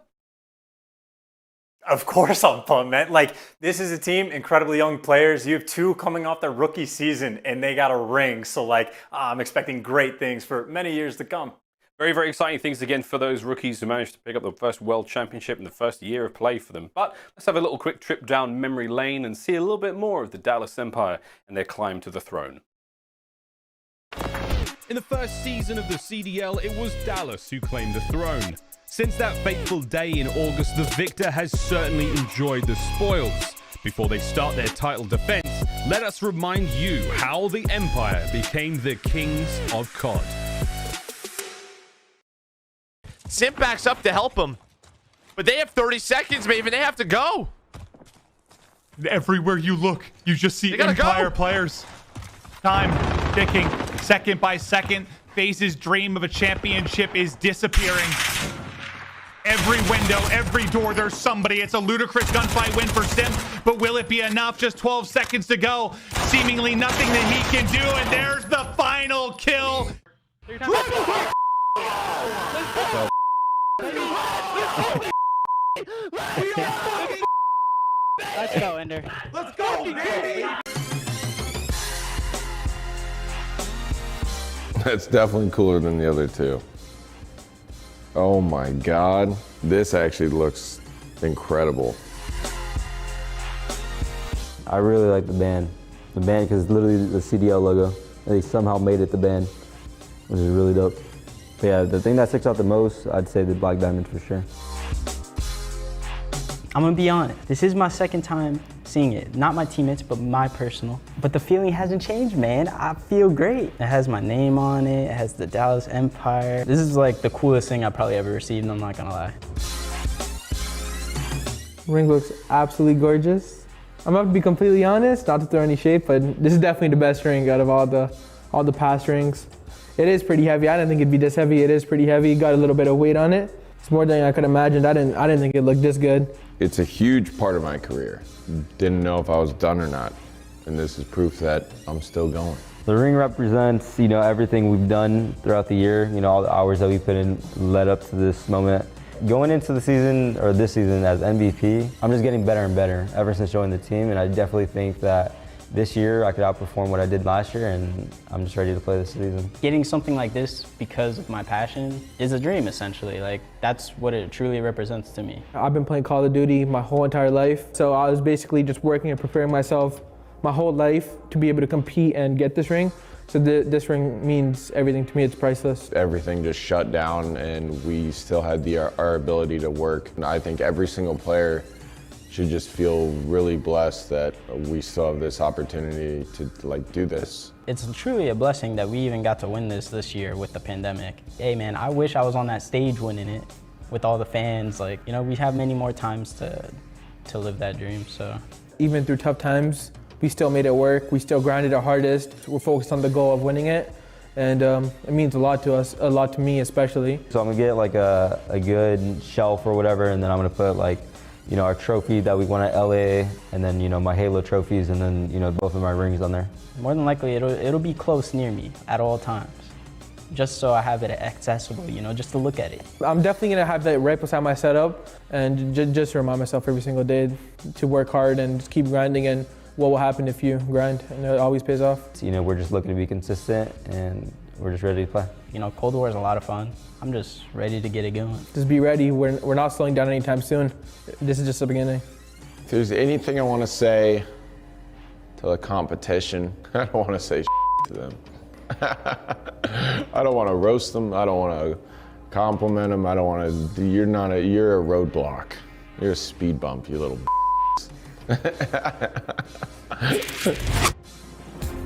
Speaker 13: Of course I'm pumped, man. Like, this is a team, incredibly young players. You have two coming off their rookie season, and they got a ring. So, like, I'm expecting great things for many years to come.
Speaker 12: Very, very exciting things again for those rookies who managed to pick up the first World Championship in the first year of play for them. But let's have a little quick trip down memory lane and see a little bit more of the Dallas Empire and their climb to the throne.
Speaker 2: In the first season of the CDL, it was Dallas who claimed the throne. Since that fateful day in August, the victor has certainly enjoyed the spoils. Before they start their title defense, let us remind you how the Empire became the kings of COD.
Speaker 22: Simp backs up to help him, but they have 30 seconds, maybe they have to go.
Speaker 23: Everywhere you look, you just see Empire players. Time ticking, second by second. FaZe's dream of a championship is disappearing. Every window, every door, there's somebody. It's a ludicrous gunfight win for Simp, but will it be enough? Just 12 seconds to go. Seemingly nothing that he can do, and there's the final kill.
Speaker 24: Let's go, Ender.
Speaker 23: Let's go, baby!
Speaker 25: That's definitely cooler than the other two. Oh my God, this actually looks incredible.
Speaker 26: I really like the band. The band, because it's literally the CDL logo. And they somehow made it the band, which is really dope. But yeah, the thing that sticks out the most, I'd say the Black Diamond for sure.
Speaker 24: I'm gonna be honest, this is my second time seeing it. Not my teammates, but my personal. But the feeling hasn't changed, man. I feel great. It has my name on it. It has the Dallas Empire. This is like the coolest thing I probably ever received, I'm not gonna lie.
Speaker 27: Ring looks absolutely gorgeous. I'm gonna be completely honest, not to throw any shade, but this is definitely the best ring out of all the past rings. It is pretty heavy. I didn't think it'd be this heavy. It is pretty heavy. Got a little bit of weight on it. It's more than I could imagine. I didn't think it looked this good.
Speaker 25: It's a huge part of my career. Didn't know if I was done or not. And this is proof that I'm still going.
Speaker 26: The ring represents, everything we've done throughout the year, all the hours that we put in led up to this moment. Going into the season, or this season as MVP, I'm just getting better and better ever since joining the team, and I definitely think that this year I could outperform what I did last year, and I'm just ready to play this season.
Speaker 24: Getting something like this because of my passion is a dream, essentially. Like, that's what it truly represents to me.
Speaker 27: I've been playing Call of Duty my whole entire life, so I was basically just working and preparing myself my whole life to be able to compete and get this ring. So this ring means everything to me. It's priceless.
Speaker 25: Everything just shut down, and we still had our ability to work. And I think every single player should just feel really blessed that we still have this opportunity to do this.
Speaker 24: It's truly a blessing that we even got to win this year with the pandemic. Hey man, I wish I was on that stage winning it with all the fans. We have many more times to live that dream, so.
Speaker 27: Even through tough times, we still made it work. We still grinded our hardest. We're focused on the goal of winning it. And it means a lot to us, a lot to me especially.
Speaker 26: So I'm gonna get a good shelf or whatever, and then I'm gonna put our trophy that we won at LA, and then my Halo trophies, and then both of my rings on there.
Speaker 24: More than likely, it'll be close near me at all times, just so I have it accessible, just to look at it.
Speaker 27: I'm definitely gonna have that right beside my setup, and just to remind myself every single day to work hard and just keep grinding, and what will happen if you grind, and it always pays off.
Speaker 26: We're just looking to be consistent, and we're just ready to play.
Speaker 24: Cold War is a lot of fun. I'm just ready to get it going.
Speaker 27: Just be ready. We're not slowing down anytime soon. This is just the beginning.
Speaker 25: If there's anything I want to say to the competition, I don't want to say to them. I don't want to roast them. I don't want to compliment them. I don't want to. You're a roadblock. You're a speed bump, you little.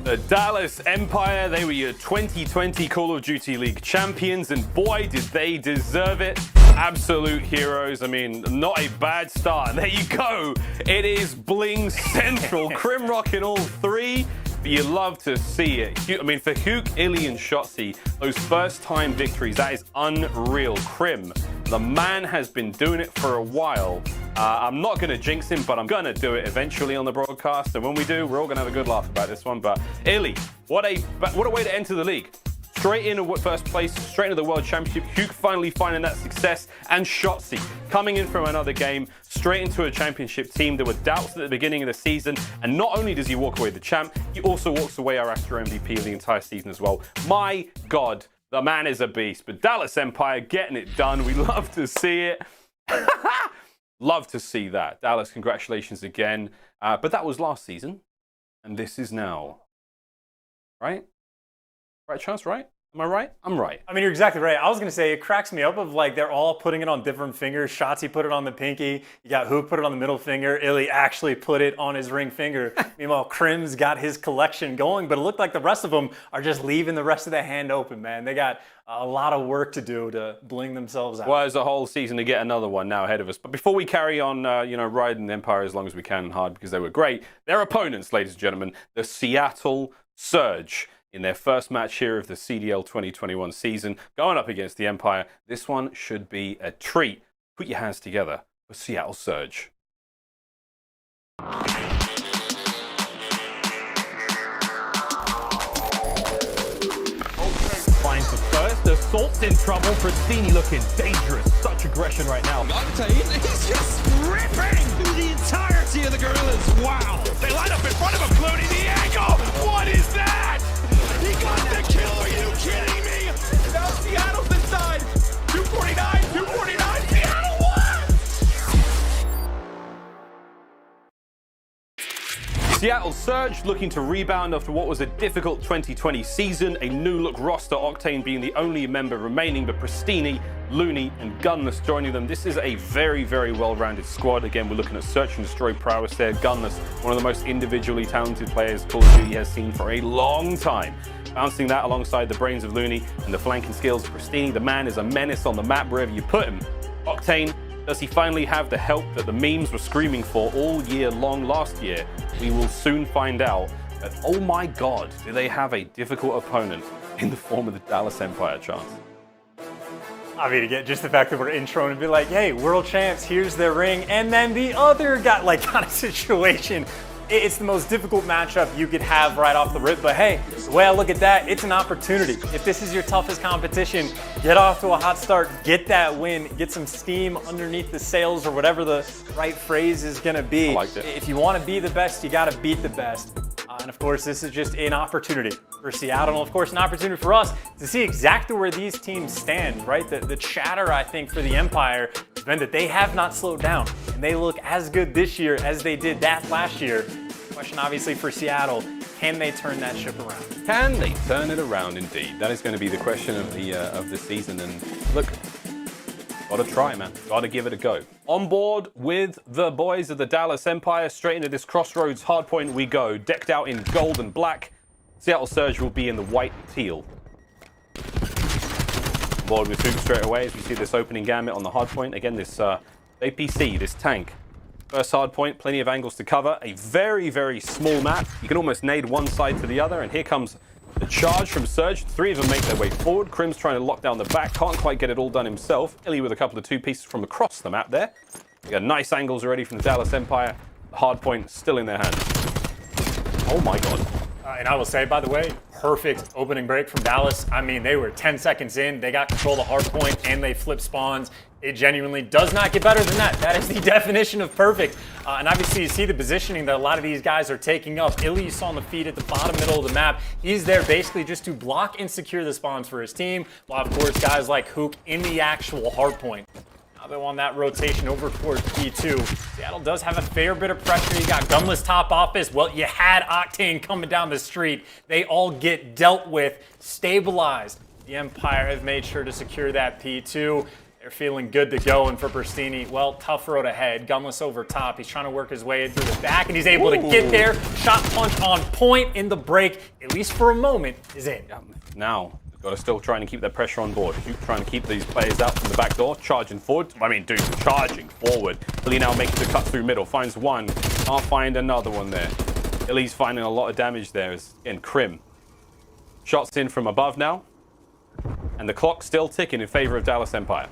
Speaker 12: The Dallas Empire, they were your 2020 Call of Duty League champions, and boy, did they deserve it. Absolute heroes. I mean, not a bad start. There you go. It is Bling Central. Crimrock in all three. But you love to see it. I mean, for Hook, Illy, and Shotzi, those first-time victories, that is unreal. Crim, the man has been doing it for a while. I'm not going to jinx him, but I'm going to do it eventually on the broadcast. And when we do, we're all going to have a good laugh about this one. But Illy, what a way to enter the league. Straight into first place, straight into the World Championship. Hook finally finding that success. And Shotzi coming in from another game, straight into a championship team. There were doubts at the beginning of the season. And not only does he walk away the champ, he also walks away our Astro MVP of the entire season as well. My God, the man is a beast. But Dallas Empire getting it done. We love to see it. Love to see that. Dallas, congratulations again. But that was last season. And this is now. Right? Right, Chance, right? Am I right? I'm right.
Speaker 13: I mean, you're exactly right. I was going to say, it cracks me up of like they're all putting it on different fingers. Shotzi put it on the pinky. You got Hook put it on the middle finger. Illy actually put it on his ring finger. Meanwhile, Crim's got his collection going, but it looked like the rest of them are just leaving the rest of the hand open, man. They got a lot of work to do to bling themselves out.
Speaker 12: Well, there's a whole season to get another one now ahead of us. But before we carry on, riding the Empire as long as we can hard because they were great, their opponents, ladies and gentlemen, the Seattle Surge, in their first match here of the CDL 2021 season, going up against the Empire. This one should be a treat. Put your hands together for Seattle Surge. Finds the first. Assault's in trouble. Pristini looking dangerous. Such aggression right now.
Speaker 16: Octane, he's just ripping through the entirety of the gorillas. Wow. They line up in front of him. Clooney, the angle. What is that? He got the kill. Are you kidding me? Now Seattle's inside. 249. Seattle won.
Speaker 12: Seattle Surge looking to rebound after what was a difficult 2020 season. A new look roster, Octane being the only member remaining, but Pristini, Looney, and Gunless joining them. This is a very, very well-rounded squad. Again, we're looking at search and destroy prowess there. Gunless, one of the most individually talented players Call of Duty has seen for a long time. Bouncing that alongside the brains of Looney and the flanking skills of Pristini. The man is a menace on the map wherever you put him. Octane, does he finally have the help that the memes were screaming for all year long last year? We will soon find out. But oh my God, do they have a difficult opponent in the form of the Dallas Empire, Chance?
Speaker 13: I mean, again, just the fact that we're introing and be like, hey, world champs, here's their ring. And then the other got like kind of situation. It's the most difficult matchup you could have right off the rip. But hey, the way I look at that, it's an opportunity. If this is your toughest competition, get off to a hot start, get that win, get some steam underneath the sails or whatever the right phrase is going to be.
Speaker 12: I liked it.
Speaker 13: If you want to be the best, you got to beat the best. And of course, this is just an opportunity for Seattle. And of course, an opportunity for us to see exactly where these teams stand, right? The chatter, I think, for the Empire has been that they have not slowed down. And they look as good this year as they did that last year. Question, obviously, for Seattle, can they turn that ship around?
Speaker 12: Can they turn it around, indeed? That is going to be the question of the season. And look, gotta try, man. Gotta give it a go. On board with the boys of the Dallas Empire, straight into this crossroads hardpoint we go. Decked out in gold and black. Seattle Surge will be in the white and teal. On board with Hook straight away as we see this opening gambit on the hardpoint. Again, this APC, this tank. First hard point, plenty of angles to cover. A very, very small map. You can almost nade one side to the other. And here comes the charge from Surge. Three of them make their way forward. Crim's trying to lock down the back. Can't quite get it all done himself. Illy with a couple of two pieces from across the map there. We got nice angles already from the Dallas Empire. The hard point still in their hands. Oh my God.
Speaker 13: And I will say, by the way, perfect opening break from Dallas. I mean, they were 10 seconds in. They got control of the hard point and they flipped spawns. It genuinely does not get better than that. That is the definition of perfect. And obviously, you see the positioning that a lot of these guys are taking up. Illy, you saw on the feed at the bottom middle of the map. He's there basically just to block and secure the spawns for his team. While, of course, guys like Hook in the actual hard point. Now they want that rotation over towards P2. Seattle does have a fair bit of pressure. You got Gunless top office. Well, you had Octane coming down the street. They all get dealt with, stabilized. The Empire have made sure to secure that P2. They're feeling good to go, and for Burstini, well, tough road ahead. Gunless over top. He's trying to work his way in through the back, and he's able to get there. Shot punch on point in the break, at least for a moment, is in.
Speaker 12: Now, they've got to still trying to keep their pressure on board. Trying to keep these players out from the back door, charging forward. I mean, dude, charging forward. Illy now making the cut through middle, finds one. Can't find another one there. Illy's finding a lot of damage there. Again, Crim. Shots in from above now. And the clock's still ticking in favor of Dallas Empire.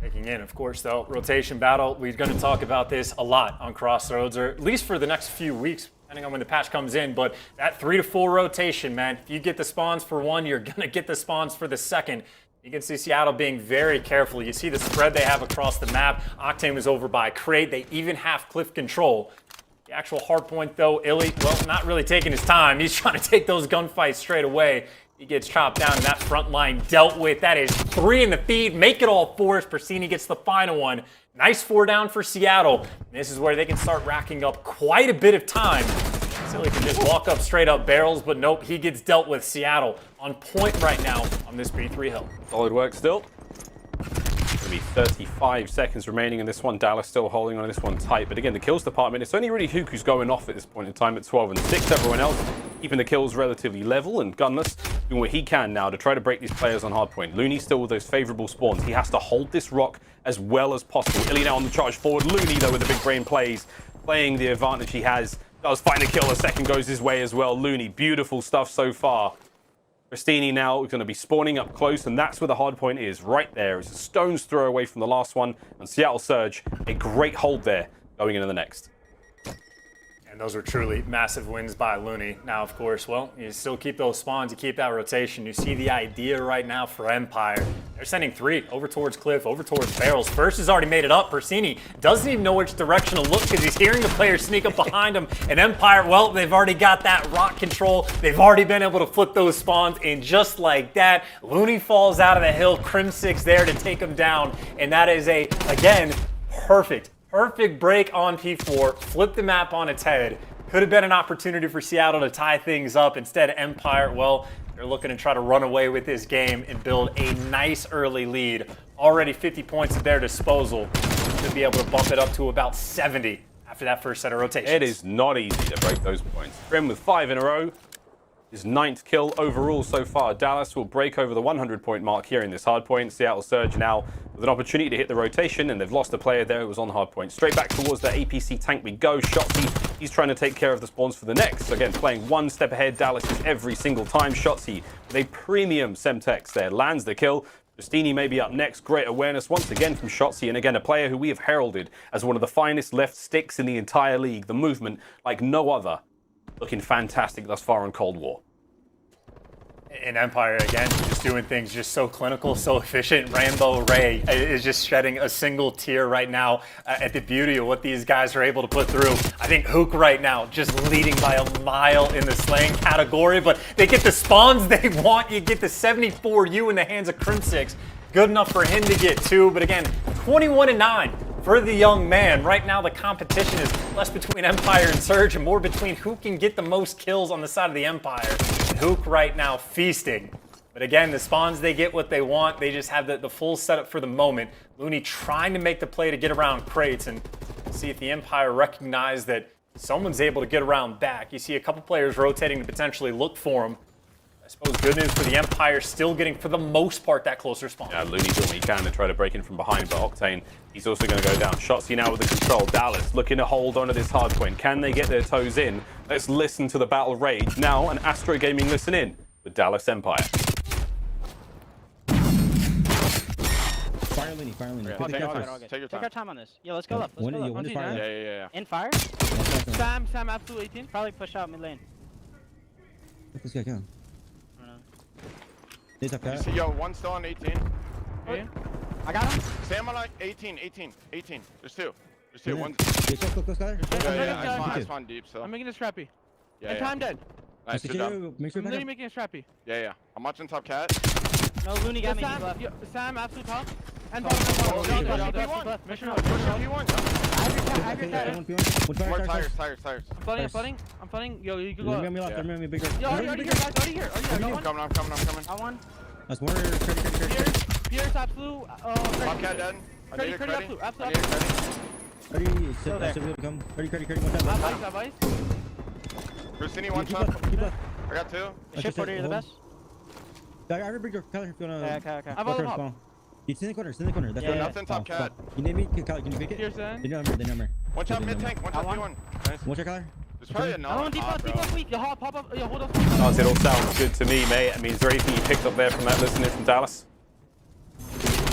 Speaker 13: Taking in, of course, though, rotation battle. We're going to talk about this a lot on Crossroads, or at least for the next few weeks, depending on when the patch comes in. But that 3 to 4 rotation, man, if you get the spawns for one, you're going to get the spawns for the second. You can see Seattle being very careful. You see the spread they have across the map. Octane was over by Crate. They even have cliff control. The actual hard point, though, Illy, well, not really taking his time. He's trying to take those gunfights straight away. He gets chopped down, and that front line dealt with. That is 3 in the feed. Make it all 4 as Persini gets the final one. Nice 4 down for Seattle. And this is where they can start racking up quite a bit of time. Silly can just walk up straight up barrels, but nope, he gets dealt with. Seattle on point right now on this B3 hill.
Speaker 12: Solid work still. Going to be 35 seconds remaining in this one. Dallas still holding on to this one tight. But again, the kills department, it's only really Hook who's going off at this point in time at 12 and 6. Everyone else keeping the kills relatively level, and Gunless doing what he can now to try to break these players on hardpoint. Looney still with those favorable spawns. He has to hold this rock as well as possible. Illy now on the charge forward. Looney, though, with the big brain plays, playing the advantage he has. Does find a kill. A second goes his way as well. Looney, beautiful stuff so far. Burstini now is going to be spawning up close, and that's where the hard point is, right there. It's a stone's throw away from the last one, and Seattle Surge, a great hold there going into the next.
Speaker 13: And those were truly massive wins by Looney. Now, of course, well, you still keep those spawns, you keep that rotation. You see the idea right now for Empire. They're sending 3 over towards Cliff, over towards Barrels. First has already made it up. Persini doesn't even know which direction to look because he's hearing the players sneak up behind him. And Empire, well, they've already got that rock control. They've already been able to flip those spawns. And just like that, Looney falls out of the hill. Crim6 there to take him down. And that is a, again, perfect break on P4, flip the map on its head. Could have been an opportunity for Seattle to tie things up. Instead, Empire, well, they're looking to try to run away with this game and build a nice early lead. Already 50 points at their disposal. Should be able to bump it up to about 70 after that first set of rotations.
Speaker 12: It is not easy to break those points. Grim with 5 in a row. His 9th kill overall so far. Dallas will break over the 100-point mark here in this hardpoint. Seattle Surge now with an opportunity to hit the rotation, and they've lost a player there who was on hardpoint. Straight back towards their APC tank we go. Shotzzy, he's trying to take care of the spawns for the next. Again, playing one step ahead. Dallas is every single time. Shotzzy with a premium Semtex there. Lands the kill. Burstini may be up next. Great awareness once again from Shotzzy, and again, a player who we have heralded as one of the finest left sticks in the entire league. The movement like no other. Looking fantastic thus far on Cold War.
Speaker 13: In Empire, again, just doing things just so clinical, so efficient. Rambo Ray is just shedding a single tear right now at the beauty of what these guys are able to put through. I think Hook right now just leading by a mile in the slaying category, but they get the spawns they want. You get the 74U in the hands of Crim6. Good enough for him to get 2, but again, 21-9. For the young man. Right now the competition is less between Empire and Surge and more between who can get the most kills on the side of the Empire. And Hook right now feasting. But again, the spawns, they get what they want. They just have the full setup for the moment. Looney trying to make the play to get around crates and see if the Empire recognize that someone's able to get around back. You see a couple players rotating to potentially look for him. I suppose good news for the Empire, still getting, for the most part, that closer spawn.
Speaker 12: Yeah, Looney doing what he can to try to break in from behind, but Octane, he's also going to go down. Shotzzy now with the control. Dallas looking to hold onto this hard point. Can they get their toes in? Let's listen to the battle rage. Now, an Astro Gaming listen in with Dallas Empire.
Speaker 4: Fire Looney, fire Looney.
Speaker 5: Take your time on this. Yeah, let's go left. Let's go left.
Speaker 4: Yeah.
Speaker 5: In fire? Sam, absolute 18. Probably push out mid lane.
Speaker 4: This guy can.
Speaker 5: He's
Speaker 4: up there.
Speaker 5: Yo, one still on 18. Okay. I got him.
Speaker 6: Sam on like 18. There's 2.
Speaker 4: Yeah.
Speaker 6: One.
Speaker 4: Close guy.
Speaker 6: I spawned deep, so.
Speaker 5: I'm making a strappy.
Speaker 6: Yeah.
Speaker 5: And time dead.
Speaker 6: Nice, good job.
Speaker 5: I'm literally making a strappy.
Speaker 6: Yeah. I'm watching top cat.
Speaker 5: No, Looney got me. Sam, absolute top. And
Speaker 6: Mission
Speaker 5: I have your cat. I'm flooding. Yo, you can go up.
Speaker 4: Remember me bigger.
Speaker 5: Yo, already here.
Speaker 6: I'm coming.
Speaker 5: I won.
Speaker 4: That's more credit.
Speaker 5: Pierce, absolute.
Speaker 6: Top cat dead. I need a credit.
Speaker 5: Absolute.
Speaker 6: I need a credit.
Speaker 4: Credit,
Speaker 5: Still there.
Speaker 4: should be able to come. Credit, one time.
Speaker 5: Have ice.
Speaker 6: Rusini, one
Speaker 4: Keep
Speaker 6: shot.
Speaker 4: up, keep up.
Speaker 6: I got two.
Speaker 5: Ship order, you're the best.
Speaker 4: I already your color if you wanna.
Speaker 5: Okay. I'm on the top.
Speaker 4: It's in the corner, That's
Speaker 5: Yeah,
Speaker 6: nothing top cat.
Speaker 4: You need me? Can you pick it?
Speaker 5: Pierce in.
Speaker 4: The number.
Speaker 6: One shot mid tank. One shot P1. Nice.
Speaker 4: What's your color?
Speaker 6: There's probably
Speaker 5: I
Speaker 6: another
Speaker 5: want deep
Speaker 6: top,
Speaker 5: up,
Speaker 6: bro.
Speaker 5: deep up, weak. You hop up. Yeah, hold up.
Speaker 12: Oh, it all sounds good to me, mate. I mean, is there anything you picked up there from that listening from Dallas?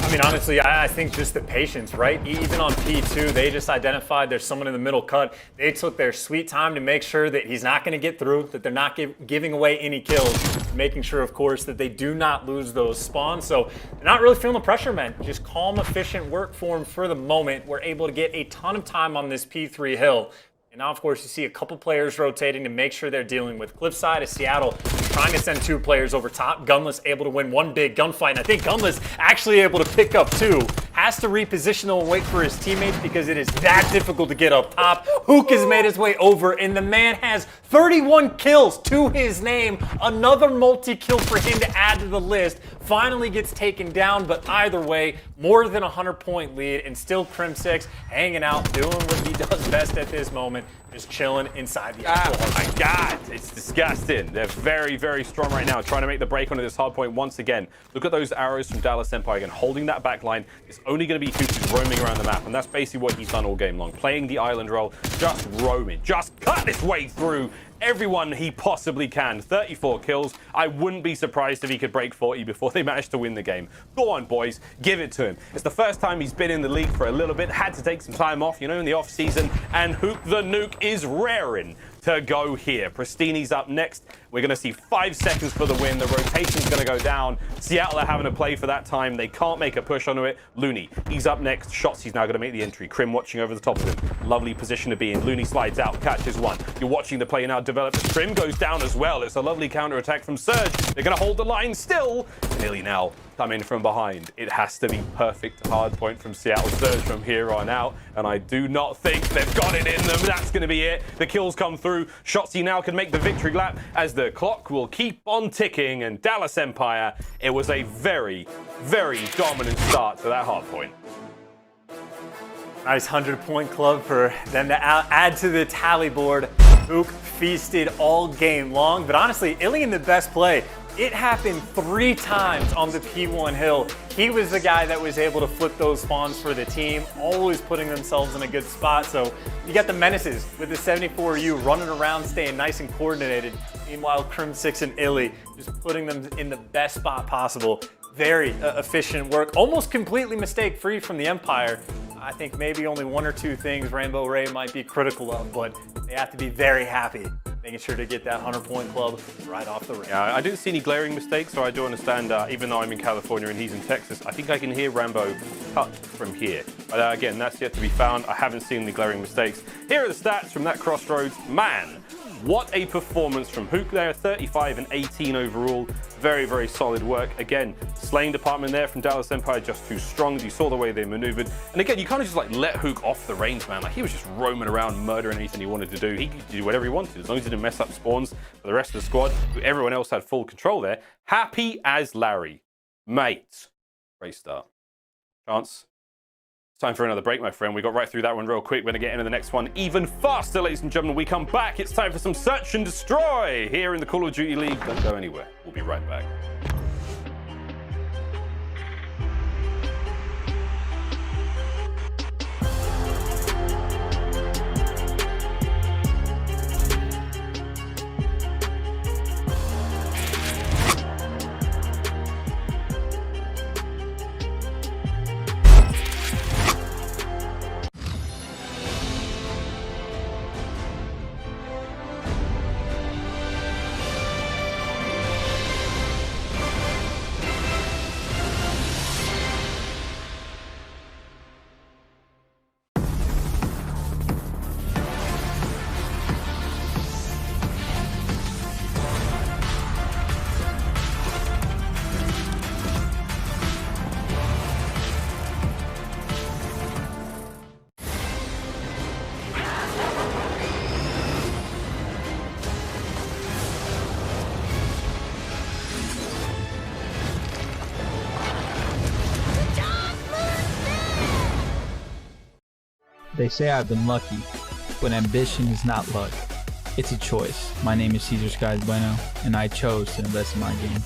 Speaker 13: I mean, honestly, I think just the patience, right? Even on P2, they just identified there's someone in the middle cut. They took their sweet time to make sure that he's not going to get through, that they're not giving away any kills, making sure, of course, that they do not lose those spawns. So they're not really feeling the pressure, man. Just calm, efficient work for them for the moment. We're able to get a ton of time on this P3 hill. And now, of course, you see a couple players rotating to make sure they're dealing with Cliffside of Seattle, trying to send 2 players over top. Gunless able to win 1 big gunfight, and I think Gunless actually able to pick up 2. Has to reposition and wait for his teammates because it is that difficult to get up top. Hook has made his way over, and the man has 31 kills to his name. Another multi-kill for him to add to the list. Finally gets taken down, but either way, more than a 100-point lead, and still Crim6 hanging out, doing what he does best at this moment, just chilling inside the actual
Speaker 12: Oh my God, it's disgusting. They're very, very strong right now, trying to make the break onto this hard point once again. Look at those arrows from Dallas Empire again, holding that back line. It's only going to be Hook roaming around the map, and that's basically what he's done all game long, playing the island role, just roaming, just cut his way through everyone he possibly can. 34 kills. I wouldn't be surprised if he could break 40 before they managed to win the game. Go on, boys. Give it to him. It's the first time he's been in the league for a little bit. Had to take some time off, you know, in the off season. And Hook the Nuke is raring to go here. Pristini's up next. We're going to see 5 seconds for the win. The rotation's going to go down. Seattle are having a play for that time. They can't make a push onto it. Looney, he's up next. Shots, he's now going to make the entry. Crim watching over the top of him. Lovely position to be in. Looney slides out, catches one. You're watching the play now develop. Crim goes down as well. It's a lovely counter-attack from Surge. They're going to hold the line still. Nearly now come in from behind. It has to be perfect hard point from Seattle Surge from here on out. And I do not think they've got it in them. That's going to be it. The kills come through. Shotzzy now can make the victory lap as the clock will keep on ticking. And Dallas Empire, it was a very, very dominant start to that hard point.
Speaker 13: Nice 100-point club for them to add to the tally board. Hook feasted all game long, but honestly, Illy in the best play. It happened 3 times on the P1 hill. He was the guy that was able to flip those spawns for the team, always putting themselves in a good spot. So you got the menaces with the 74U running around, staying nice and coordinated. Meanwhile, Crim6 and Illy just putting them in the best spot possible. Very efficient work, almost completely mistake-free from the Empire. I think maybe only 1 or 2 things Rainbow Ray might be critical of, but they have to be very happy, making sure to get that 100-point club right off the rip.
Speaker 12: Yeah, I didn't see any glaring mistakes, so I do understand, even though I'm in California and he's in Texas, I think I can hear Rambo cut from here. But again, that's yet to be found. I haven't seen the glaring mistakes. Here are the stats from that crossroads. Man, what a performance from Hook there, 35 and 18 overall. Very, very solid work. Again, slaying department there from Dallas Empire, just too strong. You saw the way they maneuvered. And again, you kind of just like let Hook off the range, man. Like he was just roaming around, murdering anything he wanted to do. He could do whatever he wanted, as long as he didn't mess up spawns for the rest of the squad. Everyone else had full control there. Happy as Larry. Mate. Great start. Chance. Time for another break, my friend. We got right through that one real quick. We're going to get into the next one even faster, ladies and gentlemen. We come back. It's time for some Search and Destroy here in the Call of Duty League. Don't go anywhere. We'll be right back.
Speaker 21: They say I've been lucky, but ambition is not luck. It's a choice. My name is Cesar Skies Bueno, and I chose to invest in my game.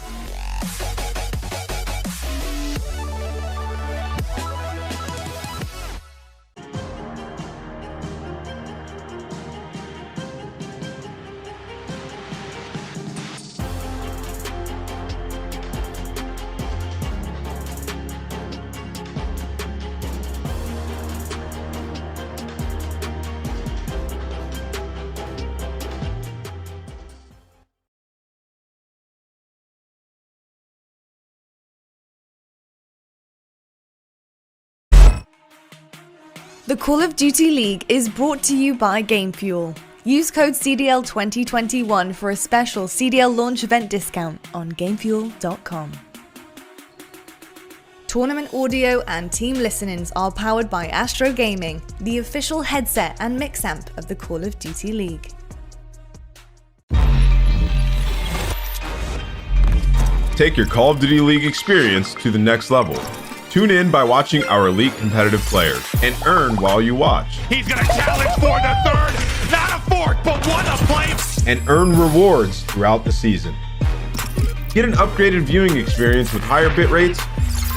Speaker 3: The Call of Duty League is brought to you by GameFuel. Use code CDL2021 for a special CDL launch event discount on GameFuel.com. Tournament audio and team listenings are powered by Astro Gaming, the official headset and mix amp of the Call of Duty League.
Speaker 7: Take your Call of Duty League experience to the next level. Tune in by watching our elite competitive players and earn while you watch.
Speaker 16: He's gonna challenge for the third, not a fourth, but one a play.
Speaker 7: And earn rewards throughout the season. Get an upgraded viewing experience with higher bit rates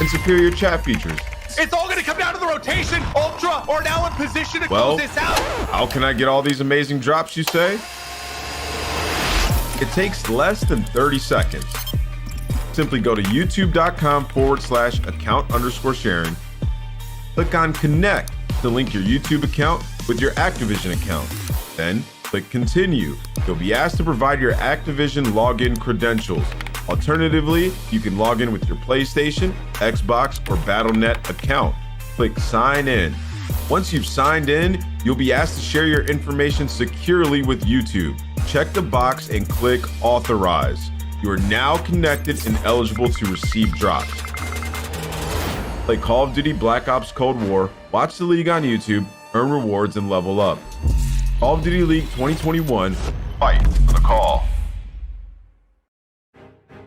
Speaker 7: and superior chat features.
Speaker 16: It's all gonna come down to the rotation. Ultra are now in position to
Speaker 7: Well,
Speaker 16: close this out.
Speaker 7: how can I get all these amazing drops, you say? It takes less than 30 seconds. Simply go to youtube.com/account_sharing. Click on connect to link your YouTube account with your Activision account. Then click continue. You'll be asked to provide your Activision login credentials. Alternatively, you can log in with your PlayStation, Xbox, or Battle.net account. Click sign in. Once you've signed in, you'll be asked to share your information securely with YouTube. Check the box and click authorize. You are now connected and eligible to receive drops. Play Call of Duty Black Ops Cold War, watch the league on YouTube, earn rewards, and level up. Call of Duty League 2021, fight for the call.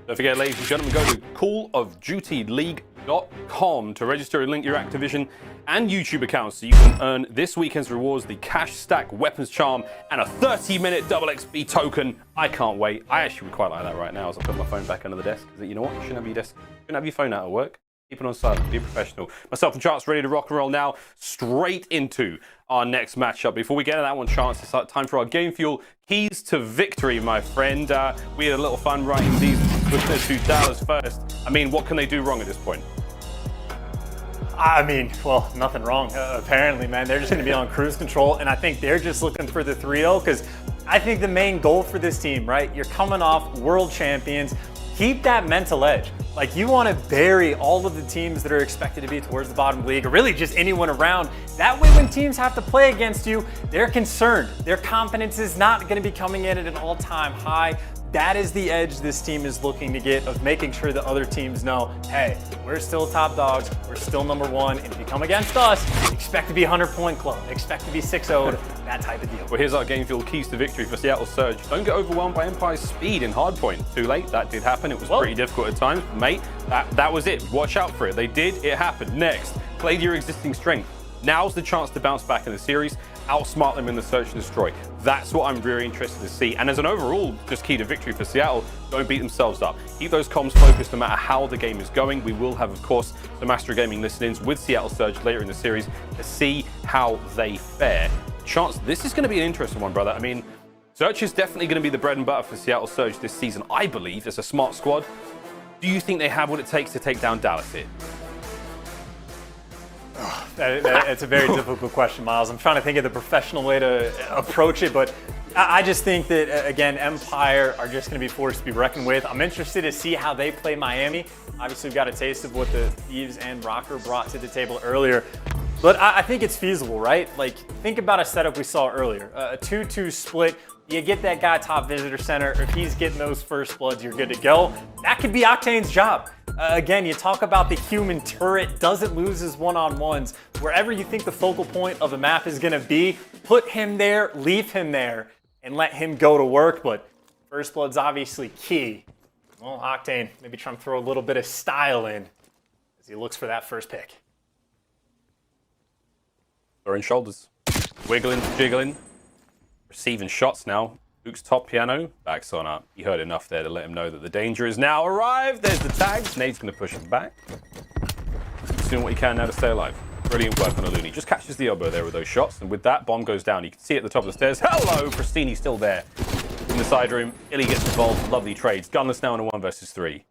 Speaker 12: Don't forget, ladies and gentlemen, go to callofdutyleague.com to register and link your Activision and YouTube accounts so you can earn this weekend's rewards, the Cash Stack Weapons Charm, and a 30-minute double XP token. I can't wait. I actually would quite like that right now as I put my phone back under the desk. Because you know what? You shouldn't have your desk. You shouldn't have your phone out at work. Keep it on silent. Be professional. Myself and Chance ready to rock and roll now. Straight into our next matchup. Before we get to that one, Chance, it's time for our Game Fuel keys to victory, my friend. We had a little fun writing these to Dallas first. I mean, what can they do wrong at this point?
Speaker 13: I mean, well, nothing wrong, apparently, man. They're just going to be on cruise control, and I think they're just looking for the 3-0 because I think the main goal for this team, right? You're coming off world champions. Keep that mental edge. Like, you want to bury all of the teams that are expected to be towards the bottom of the league, or really just anyone around. That way, when teams have to play against you, they're concerned. Their confidence is not going to be coming in at an all-time high. That is the edge this team is looking to get, of making sure that other teams know, hey, we're still top dogs, we're still number one, and if you come against us, expect to be 100-point club, expect to be 6-0'd, that type of deal.
Speaker 12: Well, here's our Game Fuel keys to victory for Seattle Surge. Don't get overwhelmed by Empire's speed in hardpoint. Too late, that did happen. It was pretty difficult at times, mate. That was it. Watch out for it. They did, it happened. Next, play to your existing strength. Now's the chance to bounce back in the series, outsmart them in the search and destroy. That's what I'm really interested to see. And as an overall just key to victory for Seattle, don't beat themselves up. Keep those comms focused no matter how the game is going. We will have, of course, some Astro Gaming listen-ins with Seattle Surge later in the series to see how they fare. Chance, this is going to be an interesting one, brother. I mean, Search is definitely going to be the bread and butter for Seattle Surge this season, I believe. It's a smart squad. Do you think they have what it takes to take down Dallas here?
Speaker 13: It's a very difficult question, Miles. I'm trying to think of the professional way to approach it, but I just think that, again, Empire are just going to be forced to be reckoned with. I'm interested to see how they play Miami. Obviously, we've got a taste of what the Thieves and Rocker brought to the table earlier. But I think it's feasible, right? Like, think about a setup we saw earlier. A 2-2 split. You get that guy top visitor center. If he's getting those first bloods, you're good to go. That could be Octane's job. Again, you talk about the human turret, doesn't lose his one-on-ones. Wherever you think the focal point of a map is going to be, put him there, leave him there, and let him go to work. But first blood's obviously key. Well, Octane, maybe trying to throw a little bit of style in as he looks for that first pick.
Speaker 12: Throwing shoulders. Wiggling, jiggling. Receiving shots now. Luke's top piano. Backs on up. He heard enough there to let him know that the danger has now arrived. There's the tags. Nade's going to push him back. He's doing what he can now to stay alive. Brilliant work on Aluni. Just catches the elbow there with those shots. And with that, bomb goes down. You can see at the top of the stairs. Hello! Pristini still there. In the side room. Illy gets involved. Lovely trades. Gunless now in a 1 versus 3.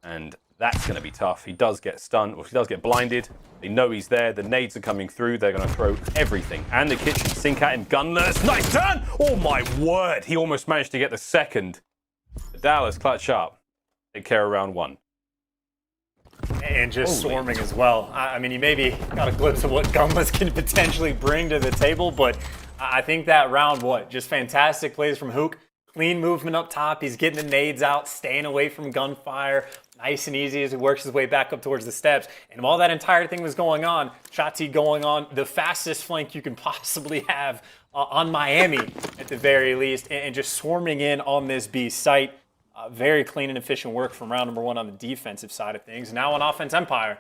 Speaker 12: And that's going to be tough. He does get stunned, or he does get blinded. They know he's there. The nades are coming through. They're going to throw everything. And the kitchen sink at him. Gunless. Nice turn! Oh my word! He almost managed to get the second. But Dallas clutch up. Take care of round 1.
Speaker 13: And just swarming as well. I mean, you maybe got a glimpse of what Gunless can potentially bring to the table, but I think that round, just fantastic plays from Hook. Clean movement up top. He's getting the nades out, staying away from gunfire. Nice and easy as he works his way back up towards the steps. And while that entire thing was going on, Shotzi going on the fastest flank you can possibly have on Miami at the very least, and just swarming in on this B site. Very clean and efficient work from round number 1 on the defensive side of things. Now on offense, Empire.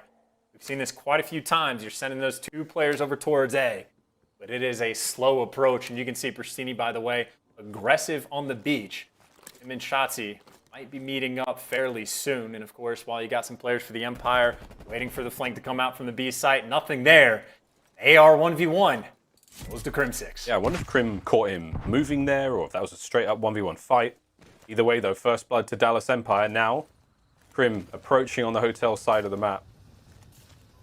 Speaker 13: We've seen this quite a few times. You're sending those 2 players over towards A, but it is a slow approach. And you can see Pristini, by the way, aggressive on the beach. Him and Shotzi might be meeting up fairly soon. And of course, while you got some players for the Empire waiting for the flank to come out from the B site, nothing there. AR 1v1 goes to Crim 6.
Speaker 12: Yeah, I wonder if Crim caught him moving there or if that was a straight up 1v1 fight. Either way, though, first blood to Dallas Empire. Now, Crim approaching on the hotel side of the map.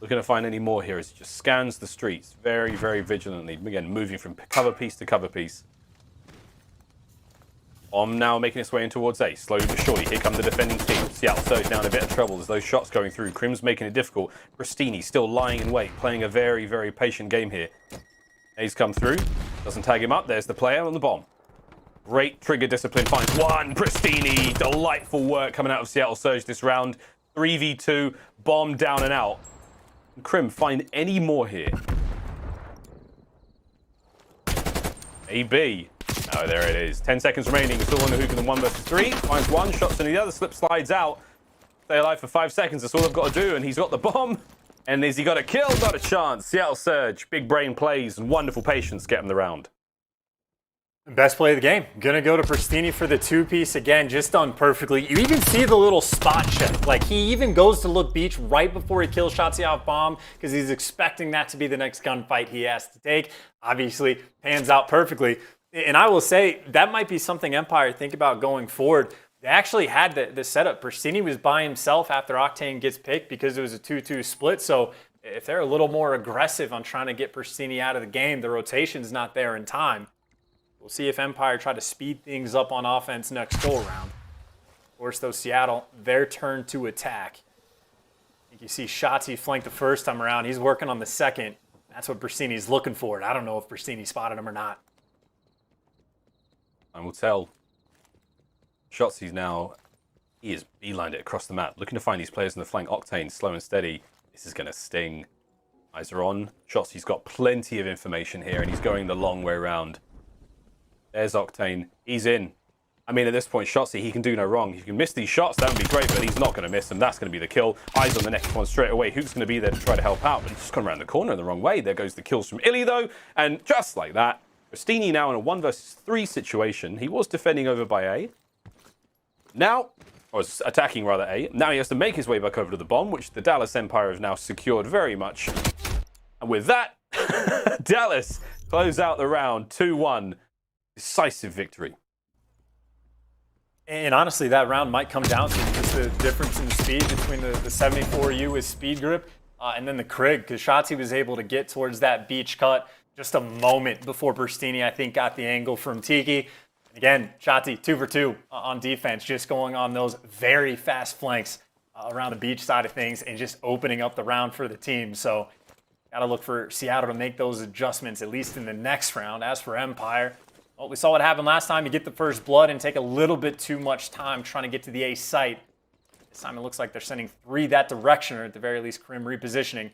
Speaker 12: Looking to find any more here as he just scans the streets very, very vigilantly. Again, moving from cover piece to cover piece. Now making its way in towards A. Slowly but surely, here come the defending team. Seattle Surge now in a bit of trouble as those shots going through. Crim's making it difficult. Pristini still lying in wait, playing a very, very patient game here. A's come through. Doesn't tag him up. There's the player on the bomb. Great trigger discipline. Finds one. Pristini. Delightful work coming out of Seattle Surge this round. 3v2. Bomb down and out. Can Crim find any more here? AB. Oh, there it is. 10 seconds remaining. Still on the hook in the 1 versus 3. Finds one. Shots into the other. Slip slides out. Stay alive for 5 seconds. That's all I've got to do. And he's got the bomb. And has he got a kill? Got a chance. Seattle Surge. Big brain plays and wonderful patience get him the round.
Speaker 13: Best play of the game. Gonna go to Pristini for the 2-piece again, just done perfectly. You even see the little spot check. Like, he even goes to look beach right before he kills Shotzi off bomb because he's expecting that to be the next gunfight he has to take. Obviously, pans out perfectly. And I will say, that might be something Empire think about going forward. They actually had the setup. Pristini was by himself after Octane gets picked because it was a 2-2 split. So if they're a little more aggressive on trying to get Pristini out of the game, the rotation's not there in time. We'll see if Empire try to speed things up on offense next go-around. Of course, though, Seattle, their turn to attack. I think you see Shotzi flank the first time around. He's working on the second. That's what Pristini's looking for. I don't know if Pristini spotted him or not.
Speaker 12: I will tell. Shotzi's now, he has beelined it across the map, looking to find these players in the flank. Octane, slow and steady. This is going to sting. Eyes are on. Shotzi's got plenty of information here, and he's going the long way around. There's Octane. He's in. I mean, at this point, Shotzi, he can do no wrong. He can miss these shots, that would be great, but he's not going to miss them. That's going to be the kill. Eyes on the next one straight away. Who's going to be there to try to help out? But he's just gone around the corner in the wrong way. There goes the kills from Illy, though. And just like that, Pristini now in a 1 versus 3 situation. He was defending over by A. Now, or attacking rather A. Now he has to make his way back over to the bomb, which the Dallas Empire has now secured very much. And with that, Dallas close out the round 2-1. Decisive victory.
Speaker 13: And honestly, that round might come down to just the difference in speed between the 74U with speed grip and then the Krig, because Shotzi was able to get towards that beach cut just a moment before Pristini, I think, got the angle from Tiki. Again, Shotzi 2 for 2 on defense, just going on those very fast flanks around the beach side of things and just opening up the round for the team. So got to look for Seattle to make those adjustments, at least in the next round. As for Empire, well, we saw what happened last time. You get the first blood and take a little bit too much time trying to get to the A site. This time it looks like they're sending 3 that direction, or at the very least, Crim repositioning.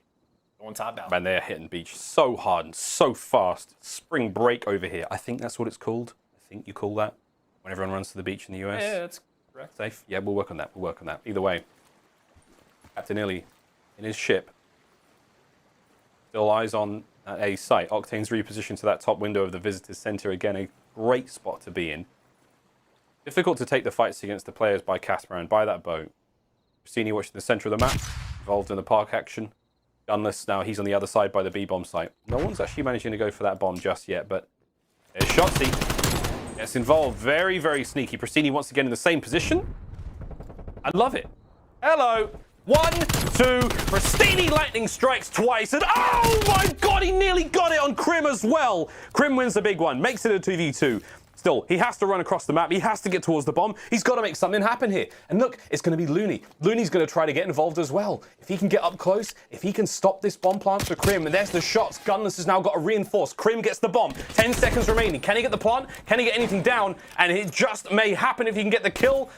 Speaker 13: Going top down.
Speaker 12: Man, they're hitting beach so hard and so fast. Spring break over here. I think that's what it's called. I think you call that when everyone runs to the beach in the US.
Speaker 13: Yeah, that's correct.
Speaker 12: Safe? Yeah, we'll work on that. We'll work on that. Either way, Captain Illy in his ship. Still eyes on at A site. Octane's repositioned to that top window of the visitor's center. Again, a great spot to be in. Difficult to take the fights against the players by Casper and by that boat. Rossini watching the center of the map, involved in the park action. Gunless now, he's on the other side by the B-bomb site. No one's actually managing to go for that bomb just yet, but there's Shotzi. Gets involved. Very, very sneaky. Pristini once again in the same position. I love it. Hello. 1, 2. Pristini lightning strikes twice. And oh my god, he nearly got it on Krim as well. Krim wins the big one. Makes it a 2v2. Still, he has to run across the map. He has to get towards the bomb. He's got to make something happen here. And look, it's going to be Looney. Looney's going to try to get involved as well. If he can get up close, if he can stop this bomb plant for Krim, and there's the shots. Gunless has now got to reinforce. Krim gets the bomb. 10 seconds remaining. Can he get the plant? Can he get anything down? And it just may happen if he can get the kill.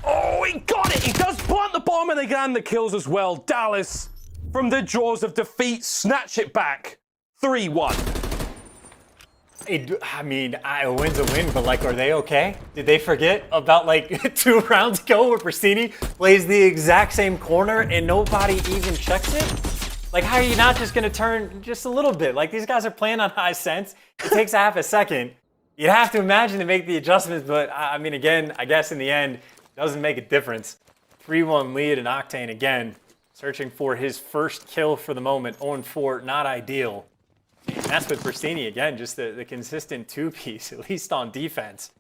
Speaker 12: Oh, he got it! He does plant the bomb and they get the kills as well. Dallas, from the jaws of defeat, snatch it back. 3-1.
Speaker 13: I mean, a win's a win, but like, are they okay? Did they forget about like 2 rounds ago where Pristini plays the exact same corner and nobody even checks it? Like, how are you not just gonna turn just a little bit? Like, these guys are playing on high sense. It takes a half a second. You'd have to imagine to make the adjustments, but I mean, again, I guess in the end, it doesn't make a difference. 3-1 lead, and Octane again searching for his first kill for the moment. 0-4, not ideal. And that's with Pristini again, just the consistent two-piece, at least on defense.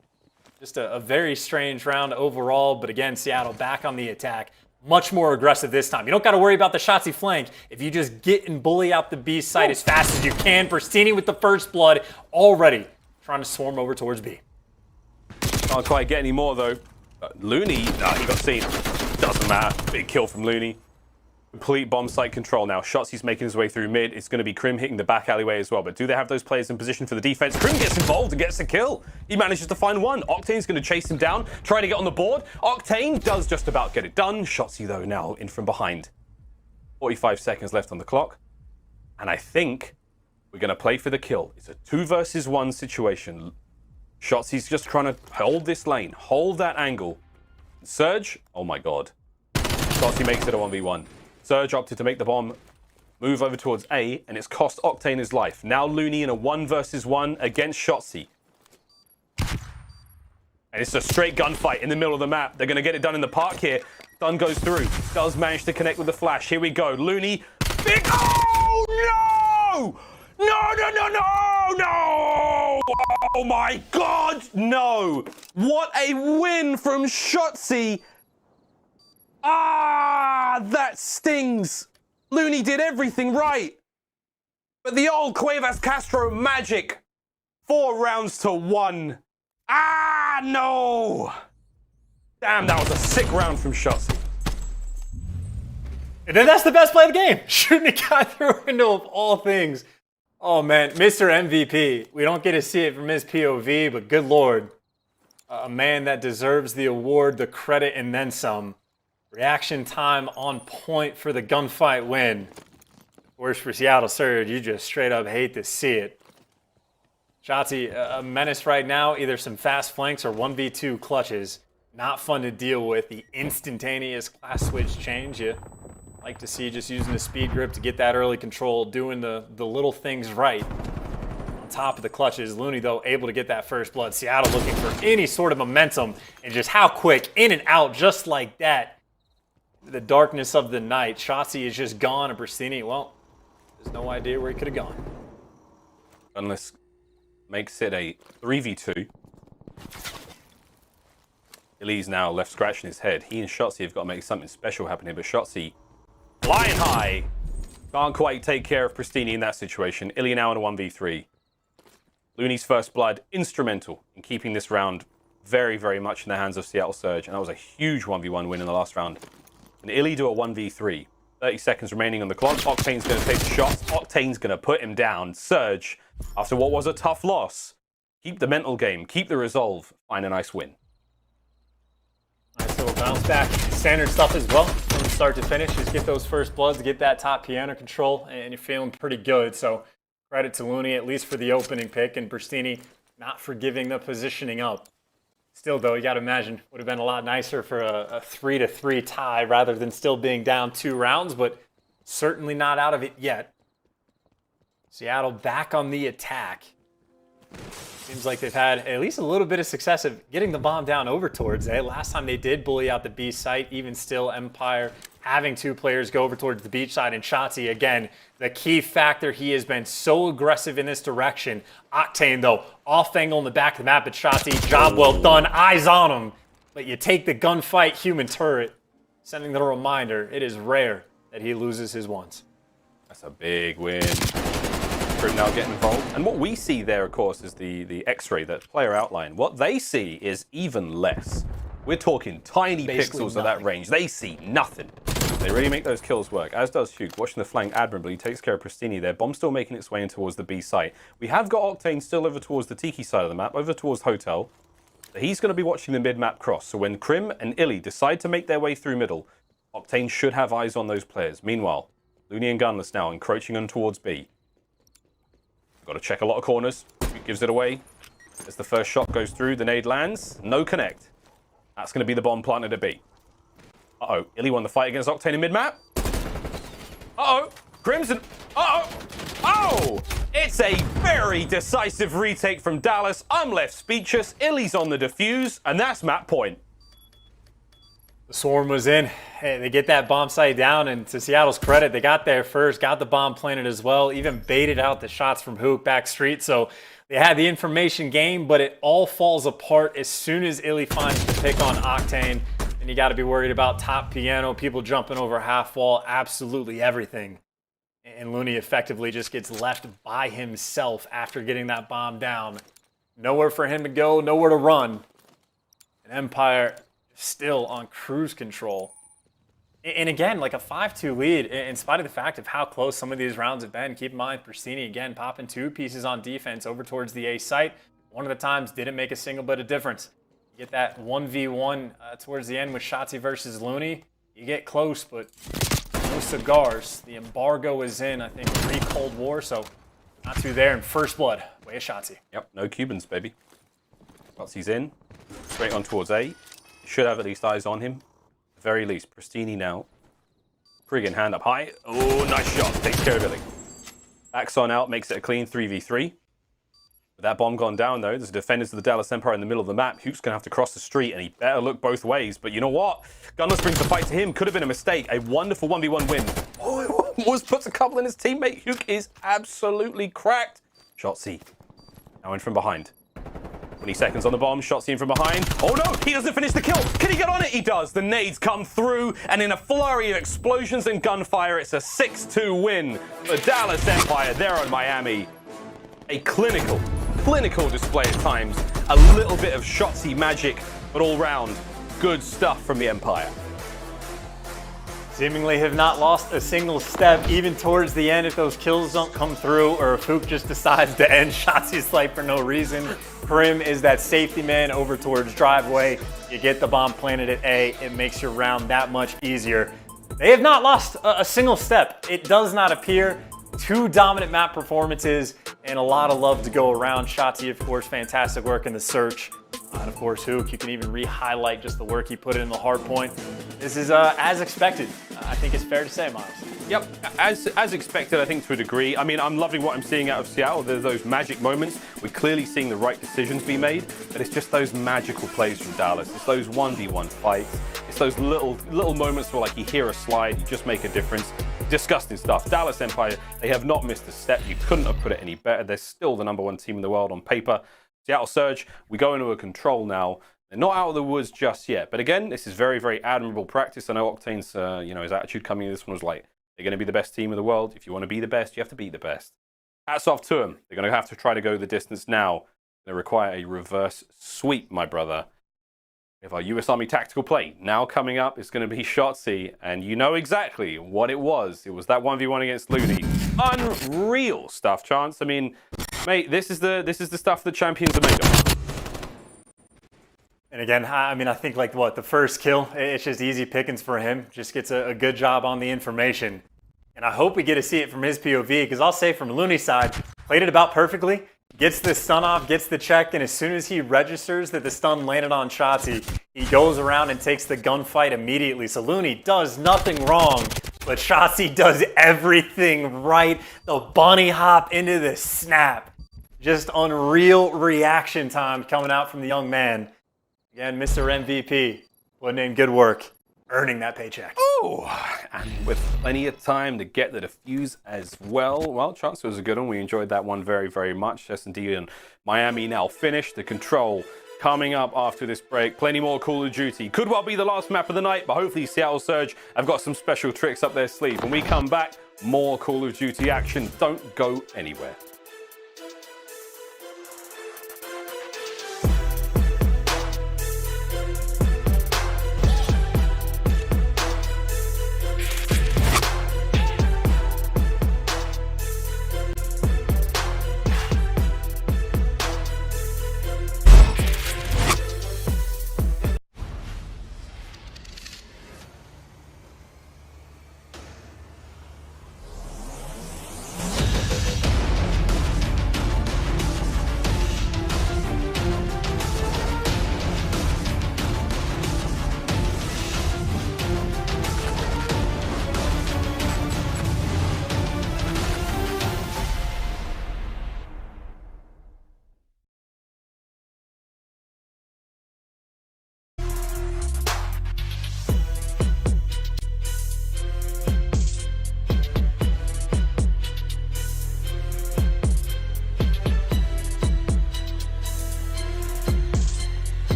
Speaker 13: Just a very strange round overall, but again, Seattle back on the attack. Much more aggressive this time. You don't got to worry about the Shotzi flank. If you just get and bully out the B site as fast as you can. Pristini with the first blood already trying to swarm over towards B.
Speaker 12: Can't quite get any more though. Looney, he got seen. Doesn't matter. Big kill from Looney. Complete bomb site control now. Shotzi's making his way through mid. It's going to be Krim hitting the back alleyway as well. But do they have those players in position for the defense? Krim gets involved and gets a kill. He manages to find one. Octane's going to chase him down, trying to get on the board. Octane does just about get it done. Shotzi, though, now in from behind. 45 seconds left on the clock. And I think we're going to play for the kill. It's a 2 versus 1 situation. Shotzi's just trying to hold this lane, hold that angle. Surge, oh my god. Shotzi makes it a 1v1. Surge opted to make the bomb move over towards A, and it's cost Octane his life. Now Looney in a 1 versus 1 against Shotzi. And it's a straight gunfight in the middle of the map. They're going to get it done in the park here. Stun goes through. Does manage to connect with the flash. Here we go. Looney. Big. Oh, no! No! Oh my god, no! What a win from Shotzi. Ah, that stings. Looney did everything right. But the old Cuevas Castro magic. 4 rounds to 1. Ah, no. Damn, that was a sick round from Shotzi.
Speaker 13: And then that's the best play of the game. Shooting a guy through a window of all things. Oh man, Mr. MVP. We don't get to see it from his POV, but good lord. A man that deserves the award, the credit, and then some. Reaction time on point for the gunfight win. Of course, for Seattle Surge, you just straight up hate to see it. Shotzi, a menace right now, either some fast flanks or 1v2 clutches. Not fun to deal with. The instantaneous class switch change. You like to see just using the speed grip to get that early control, doing the little things right. On top of the clutches, Looney, though, able to get that first blood. Seattle looking for any sort of momentum, and just how quick, in and out, just like that. The darkness of the night. Shotzi is just gone, and Pristini, well, there's no idea where he could have gone.
Speaker 12: Unless makes it a 3v2. Illy's now left scratching his head. He and Shotzi have got to make something special happen here, but Shotzi flying high. Can't quite take care of Pristini in that situation. Illy now in a 1v3. Looney's first blood, instrumental in keeping this round very, very much in the hands of Seattle Surge, and that was a huge 1v1 win in the last round. And Illy do a 1v3. 30 seconds remaining on the clock. Octane's going to take the shots. Octane's going to put him down. Surge, after what was a tough loss, keep the mental game, keep the resolve, find a nice win.
Speaker 13: Nice little bounce back. Standard stuff as well from start to finish. Just get those first bloods, get that top piano control, and you're feeling pretty good. So credit to Looney, at least for the opening pick, and Pristini not for giving the positioning up. Still, though, you got to imagine, would have been a lot nicer for a 3-3 tie rather than still being down 2 rounds, but certainly not out of it yet. Seattle back on the attack. Seems like they've had at least a little bit of success of getting the bomb down over towards A. Last time they did bully out the B site, even still Empire having 2 players go over towards the beach side. And Shotzi, again, the key factor, he has been so aggressive in this direction. Octane, though, off angle in the back of the map, but Shotzi, job well done, eyes on him. But you take the gunfight human turret, sending the reminder, it is rare that he loses his ones.
Speaker 12: That's a big win. Crim now getting involved. And what we see there, of course, is the X-ray, that player outline. What they see is even less. We're talking tiny
Speaker 13: Basically
Speaker 12: pixels of that range. They see nothing. They really make those kills work, as does Hugh. Watching the flank admirably, he takes care of Pristini there. Bomb still making its way in towards the B site. We have got Octane still over towards the Tiki side of the map, over towards Hotel. He's going to be watching the mid-map cross. So when Crim and Illy decide to make their way through middle, Octane should have eyes on those players. Meanwhile, Looney and Gunless now encroaching on towards B. Got to check a lot of corners. He gives it away. As the first shot goes through, the nade lands. No connect. That's going to be the bomb planted at B. Uh-oh. Illy won the fight against Octane in mid-map. Uh-oh. Crimson. Uh-oh. Oh! It's a very decisive retake from Dallas. I'm left speechless. Illy's on the defuse, and that's map point.
Speaker 13: The swarm was in. Hey, they get that bomb site down, and to Seattle's credit, they got there first, got the bomb planted as well, even baited out the shots from Hook back street. So they had the information game, but it all falls apart as soon as Illy finds the pick on Octane. And you got to be worried about top piano, people jumping over half wall, absolutely everything. And Looney effectively just gets left by himself after getting that bomb down. Nowhere for him to go, nowhere to run. And Empire still on cruise control. And again, like a 5-2 lead, in spite of the fact of how close some of these rounds have been. Keep in mind, Pristini, again, popping 2 pieces on defense over towards the A site. One of the times didn't make a single bit of difference. You get that 1v1 towards the end with Shotzi versus Looney. You get close, but no cigars. The embargo is in, I think, pre-Cold War, so not too there. And first blood, way of Shotzi.
Speaker 12: Yep, no Cubans, baby. Shotzi's in, straight on towards A. Should have at least eyes on him. At the very least, Pristini now. Friggin' hand up high. Oh, nice shot. Takes care of everything. Backs on out, makes it a clean 3v3. With that bomb gone down, though, there's defenders of the Dallas Empire in the middle of the map. Hook's going to have to cross the street, and he better look both ways. But you know what? Gunless brings the fight to him. Could have been a mistake. A wonderful 1v1 win. Oh, it almost puts a couple in his teammate. Hook is absolutely cracked. Shotzi now in from behind. 20 seconds on the bomb. Shotzi in from behind. Oh, no. He doesn't finish the kill. Can he get on it? He does. The nades come through, and in a flurry of explosions and gunfire, it's a 6-2 win for Dallas Empire there on Miami. A clinical display at times. A little bit of Shotzi magic, but all round, good stuff from the Empire.
Speaker 13: Seemingly have not lost a single step, even towards the end if those kills don't come through or if Hook just decides to end Shotzi's fight for no reason. Crim is that safety man over towards driveway. You get the bomb planted at A, it makes your round that much easier. They have not lost a single step. It does not appear. 2 dominant map performances and a lot of love to go around. Shotzi, of course, fantastic work in the search. And of course, Hook, you can even re-highlight just the work he put in the hard point. This is as expected. I think it's fair to say, Miles.
Speaker 12: Yep, as expected, I think, to a degree. I mean, I'm loving what I'm seeing out of Seattle. There's those magic moments. We're clearly seeing the right decisions be made, but it's just those magical plays from Dallas. It's those 1v1 fights. It's those little moments where, like, you hear a slide, you just make a difference. Disgusting stuff. Dallas Empire, they have not missed a step. You couldn't have put it any better. They're still the #1 team in the world on paper. Seattle Surge, we go into a control now. They're not out of the woods just yet. But again, this is very, very admirable practice. I know Octane's, his attitude coming in this one was like, they're going to be the best team in the world. If you want to be the best, you have to be the best. Hats off to them. They're going to have to try to go the distance now. They require a reverse sweep, my brother. We have our US Army tactical play. Now coming up is going to be Shotzi, and you know exactly what it was. It was that 1v1 against Looney. Unreal stuff, Chance. I mean, mate, this is the stuff that champions are made of.
Speaker 13: And again, I mean, I think like the first kill, it's just easy pickings for him. Just gets a good job on the information. And I hope we get to see it from his POV, because I'll say from Looney's side, played it about perfectly. Gets the stun off, gets the check, and as soon as he registers that the stun landed on Shotzi, he goes around and takes the gunfight immediately. So Looney does nothing wrong. but Shotzi does everything right. The bunny hop into the snap. Just unreal reaction time coming out from the young man. Again, Mr. MVP, putting in good work, earning that paycheck.
Speaker 12: Oh, and with plenty of time to get the defuse as well. Well, Chance was a good one. We enjoyed that one very, very much. S&D and Miami now finished. The Control coming up after this break. Plenty more Call of Duty. Could well be the last map of the night, but hopefully Seattle Surge have got some special tricks up their sleeve. When we come back, more Call of Duty action. Don't go anywhere.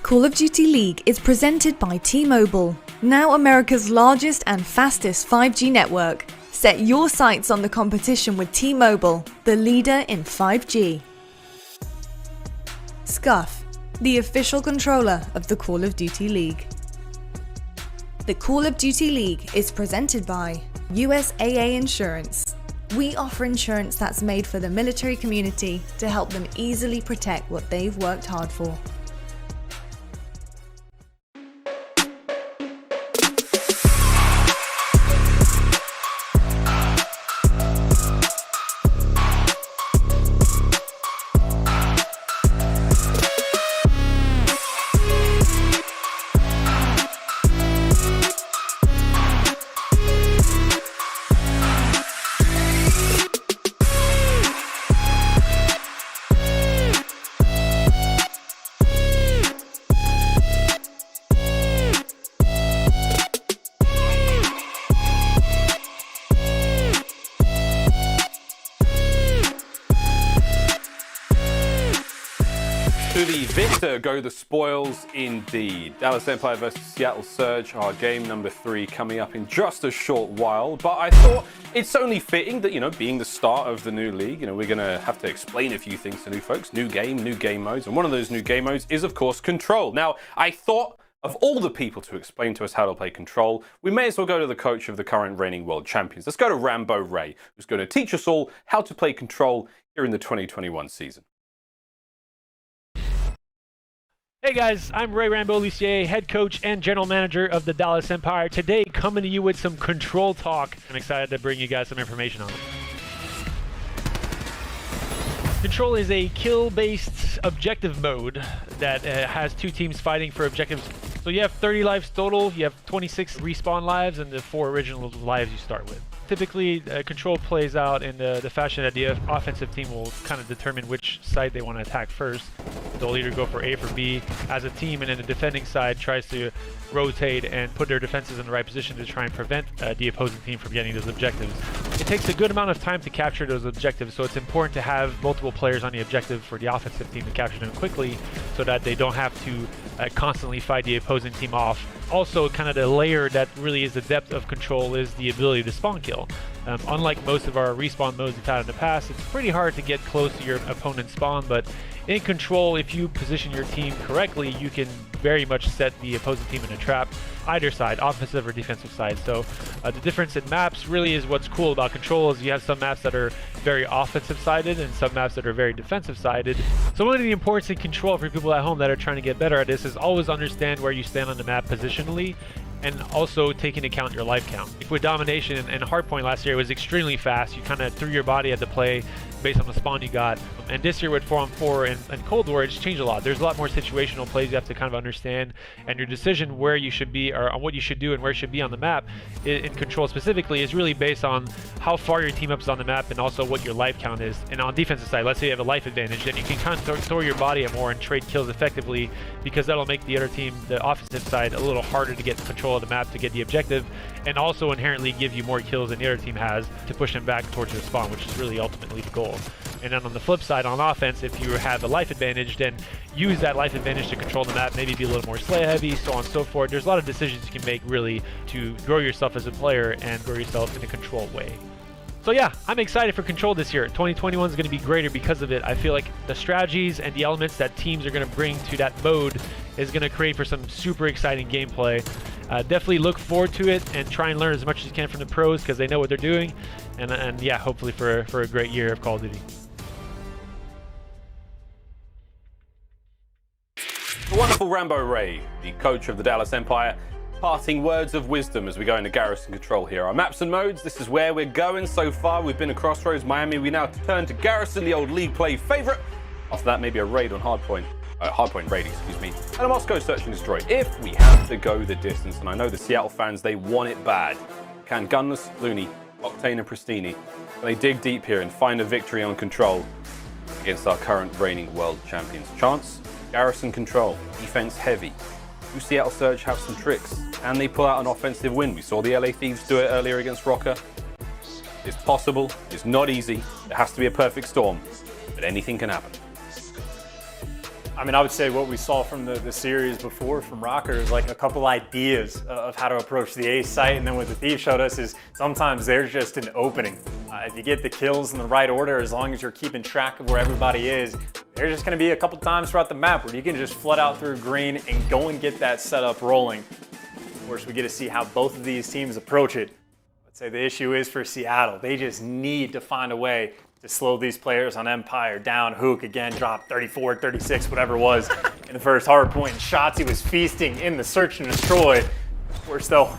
Speaker 3: Call of Duty League is presented by T-Mobile, now America's largest and fastest 5G network. Set your sights on the competition with T-Mobile, the leader in 5G. Scuff, the official controller of the Call of Duty League. The Call of Duty League is presented by USAA Insurance. We offer insurance that's made for the military community to help them easily protect what they've worked hard for.
Speaker 12: To the victor go the spoils indeed. Dallas Empire versus Seattle Surge, our game number 3 coming up in just a short while. But I thought it's only fitting that, being the start of the new league, we're going to have to explain a few things to new folks. New game modes. And one of those new game modes is, of course, Control. Now, I thought of all the people to explain to us how to play Control, we may as well go to the coach of the current reigning world champions. Let's go to Rambo Ray, who's going to teach us all how to play Control here in the 2021 season.
Speaker 9: Hey guys, I'm Ray Rambo Lucier, head coach and general manager of the Dallas Empire. Today, coming to you with some Control talk. I'm excited to bring you guys some information on it. Control is a kill-based objective mode that has 2 teams fighting for objectives. So you have 30 lives total, you have 26 respawn lives, and the 4 original lives you start with. Typically, Control plays out in the fashion that the offensive team will kind of determine which side they want to attack first. They'll either go for A for B as a team, and then the defending side tries to rotate and put their defenses in the right position to try and prevent the opposing team from getting those objectives. It takes a good amount of time to capture those objectives, so it's important to have multiple players on the objective for the offensive team to capture them quickly so that they don't have to constantly fight the opposing team off. Also, kind of the layer that really is the depth of Control is the ability to spawn kill. Unlike most of our respawn modes we've had in the past, it's pretty hard to get close to your opponent's spawn, but in Control, if you position your team correctly, you can very much set the opposing team in a trap, either side, offensive or defensive side. So the difference in maps really is what's cool about Control is you have some maps that are very offensive sided and some maps that are very defensive sided. So one of the importance in Control for people at home that are trying to get better at this is always understand where you stand on the map positionally, and also take into account your life count. With Domination and Hardpoint last year, it was extremely fast. You kind of threw your body at the play based on the spawn you got. And this year with 4-on-4 and Cold War, it's changed a lot. There's a lot more situational plays you have to kind of understand, and your decision where you should be or on what you should do and where you should be on the map in Control specifically is really based on how far your team up is on the map and also what your life count is. And on defensive side, let's say you have a life advantage, then you can kind of throw your body at more and trade kills effectively, because that'll make the other team, the offensive side, a little harder to get control of the map to get the objective, and also inherently give you more kills than the other team has to push them back towards the spawn, which is really ultimately the goal. And then on the flip side, on offense, if you have a life advantage, then use that life advantage to control the map, maybe be a little more slay heavy, so on and so forth. There's a lot of decisions you can make really to grow yourself as a player and grow yourself in a controlled way. So yeah, I'm excited for Control this year. 2021 is going to be greater because of it. I feel like the strategies and the elements that teams are going to bring to that mode is going to create for some super exciting gameplay. Definitely look forward to it and try and learn as much as you can from the pros, because they know what they're doing. And yeah, hopefully for a great year of Call of Duty.
Speaker 12: The wonderful Rambo Ray, the coach of the Dallas Empire, parting words of wisdom as we go into Garrison Control here. Our maps and modes, this is where we're going so far. We've been to Crossroads, Miami. We now turn to Garrison, the old league play favorite. After that, maybe a raid on Hardpoint raid, excuse me, and a Moscow Search and Destroy, if we have to go the distance. And I know the Seattle fans, they want it bad. Can Gunless, Looney, Octane and Pristini, they dig deep here and find a victory on Control against our current reigning world champions? Chance, Garrison Control, defense heavy. Do Seattle Surge have some tricks? Can they pull out an offensive win? We saw the LA Thieves do it earlier against Rocker. It's possible, it's not easy, it has to be a perfect storm, but anything can happen.
Speaker 13: I mean, I would say what we saw from the series before from Rocker is like a couple ideas of how to approach the A site, and then what the Thief showed us is sometimes there's just an opening. If you get the kills in the right order, as long as you're keeping track of where everybody is, there's just going to be a couple times throughout the map where you can just flood out through green and go and get that setup rolling. Of course, we get to see how both of these teams approach it. I'd say the issue is for Seattle. They just need to find a way to slow these players on Empire down. Hook again dropped 34, 36, whatever it was in the first hard point. And Shotzi was feasting in the Search and Destroy. Of course, though,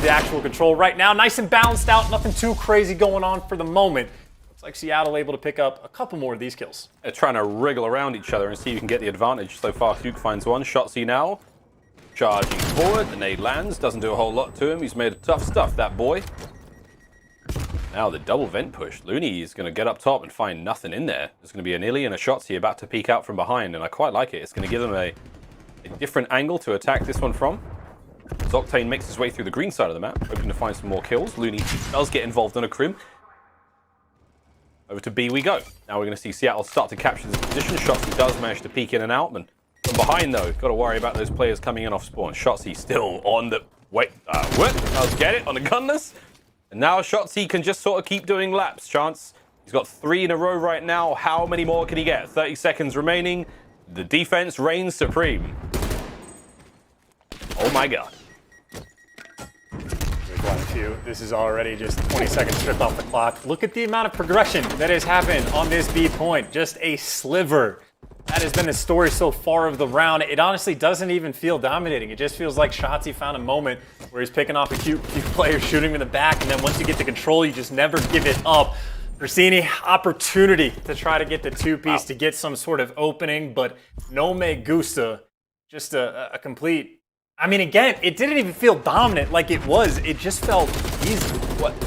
Speaker 13: the actual Control right now, nice and balanced out. Nothing too crazy going on for the moment. Looks like Seattle able to pick up a couple more of these kills.
Speaker 12: They're trying to wriggle around each other and see who can get the advantage. So far, Duke finds one. Shotzi now charging forward. The nade lands. Doesn't do a whole lot to him. He's made tough stuff, that boy. Now the double vent push. Looney is going to get up top and find nothing in there. There's going to be an Illy and a Shotzi about to peek out from behind, and I quite like it. It's going to give them a different angle to attack this one from. As Octane makes his way through the green side of the map, hoping to find some more kills. Looney does get involved on a crim. Over to B we go. Now we're going to see Seattle start to capture this position. Shotzi does manage to peek in and out, and from behind though, got to worry about those players coming in off spawn. Shotzi still on the does get it on the Gunless. And now Shotzi can just sort of keep doing laps. Chance, he's got 3 in a row right now. How many more can he get? 30 seconds remaining. The defense reigns supreme. Oh my God.
Speaker 13: This is already just 20 seconds stripped off the clock. Look at the amount of progression that has happened on this B point. Just a sliver. That has been the story so far of the round. It honestly doesn't even feel dominating. It just feels like Shotzi found a moment where he's picking off a few players, shooting him in the back, and then once you get the control, you just never give it up. Rossini, opportunity to try to get the two-piece, to get some sort of opening, but no me gusta. Just a complete... I mean, again, it didn't even feel dominant like it was. It just felt easy.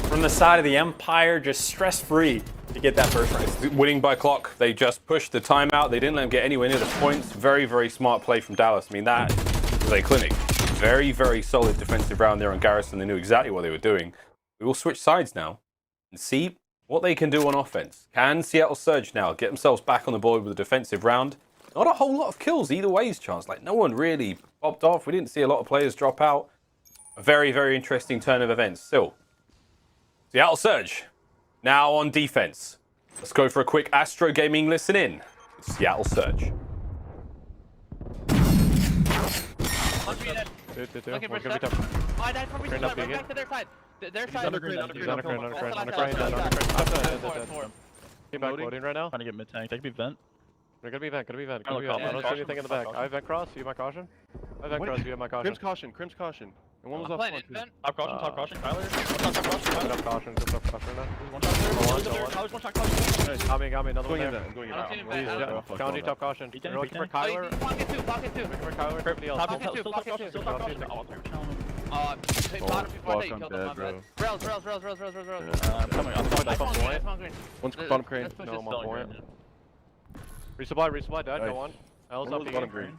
Speaker 13: From the side of the Empire, just stress-free to get that first round.
Speaker 12: Winning by clock. They just pushed the timeout. They didn't let him get anywhere near the points. Very, very smart play from Dallas. I mean, that was a clinic. Very, very solid defensive round there on Garrison. They knew exactly what they were doing. We will switch sides now and see what they can do on offense. Can Seattle Surge now get themselves back on the board with a defensive round? Not a whole lot of kills either way's Chance. Like, no one really popped off. We didn't see a lot of players drop out. A very, very interesting turn of events still. Seattle Surge now on defense. Let's go for a quick Astro Gaming listen in. It's Seattle Surge.
Speaker 5: Looking for
Speaker 6: One gonna be
Speaker 5: step.
Speaker 6: tough.
Speaker 5: Oh, I died from
Speaker 6: Crane
Speaker 5: right
Speaker 6: up, big
Speaker 5: back to their side. Their
Speaker 6: He's
Speaker 5: side.
Speaker 6: under crane, under crane, under crane, under crane, under crane,
Speaker 5: Four.
Speaker 6: Keep back loading right now.
Speaker 11: Trying to get mid tank. They could be vent.
Speaker 6: They're gonna be vent, gonna be vent,
Speaker 11: Oh,
Speaker 6: gonna be vent. I don't see
Speaker 11: caution,
Speaker 6: anything in the back. I have vent cross, you have my caution. I have vent cross, you have my caution. Crim's caution, Crim's caution. And one was up front too.
Speaker 11: Top caution, Kyler.
Speaker 6: Top caution, good enough caution now.
Speaker 11: One shot caution.
Speaker 6: Nice. Got me, another one
Speaker 11: Going in
Speaker 6: there.
Speaker 11: there, going in
Speaker 5: I don't see him
Speaker 11: there.
Speaker 5: back. I don't-
Speaker 6: County top caution.
Speaker 11: Peek in,
Speaker 6: You're looking for
Speaker 11: peek in.
Speaker 6: Kyler.
Speaker 5: Pocket two.
Speaker 6: Looking for Kyler. Everybody else.
Speaker 5: Pocket two.
Speaker 11: Still top caution.
Speaker 5: Hey, bottom before they
Speaker 6: I'm
Speaker 5: killed
Speaker 6: dead,
Speaker 5: them.
Speaker 6: bro.
Speaker 5: Rails.
Speaker 11: I'm coming.
Speaker 5: That's one green.
Speaker 6: One's bottom crane. No, I'm on point. Resupply, dead. Go on. L's up, bottom green.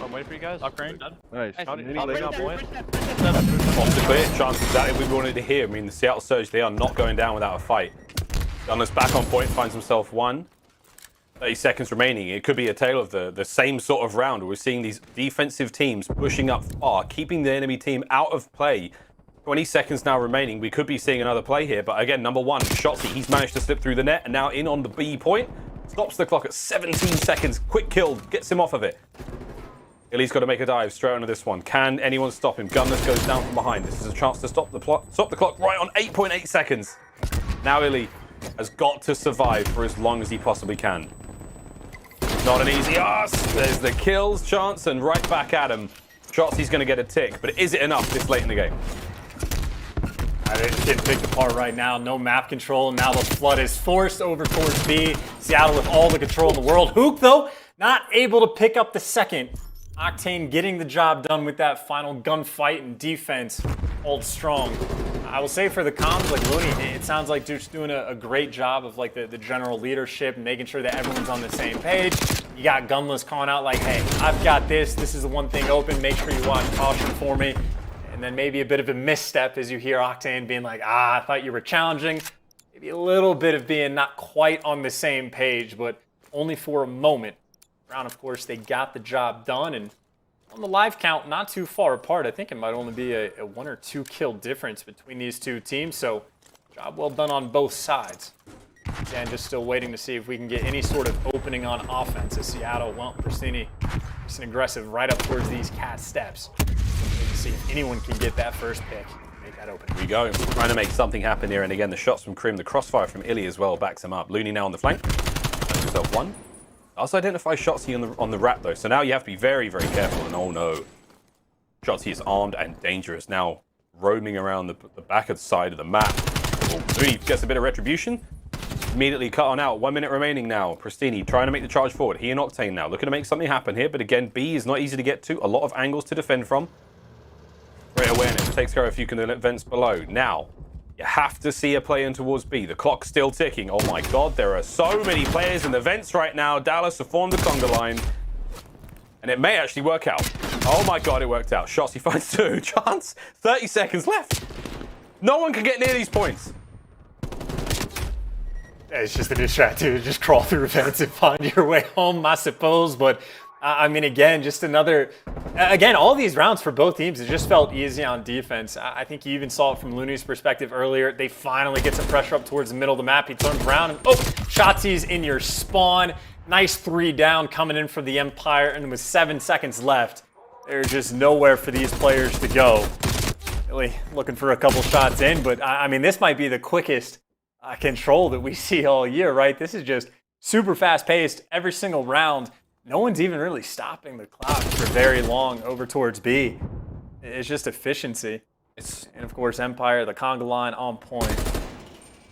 Speaker 6: I'm waiting for you guys.
Speaker 11: Top crane, dead.
Speaker 6: Nice.
Speaker 22: Off
Speaker 6: Laying on point.
Speaker 22: the clear, chance exactly we wanted to hear. I mean, the Seattle Surge, they are not going down without a fight. Gunner's back on point, finds himself 1. 30 seconds remaining. It could be a tale of the same sort of round. We're seeing these defensive teams pushing up far, keeping the enemy team out of play. 20 seconds now remaining. We could be seeing another play here, but again, number 1, Shotzi, he's managed to slip through the net and now in on the B point. Stops the clock at 17 seconds. Quick kill, gets him off of it. Illy's got to make a dive straight onto this one. Can anyone stop him? Gunless goes down from behind. This is a chance to stop the clock right on 8.8 seconds. Now Illy has got to survive for as long as he possibly can. Not an easy ask. There's the kills chance and right back at him. Shotzi's going to get a tick, but is it enough this late in the game?
Speaker 13: It's getting picked apart right now. No map control. Now the flood is forced over towards B. Seattle with all the control in the world. Hook, though, not able to pick up the second. Octane getting the job done with that final gunfight and defense. Hold strong. I will say for the comms, like Looney, it sounds like Duke's doing a great job of like the general leadership and making sure that everyone's on the same page. You got Gunless calling out like, hey, I've got this. This is the one thing open. Make sure you watch caution for me. And then maybe a bit of a misstep as you hear Octane being like, I thought you were challenging. Maybe a little bit of being not quite on the same page, but only for a moment. Brown, of course, they got the job done. And on the live count, not too far apart. I think it might only be a 1 or 2 kill difference between these two teams. So job well done on both sides. Again, just still waiting to see if we can get any sort of opening on offense as Seattle, well, Pristini, just an aggressive right up towards these cat steps. See if anyone can get that first pick. Make that open.
Speaker 22: Here we go. Trying to make something happen here. And again, the shots from Crim, the crossfire from Illy as well backs him up. Looney now on the flank. Has himself 1. Also identify Shotzi on the wrap though. So now you have to be very, very careful. And oh no. Shotzi is armed and dangerous. Now roaming around the back of the side of the map. Looney gets a bit of retribution. Immediately cut on out. 1 minute remaining now. Pristini trying to make the charge forward. He and Octane now looking to make something happen here. But again, B is not easy to get to. A lot of angles to defend from. Great awareness, takes care of a few vents below. Now, you have to see a play in towards B. The clock's still ticking. Oh my god, there are so many players in the vents right now. Dallas have formed the conga line. And it may actually work out. Oh my god, it worked out. Shotzi finds 2. Chance, 30 seconds left. No one can get near these points.
Speaker 13: It's just a distract to just crawl through vents and find your way home, I suppose. But I mean, again, just another. Again, all these rounds for both teams, it just felt easy on defense. I think you even saw it from Looney's perspective earlier. They finally get some pressure up towards the middle of the map. He turns around and, oh, Shotzi's in your spawn. Nice 3 down coming in for the Empire. And with 7 seconds left, there's just nowhere for these players to go. Really looking for a couple shots in, but I mean, this might be the quickest control that we see all year, right? This is just super fast paced every single round. No one's even really stopping the clock for very long over towards B. It's just efficiency. And of course, Empire, the conga line on point.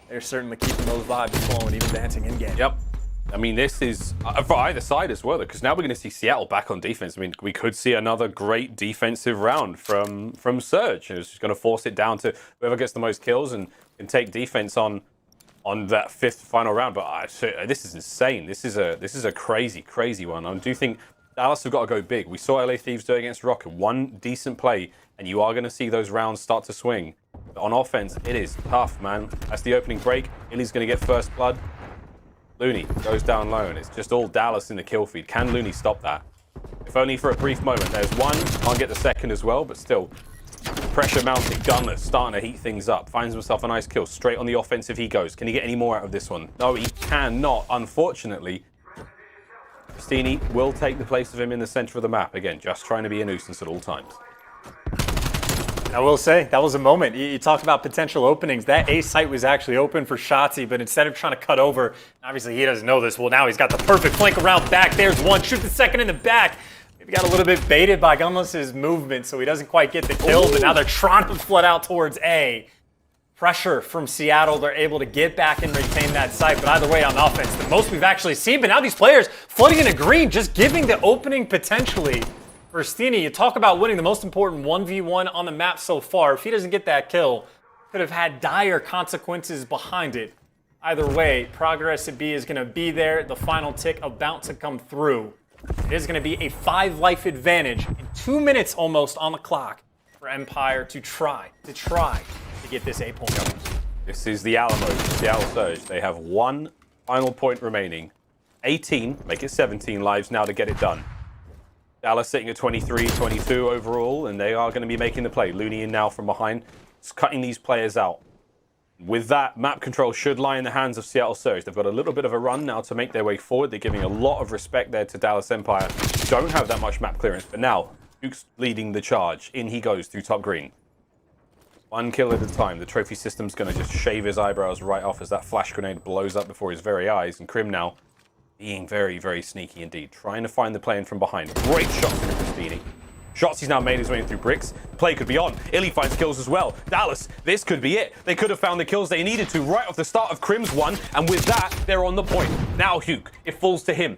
Speaker 13: They're certainly keeping those vibes flowing, even dancing in game.
Speaker 22: Yep. I mean, this is for either side as well, because now we're going to see Seattle back on defense. I mean, we could see another great defensive round from Surge. It's just going to force it down to whoever gets the most kills and can take defense on that 5th final round. But this is insane. This is a crazy one. I do think Dallas have got to go big. We saw LA Thieves do it against Rocket. 1 decent play, and you are going to see those rounds start to swing. But on offense, it is tough, man. That's the opening break. Illy's going to get first blood. Looney goes down low, and it's just all Dallas in the kill feed. Can Looney stop that? If only for a brief moment. There's 1. Can't get the second as well, but still. Pressure mounting. Gunless starting to heat things up. Finds himself a nice kill. Straight on the offensive he goes. Can he get any more out of this one? No, he cannot, unfortunately. Stini will take the place of him in the center of the map. Again, just trying to be a nuisance at all times.
Speaker 13: I will say, that was a moment. You talked about potential openings. That A site was actually open for Shotzi, but instead of trying to cut over, obviously he doesn't know this. Well, now he's got the perfect flank around back. There's one. Shoot the second in the back. Maybe got a little bit baited by Gunless's movement, so he doesn't quite get the kill, but now they're trying to flood out towards A. Pressure from Seattle. They're able to get back and retain that site, but either way on offense, the most we've actually seen. But now these players flooding into green, just giving the opening potentially. For Stini, you talk about winning the most important 1v1 on the map so far. If he doesn't get that kill, could have had dire consequences behind it. Either way, progress at B is going to be there. The final tick about to come through. It is going to be a 5-life advantage in 2 minutes almost on the clock for Empire to try to get this A point going.
Speaker 22: This is the Alamo, Seattle Surge. They have one final point remaining. 18, make it 17 lives now to get it done. Dallas sitting at 23, 22 overall, and they are going to be making the play. Looney in now from behind, it's cutting these players out. With that, map control should lie in the hands of Seattle Surge. They've got a little bit of a run now to make their way forward. They're giving a lot of respect there to Dallas Empire. Don't have that much map clearance, but now Duke's leading the charge. In he goes through top green. One kill at a time. The trophy system's going to just shave his eyebrows right off as that flash grenade blows up before his very eyes. And Crim now being very, very sneaky indeed. Trying to find the play in from behind. Great shots from Christini. Shots now made his way in through bricks. Play could be on. Illy finds kills as well. Dallas, this could be it. They could have found the kills they needed to right off the start of Crim's one. And with that, they're on the point. Now Hugh, it falls to him.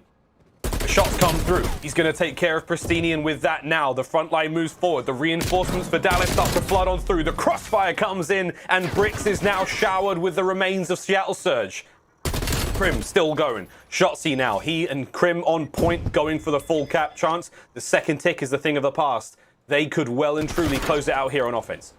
Speaker 22: The shots come through. He's going to take care of Pristini, and with that now, the front line moves forward. The reinforcements for Dallas start to flood on through. The crossfire comes in, and Bricks is now showered with the remains of Seattle Surge. Crim still going. Shotzi now. He and Crim on point, going for the full cap chance. The second tick is the thing of the past. They could well and truly close it out here on offense.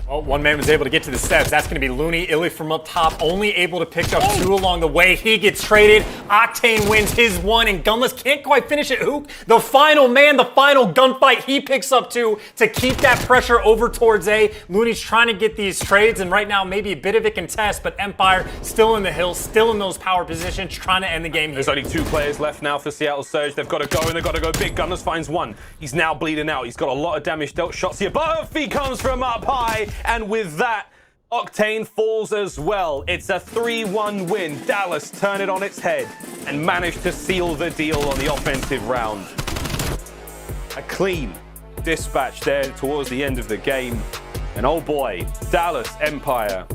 Speaker 13: Well, one man was able to get to the steps. That's going to be Looney. Illy from up top, only able to pick up 2 along the way. He gets traded. Octane wins his one, and Gunless can't quite finish it. Hook, the final man, the final gunfight, he picks up 2 to keep that pressure over towards A. Looney's trying to get these trades, and right now maybe a bit of a contest, but Empire still in the hills, still in those power positions, trying to end the game here.
Speaker 22: There's only 2 players left now for Seattle Surge. They've got to go, and they've got to go big. Gunless finds one. He's now bleeding out. He's got a lot of damage dealt. Shotzi above. He comes from up high. And with that, Octane falls as well. It's a 3-1 win. Dallas turn it on its head and manage to seal the deal on the offensive round. A clean dispatch there towards the end of the game. And oh boy, Dallas Empire,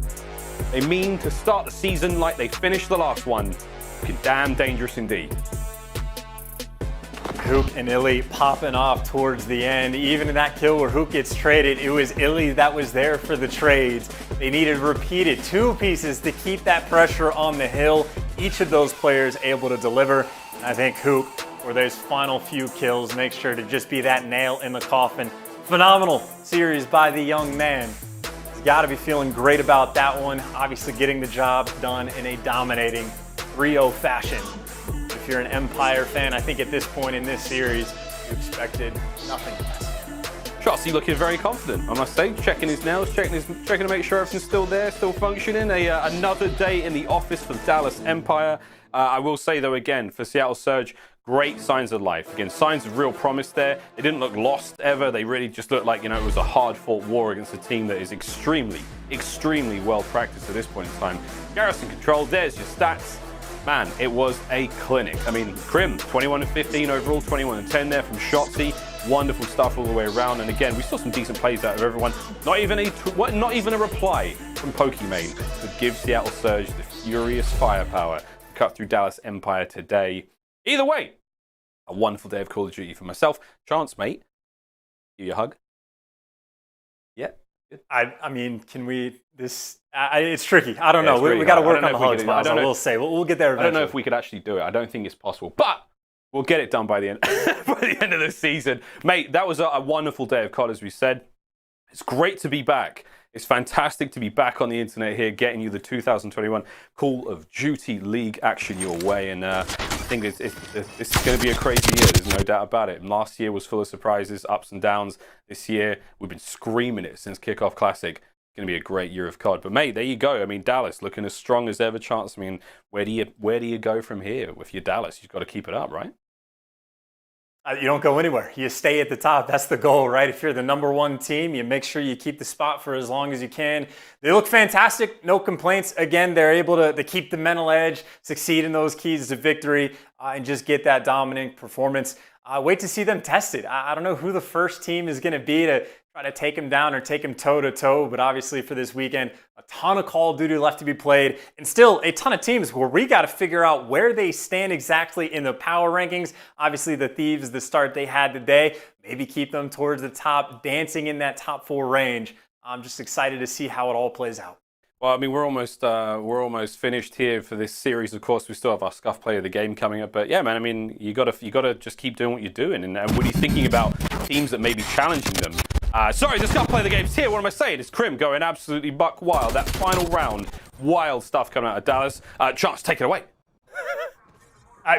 Speaker 22: they mean to start the season like they finished the last one. Looking damn dangerous indeed.
Speaker 13: Hook and Illy popping off towards the end. Even in that kill where Hook gets traded, it was Illy that was there for the trades. They needed repeated 2 pieces to keep that pressure on the hill. Each of those players able to deliver. And I think Hook, for those final few kills, makes sure to just be that nail in the coffin. Phenomenal series by the young man. He's got to be feeling great about that one. Obviously getting the job done in a dominating 3-0 fashion. If you're an Empire fan, I think at this point in this series, you expected nothing less.
Speaker 22: Shotzi looking very confident, I must say. Checking his nails, checking to make sure everything's still there, still functioning. Another day in the office for the Dallas Empire. I will say, though, again, for Seattle Surge, great signs of life. Again, signs of real promise there. They didn't look lost ever. They really just looked like, it was a hard-fought war against a team that is extremely, extremely well practiced at this point in time. Garrison control, there's your stats. Man, it was a clinic. I mean, Crim, 21-15 overall, 21-10 there from Shotzi. Wonderful stuff all the way around. And again, we saw some decent plays out of everyone. Not even a reply from Pokimane to give Seattle Surge the furious firepower to cut through Dallas Empire today. Either way, a wonderful day of Call of Duty for myself. Chance, mate, give you a hug. Yeah. Good.
Speaker 13: I mean, can we? It's tricky. I don't know. We got to work on the hugs, Miles. I will say we'll get there eventually.
Speaker 22: I don't know if we could actually do it. I don't think it's possible, but we'll get it done by the end by the end of the season, mate. That was a wonderful day of COD, as we said. It's great to be back. It's fantastic to be back on the internet here, getting you the 2021 Call of Duty League action your way. And I think this is going to be a crazy year. There's no doubt about it. Last year was full of surprises, ups and downs. This year, we've been screaming it since Kickoff Classic. going to be a great year of COD. But mate, there you go. I mean, Dallas looking as strong as ever. Chance. I mean, where do you go from here with your Dallas? You've got to keep it up, right?
Speaker 13: You don't go anywhere. You stay at the top. That's the goal, right? If you're the #1 team, you make sure you keep the spot for as long as you can. They look fantastic. No complaints. Again, they're able to keep the mental edge, succeed in those keys to victory, and just get that dominant performance. Wait to see them tested. I don't know who the first team is going to be to try to take them down or take them toe-to-toe, but obviously for this weekend, a ton of Call of Duty left to be played, and still a ton of teams where we got to figure out where they stand exactly in the power rankings. Obviously, the Thieves, the start they had today, maybe keep them towards the top, dancing in that top 4 range. I'm just excited to see how it all plays out.
Speaker 22: Well, I mean, we're almost finished here for this series. Of course, we still have our Scuff Play of the Game coming up. But yeah, man, I mean, you gotta just keep doing what you're doing. And what are you thinking about teams that may be challenging them? Sorry, the Scuff Play of the Game's here. What am I saying? It's Crim going absolutely buck wild. That final round, wild stuff coming out of Dallas. Chance, take it away.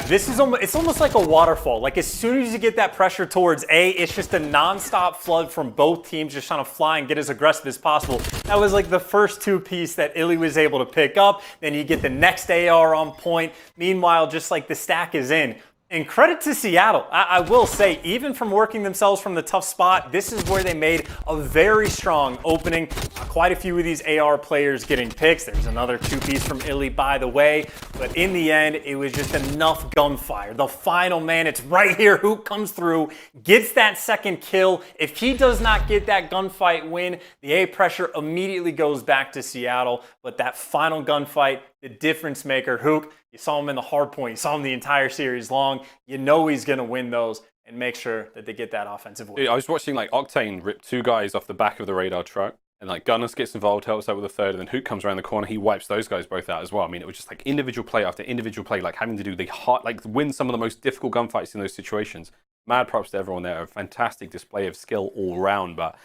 Speaker 13: This is it's almost like a waterfall. Like as soon as you get that pressure towards A, it's just a non-stop flood from both teams just trying to fly and get as aggressive as possible. That was like the first 2-piece that Illy was able to pick up. Then you get the next AR on point. Meanwhile, just like the stack is in. And credit to Seattle. I will say, even from working themselves from the tough spot, this is where they made a very strong opening. Quite a few of these AR players getting picks. There's another 2-piece from Illy, by the way. But in the end, it was just enough gunfire. The final man, it's right here. Hoop comes through, gets that second kill. If he does not get that gunfight win, the A pressure immediately goes back to Seattle. But that final gunfight, the difference maker, Hoop, you saw him in the hard point. You saw him the entire series long. You know he's going to win those and make sure that they get that offensive win.
Speaker 22: Dude, I was watching like Octane rip 2 guys off the back of the radar truck. And like Gunners gets involved, helps out with a third, and then Hook comes around the corner, he wipes those guys both out as well. I mean, it was just like individual play after individual play, like having to do the hard, like win some of the most difficult gunfights in those situations. Mad props to everyone there. A fantastic display of skill all round, but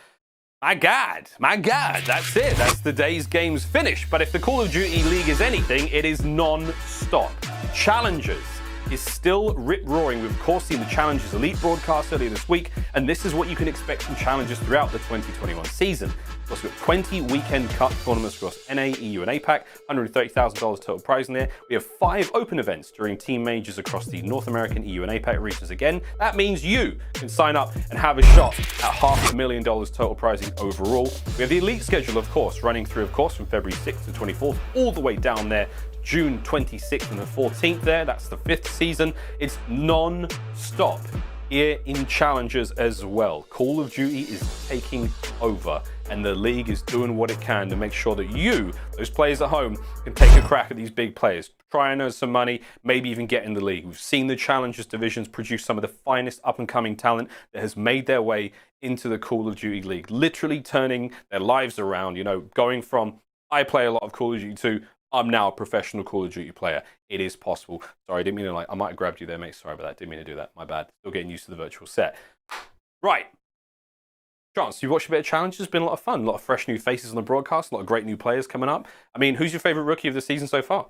Speaker 22: my God, that's it. That's the day's games finished. But if the Call of Duty League is anything, it is non-stop. Challengers is still rip-roaring. We've, of course, seen the Challengers Elite broadcast earlier this week, and this is what you can expect from Challengers throughout the 2021 season. Of course, we've got 20 weekend cup tournaments across NA, EU, and APAC, $130,000 total prize in there. We have 5 open events during team majors across the North American, EU, and APAC regions again. That means you can sign up and have a shot at $500,000 total prizing overall. We have the Elite schedule, of course, running through, of course, from February 6th to 24th, all the way down there June 26th and the 14th there. That's the 5th season. It's non-stop here in Challengers as well. Call of Duty is taking over, and the league is doing what it can to make sure that you, those players at home, can take a crack at these big players, try and earn some money, maybe even get in the league. We've seen the Challengers divisions produce some of the finest up-and-coming talent that has made their way into the Call of Duty League, literally turning their lives around, you know, going from, I play a lot of Call of Duty to, I'm now a professional Call of Duty player. It is possible. Sorry, I didn't mean to, like, I might have grabbed you there, mate. Sorry about that. Didn't mean to do that. My bad. Still getting used to the virtual set. Right. Chance, you've watched a bit of Challenges. It's been a lot of fun. A lot of fresh new faces on the broadcast. A lot of great new players coming up. I mean, who's your favorite rookie of the season so far?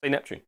Speaker 22: Say Neptune.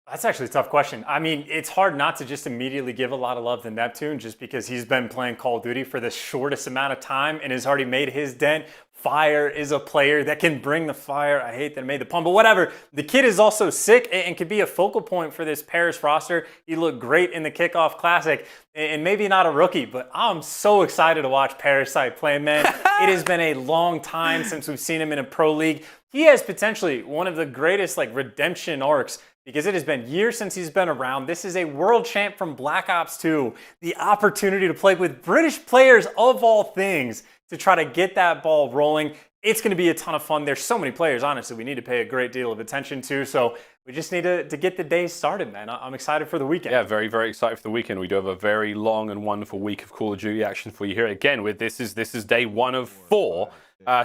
Speaker 13: That's actually a tough question. I mean, it's hard not to just immediately give a lot of love to Neptune just because he's been playing Call of Duty for the shortest amount of time and has already made his dent. Fire is a player that can bring the fire. I hate that I made the pun, but whatever. The kid is also sick and could be a focal point for this Paris roster. He looked great in the Kickoff Classic, and maybe not a rookie, but I'm so excited to watch Parasite play, man. It has been a long time since we've seen him in a pro league. He has potentially one of the greatest redemption arcs because it has been years since he's been around. This is a world champ from Black Ops 2. The opportunity to play with British players of all things to try to get that ball rolling. It's going to be a ton of fun. There's so many players, honestly, we need to pay a great deal of attention to. So we just need to get the day started, man. I'm excited for the weekend.
Speaker 22: Yeah, very, very excited for the weekend. We do have a very long and wonderful week of Call of Duty action for you here. Again, with this is day 1 of 4.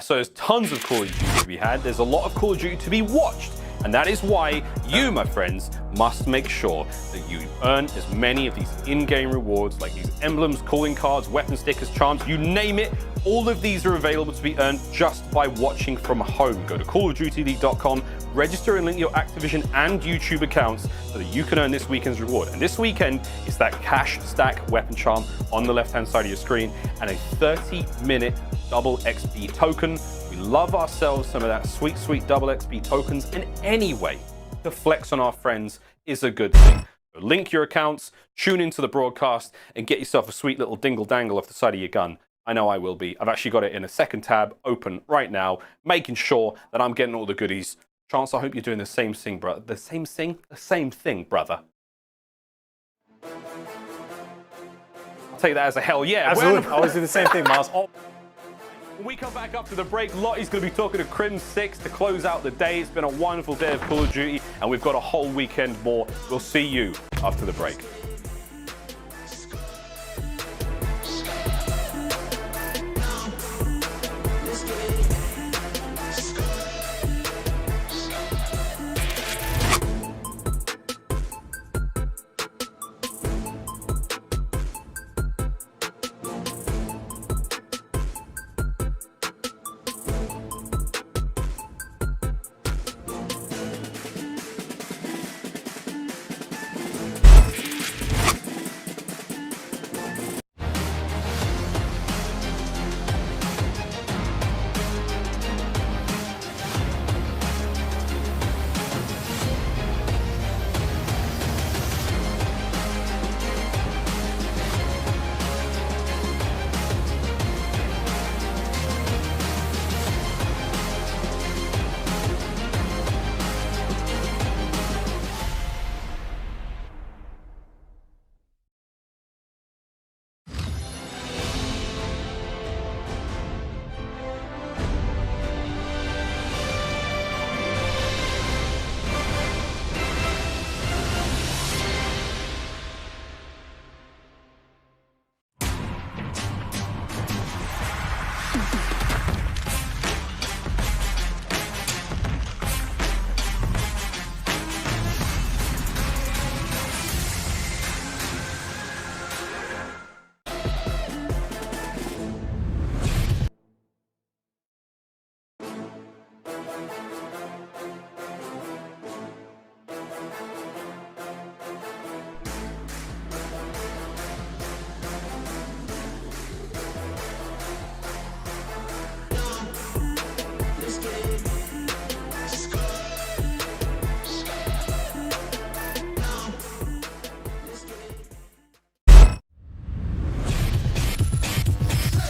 Speaker 22: So there's tons of Call of Duty to be had. There's a lot of Call of Duty to be watched. And that is why you, my friends, must make sure that you earn as many of these in-game rewards, like these emblems, calling cards, weapon stickers, charms, you name it. All of these are available to be earned just by watching from home. Go to callofdutyleague.com, register and link your Activision and YouTube accounts so that you can earn this weekend's reward. And this weekend is that cash stack weapon charm on the left-hand side of your screen and a 30-minute double XP token. We
Speaker 12: love ourselves some of that sweet, sweet double XP tokens, and any way to flex on our friends is a good thing. So link your accounts, tune into the broadcast, and get yourself a sweet little dingle dangle off the side of your gun. I know I will be. I've actually got it in a second tab open right now, making sure that I'm getting all the goodies. Chance, I hope you're doing the same thing, brother. The same thing, brother. I'll take that as a hell yeah.
Speaker 13: Absolutely. I always do the same thing, Miles.
Speaker 12: When we come back up to the break, Lottie's going to be talking to Crim6 to close out the day. It's been a wonderful day of Call of Duty, and we've got a whole weekend more. We'll see you after the break.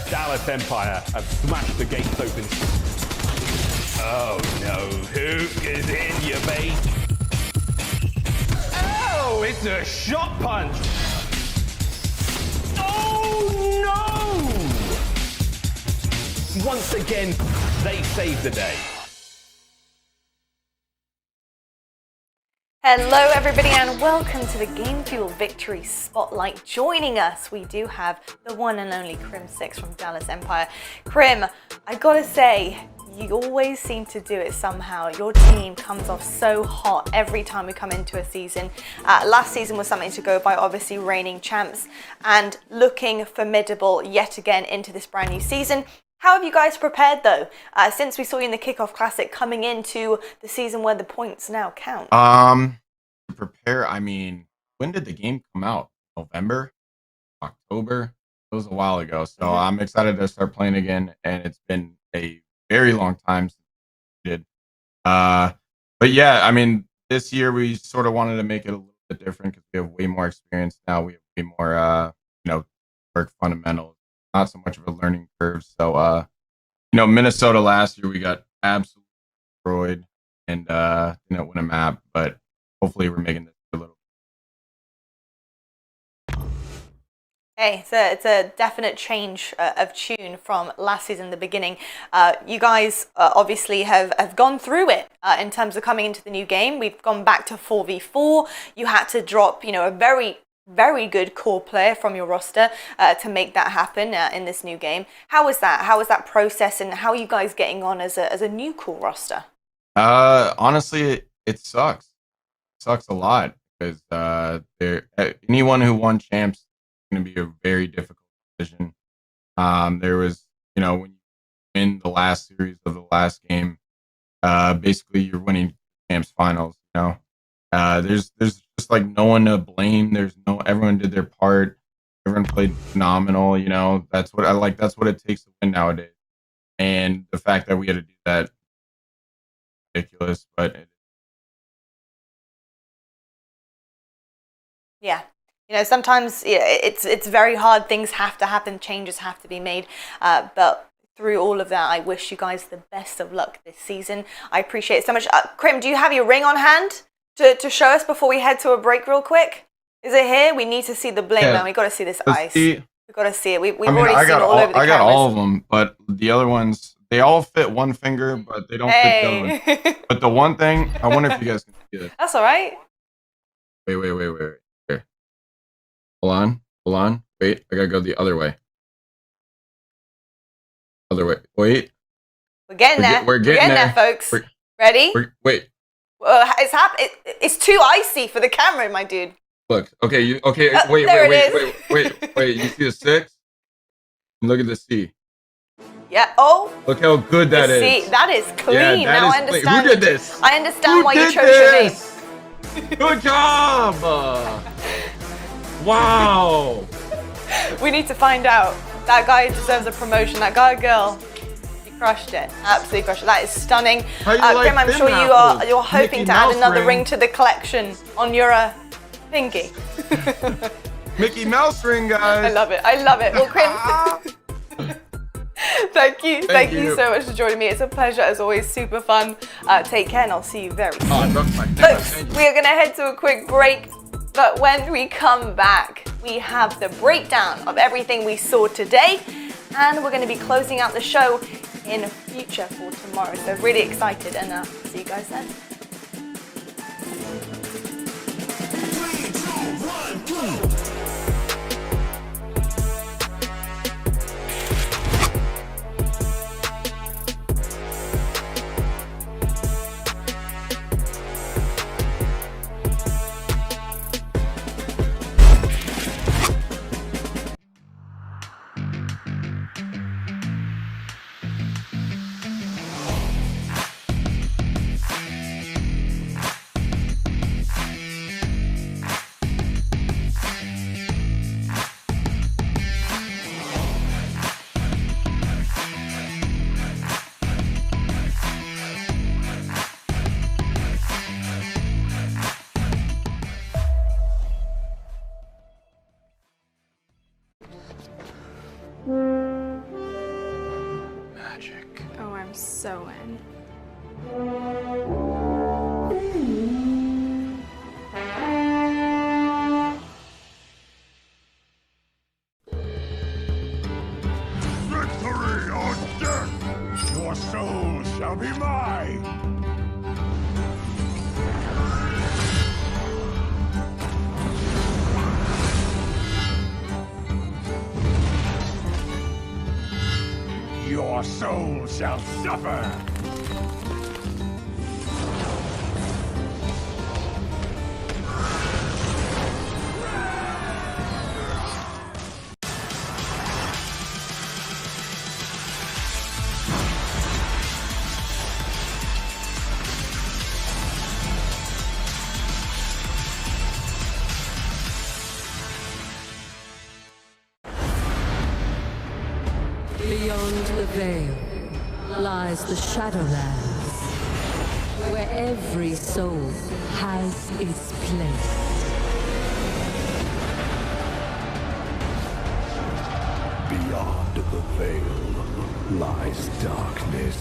Speaker 12: Dallas Empire have smashed the gates open. Oh no, who is in your base? Oh, it's a shot punch. Oh no! Once again, they saved the day.
Speaker 3: Hello everybody and welcome to the Game Fuel Victory Spotlight. Joining us, we do have the one and only Crim6 from Dallas Empire. Crim, I gotta say, you always seem to do it somehow. Your team comes off so hot every time we come into a season. Last season was something to go by, obviously reigning champs and looking formidable yet again into this brand new season. How have you guys prepared though, since we saw you in the Kickoff Classic coming into the season where the points now count?
Speaker 25: To prepare, I mean, when did the game come out? November? October? It was a while ago. So I'm excited to start playing again, and it's been a very long time since we did. But yeah, I mean, this year we sort of wanted to make it a little bit different because we have way more experience now. We have way more, work fundamentals. Not so much of a learning curve. So, Minnesota last year, we got absolutely destroyed and didn't win a map, but hopefully we're making this a little.
Speaker 3: Hey, it's a definite change of tune from last season, the beginning. You guys obviously have gone through it in terms of coming into the new game. We've gone back to 4v4. You had to drop, a very good core player from your roster to make that happen in this new game. How was that? How was that process, and how are you guys getting on as a new core roster?
Speaker 25: Honestly, it sucks. It sucks a lot because anyone who won champs is going to be a very difficult decision. There was, when you win the last series of the last game, basically you're winning champs finals. There's just like no one to blame. Everyone did their part. Everyone played phenomenal. That's what I like. That's what it takes to win nowadays.
Speaker 7: And the fact that we had to do that, ridiculous, but
Speaker 3: Yeah. You know, sometimes it's very hard. Things have to happen. Changes have to be made. But through all of that, I wish you guys the best of luck this season. I appreciate it so much. Krim, do you have your ring on hand to show us before we head to a break real quick? Is it here? We need to see the bling, man. We got to see this ice. We've got to see it. We've already seen it all over the cameras.
Speaker 7: I got all of them, but the other ones, they all fit one finger, but they don't fit the other one. But the one thing, I wonder if you guys can see this.
Speaker 3: That's all right.
Speaker 7: Wait. Here. Hold on. Wait, I gotta go the other way. Wait.
Speaker 3: We're getting there.
Speaker 7: We're getting
Speaker 3: there, folks. Ready?
Speaker 7: Wait.
Speaker 3: It's too icy for the camera, my dude.
Speaker 7: Look. Okay. Wait. You see the 6? And look at the C.
Speaker 3: Yeah. Oh.
Speaker 7: Look how good that is.
Speaker 3: See, that is clean.
Speaker 7: Yeah,
Speaker 3: now
Speaker 7: is
Speaker 3: I understand.
Speaker 7: Who did this?
Speaker 3: I understand why you chose your name.
Speaker 7: Good job. Wow.
Speaker 3: We need to find out. That guy deserves a promotion. That guy or girl, you crushed it. Absolutely crushed it. That is stunning. Krim, I'm sure you're hoping to add another ring to the collection on your pinky.
Speaker 7: Mickey Mouse ring, guys.
Speaker 3: I love it. Well, Krim, thank you so much for joining me. It's a pleasure as always. Super fun. Take care, and I'll see you very soon. Folks, we are going to head to a quick break. But when we come back, we have the breakdown of everything we saw today, and we're going to be closing out the show in future for tomorrow. So really excited, and see you guys then.
Speaker 1: 3, 2, 1, go!
Speaker 8: Magic. Oh, I'm so in.
Speaker 16: Victory or death! Your soul shall be mine! Your soul shall suffer!
Speaker 10: Beyond the veil lies the Shadowlands, where every soul has its place.
Speaker 16: Beyond the veil lies darkness,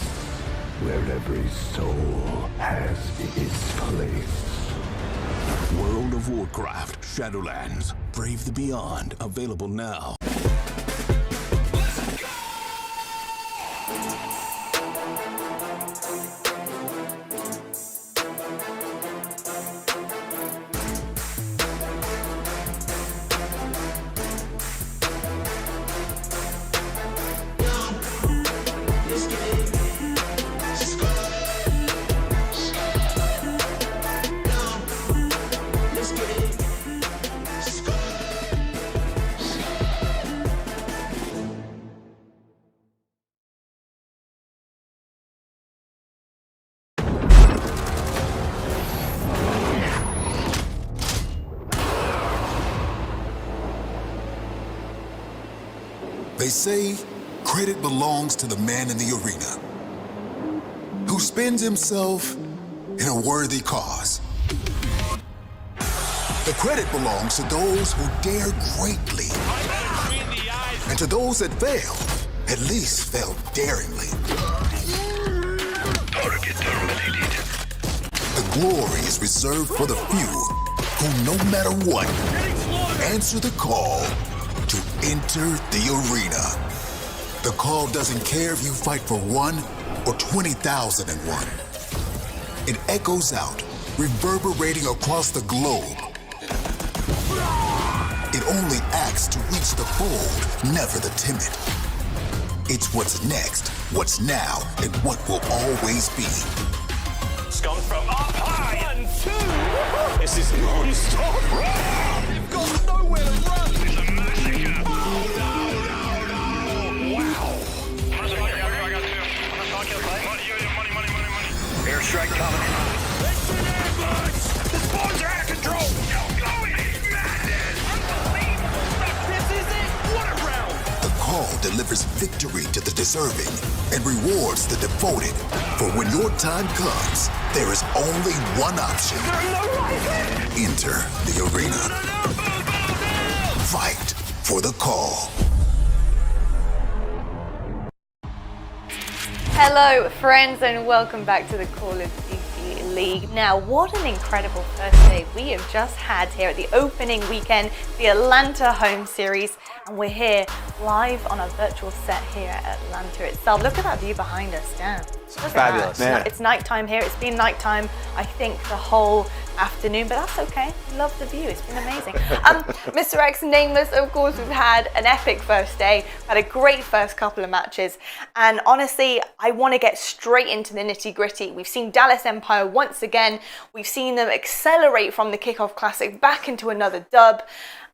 Speaker 16: where every soul has its place.
Speaker 1: World of Warcraft Shadowlands. Brave the Beyond. Available now. They say credit belongs to the man in the arena who spends himself in a worthy cause. The credit belongs to those who dare greatly. And to those that fail, at least fail daringly. Target terminated. The glory is reserved for the few who, no matter what, answer the call to enter the arena. The call doesn't care if you fight for 1 or 20,001. It echoes out, reverberating across the globe. It only acts to reach the bold, never the timid. It's what's next, what's now, and what will always be.
Speaker 16: Skunk from up high. 1, 2. This is non-stop. You've got nowhere to run. It's a massacre. Oh, no. Wow. I got 2. Money. Airstrike coming in. It's an ambush. The spawns are out of control.
Speaker 1: Call delivers victory to the deserving and rewards the devoted. For when your time comes, there is only one option. Enter the arena. Fight for the call.
Speaker 3: Hello friends and welcome back to the Call of Duty League. Now what an incredible first day we have just had here at the opening weekend, the Atlanta home series, and we're here live on a virtual set here at Atlanta itself. Look at that view behind us, damn.
Speaker 2: Fabulous.
Speaker 3: It's nighttime here. It's been nighttime, I think, the whole afternoon, but that's okay. Love the view. It's been amazing. Mr. X, Nameless, of course, we've had an epic first day, had a great first couple of matches, and honestly, I want to get straight into the nitty-gritty. We've seen Dallas Empire once again. We've seen them accelerate from the Kickoff Classic back into another dub,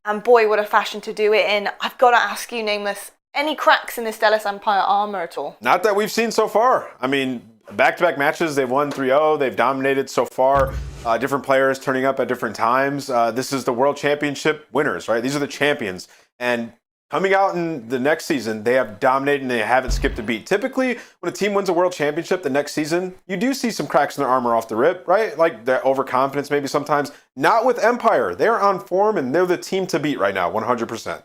Speaker 3: and boy, what a fashion to do it in. I've got to ask you, Nameless, any cracks in this Dallas Empire armor at all?
Speaker 2: Not that we've seen so far. I mean, back-to-back matches, they've won 3-0. They've dominated so far. Different players turning up at different times. This is the World Championship winners, right? These are the champions. And coming out in the next season, they have dominated and they haven't skipped a beat. Typically, when a team wins a World Championship the next season, you do see some cracks in their armor off the rip, right? Like their overconfidence maybe sometimes. Not with Empire. They're on form and they're the team to beat right now, 100%.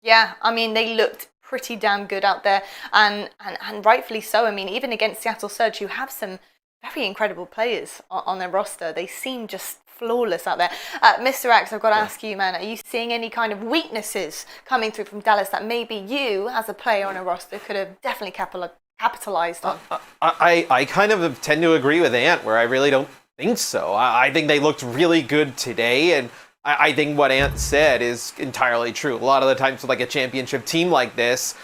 Speaker 3: Yeah, I mean, they looked pretty damn good out there, and rightfully so. I mean, even against Seattle Surge, who have some very incredible players on their roster, they seem just flawless out there. Mr. X, I've got to ask you, man, are you seeing any kind of weaknesses coming through from Dallas that maybe you, as a player on a roster, could have definitely capitalized on?
Speaker 2: I kind of tend to agree with Ant, where I really don't think so. I think they looked really good today, and I think what Ant said is entirely true. A lot of the times with like a championship team like this,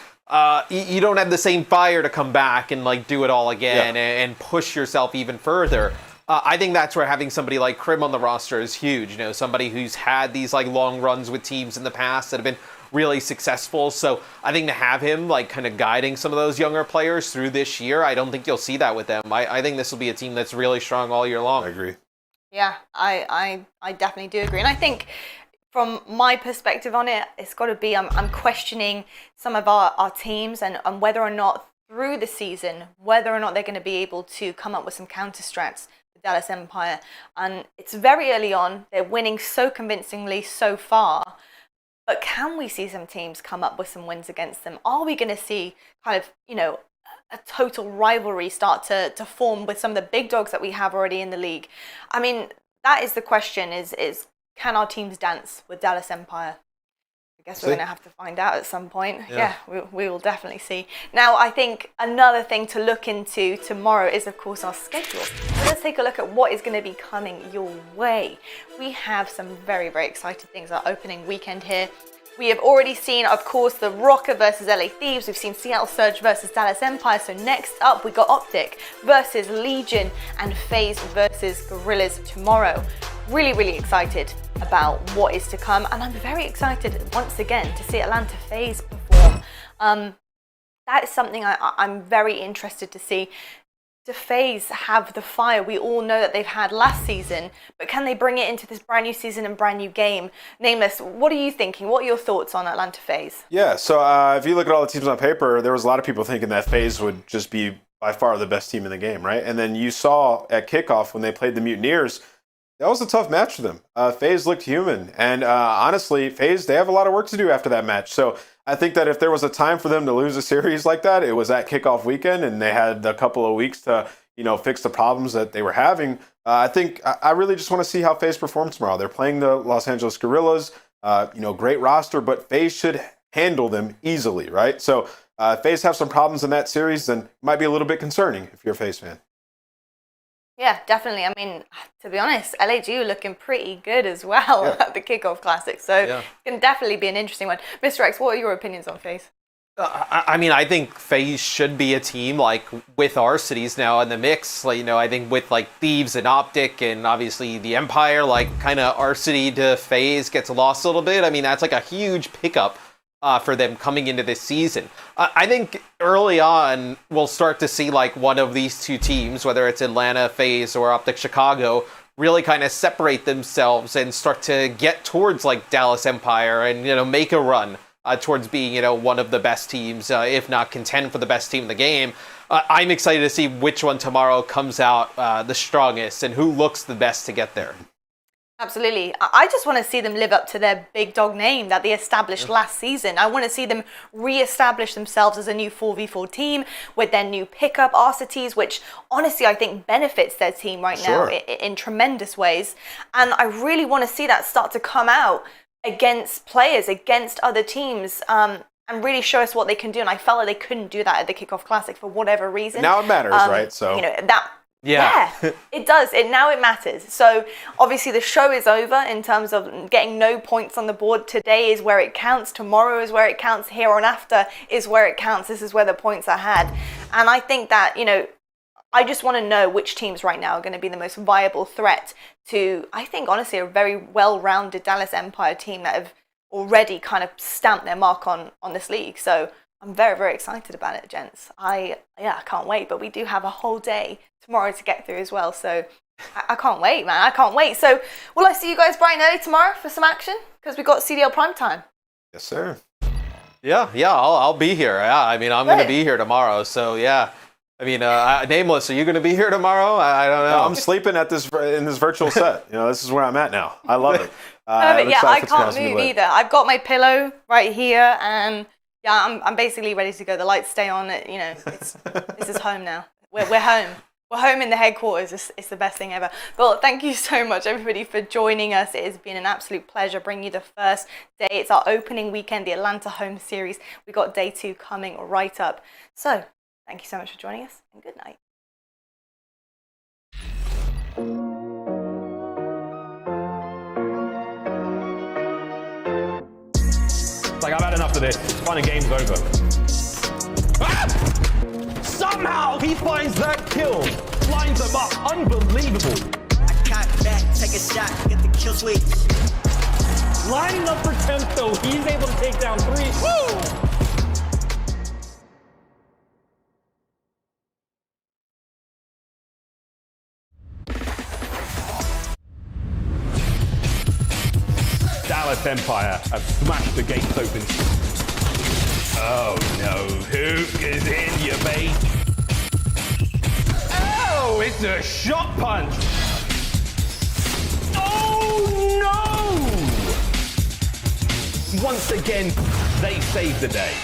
Speaker 2: you don't have the same fire to come back and like do it all again and push yourself even further. I think that's where having somebody like Krim on the roster is huge. You know, somebody who's had these like long runs with teams in the past that have been really successful. So I think to have him like kind of guiding some of those younger players through this year, I don't think you'll see that with them. I think this will be a team that's really strong all year long.
Speaker 7: I agree.
Speaker 3: Yeah, I definitely do agree. And I think from my perspective on it, it's got to be, I'm questioning some of our teams and whether or not through the season, whether or not they're going to be able to come up with some counter strats with Dallas Empire. And it's very early on. They're winning so convincingly so far. But can we see some teams come up with some wins against them? Are we going to see kind of, you know, a total rivalry start to form with some of the big dogs that we have already in the league? I mean, that is the question, is can our teams dance with Dallas Empire? I guess we're going to have to find out at some point. Yeah, we will definitely see. Now, I think another thing to look into tomorrow is, of course, our schedule. So let's take a look at what is going to be coming your way. We have some very, very exciting things our opening weekend here. We have already seen, of course, the Rocker versus LA Thieves. We've seen Seattle Surge versus Dallas Empire. So next up, we got Optic versus Legion and FaZe versus Gorillas tomorrow. Really, really excited about what is to come. And I'm very excited, once again, to see Atlanta FaZe perform. That is something I'm very interested to see. do FaZe have the fire we all know that they've had last season, but can they bring it into this brand new season and brand new game? Nameless, what are you thinking? What are your thoughts on Atlanta FaZe?
Speaker 14: Yeah, so if you look at all the teams on paper, there was a lot of people thinking that FaZe would just be by far the best team in the game, right? And then you saw at kickoff when they played the Mutineers, that was a tough match for them. FaZe looked human. And honestly, FaZe, they have a lot of work to do after that match. So I think that if there was a time for them to lose a series like that, it was at kickoff weekend, and they had a couple of weeks to, fix the problems that they were having. I really just want to see how FaZe performs tomorrow. They're playing the Los Angeles Guerrillas, great roster, but FaZe should handle them easily, right? So FaZe have some problems in that series, then it might be a little bit concerning if you're a FaZe fan.
Speaker 3: Yeah, definitely. I mean, to be honest, LAG looking pretty good as well at the Kickoff Classic. So it can definitely be an interesting one. Mr. X, what are your opinions on FaZe?
Speaker 2: I think FaZe should be a team with our cities now in the mix. I think with Thieves and Optic and obviously the Empire, kind of our city to FaZe gets lost a little bit. I mean, that's a huge pickup for them coming into this season. I think early on, we'll start to see one of these two teams, whether it's Atlanta FaZe or Optic Chicago, really kind of separate themselves and start to get towards Dallas Empire and, make a run towards being, one of the best teams, if not contend for the best team in the game. I'm excited to see which one tomorrow comes out the strongest and who looks the best to get there.
Speaker 3: Absolutely. I just want to see them live up to their big dog name that they established last season. I want to see them re-establish themselves as a new 4v4 team with their new pickup Arcities, which honestly I think benefits their team right now in tremendous ways. And I really want to see that start to come out against players, against other teams, and really show us what they can do. And I felt like they couldn't do that at the Kickoff Classic for whatever reason.
Speaker 14: Now it matters, right? So
Speaker 3: Yeah, it does. Now it matters. So obviously the show is over in terms of getting no points on the board. Today is where it counts. Tomorrow is where it counts. Here on after is where it counts. This is where the points are had. And I think that, I just want to know which teams right now are going to be the most viable threat to, I think, honestly, a very well-rounded Dallas Empire team that have already kind of stamped their mark on this league. So I'm very, very excited about it, gents. I can't wait. But we do have a whole day tomorrow to get through as well. So I can't wait, man. I can't wait. So will I see you guys bright and early tomorrow for some action? Because we've got CDL Prime Time.
Speaker 14: Yes, sir.
Speaker 2: Yeah, I'll be here. Yeah, I mean, I'm going to be here tomorrow. So, yeah. I mean, Nameless, are you going to be here tomorrow? I don't know.
Speaker 14: No, I'm sleeping in this virtual set. This is where I'm at now. I love it.
Speaker 3: I can't move either. I've got my pillow right here, and I'm basically ready to go. The lights stay on. This is home now. We're home. We're home in the headquarters. It's the best thing ever. But thank you so much, everybody, for joining us. It has been an absolute pleasure bringing you the first day. It's our opening weekend, the Atlanta home series. We got day 2 coming right up. So thank you so much for joining us, and good night.
Speaker 12: I've had enough of this. Fun and game's over. Somehow he finds that kill. Lines them up. Unbelievable.
Speaker 15: I cock back, take a shot, get the kill switch.
Speaker 12: Lining up for 10th though. He's able to take down 3. Woo! Dallas Empire have smashed the gates open. Oh no, Hook is in your base. Oh, it's a shot punch. Oh no! Once again, they saved the day.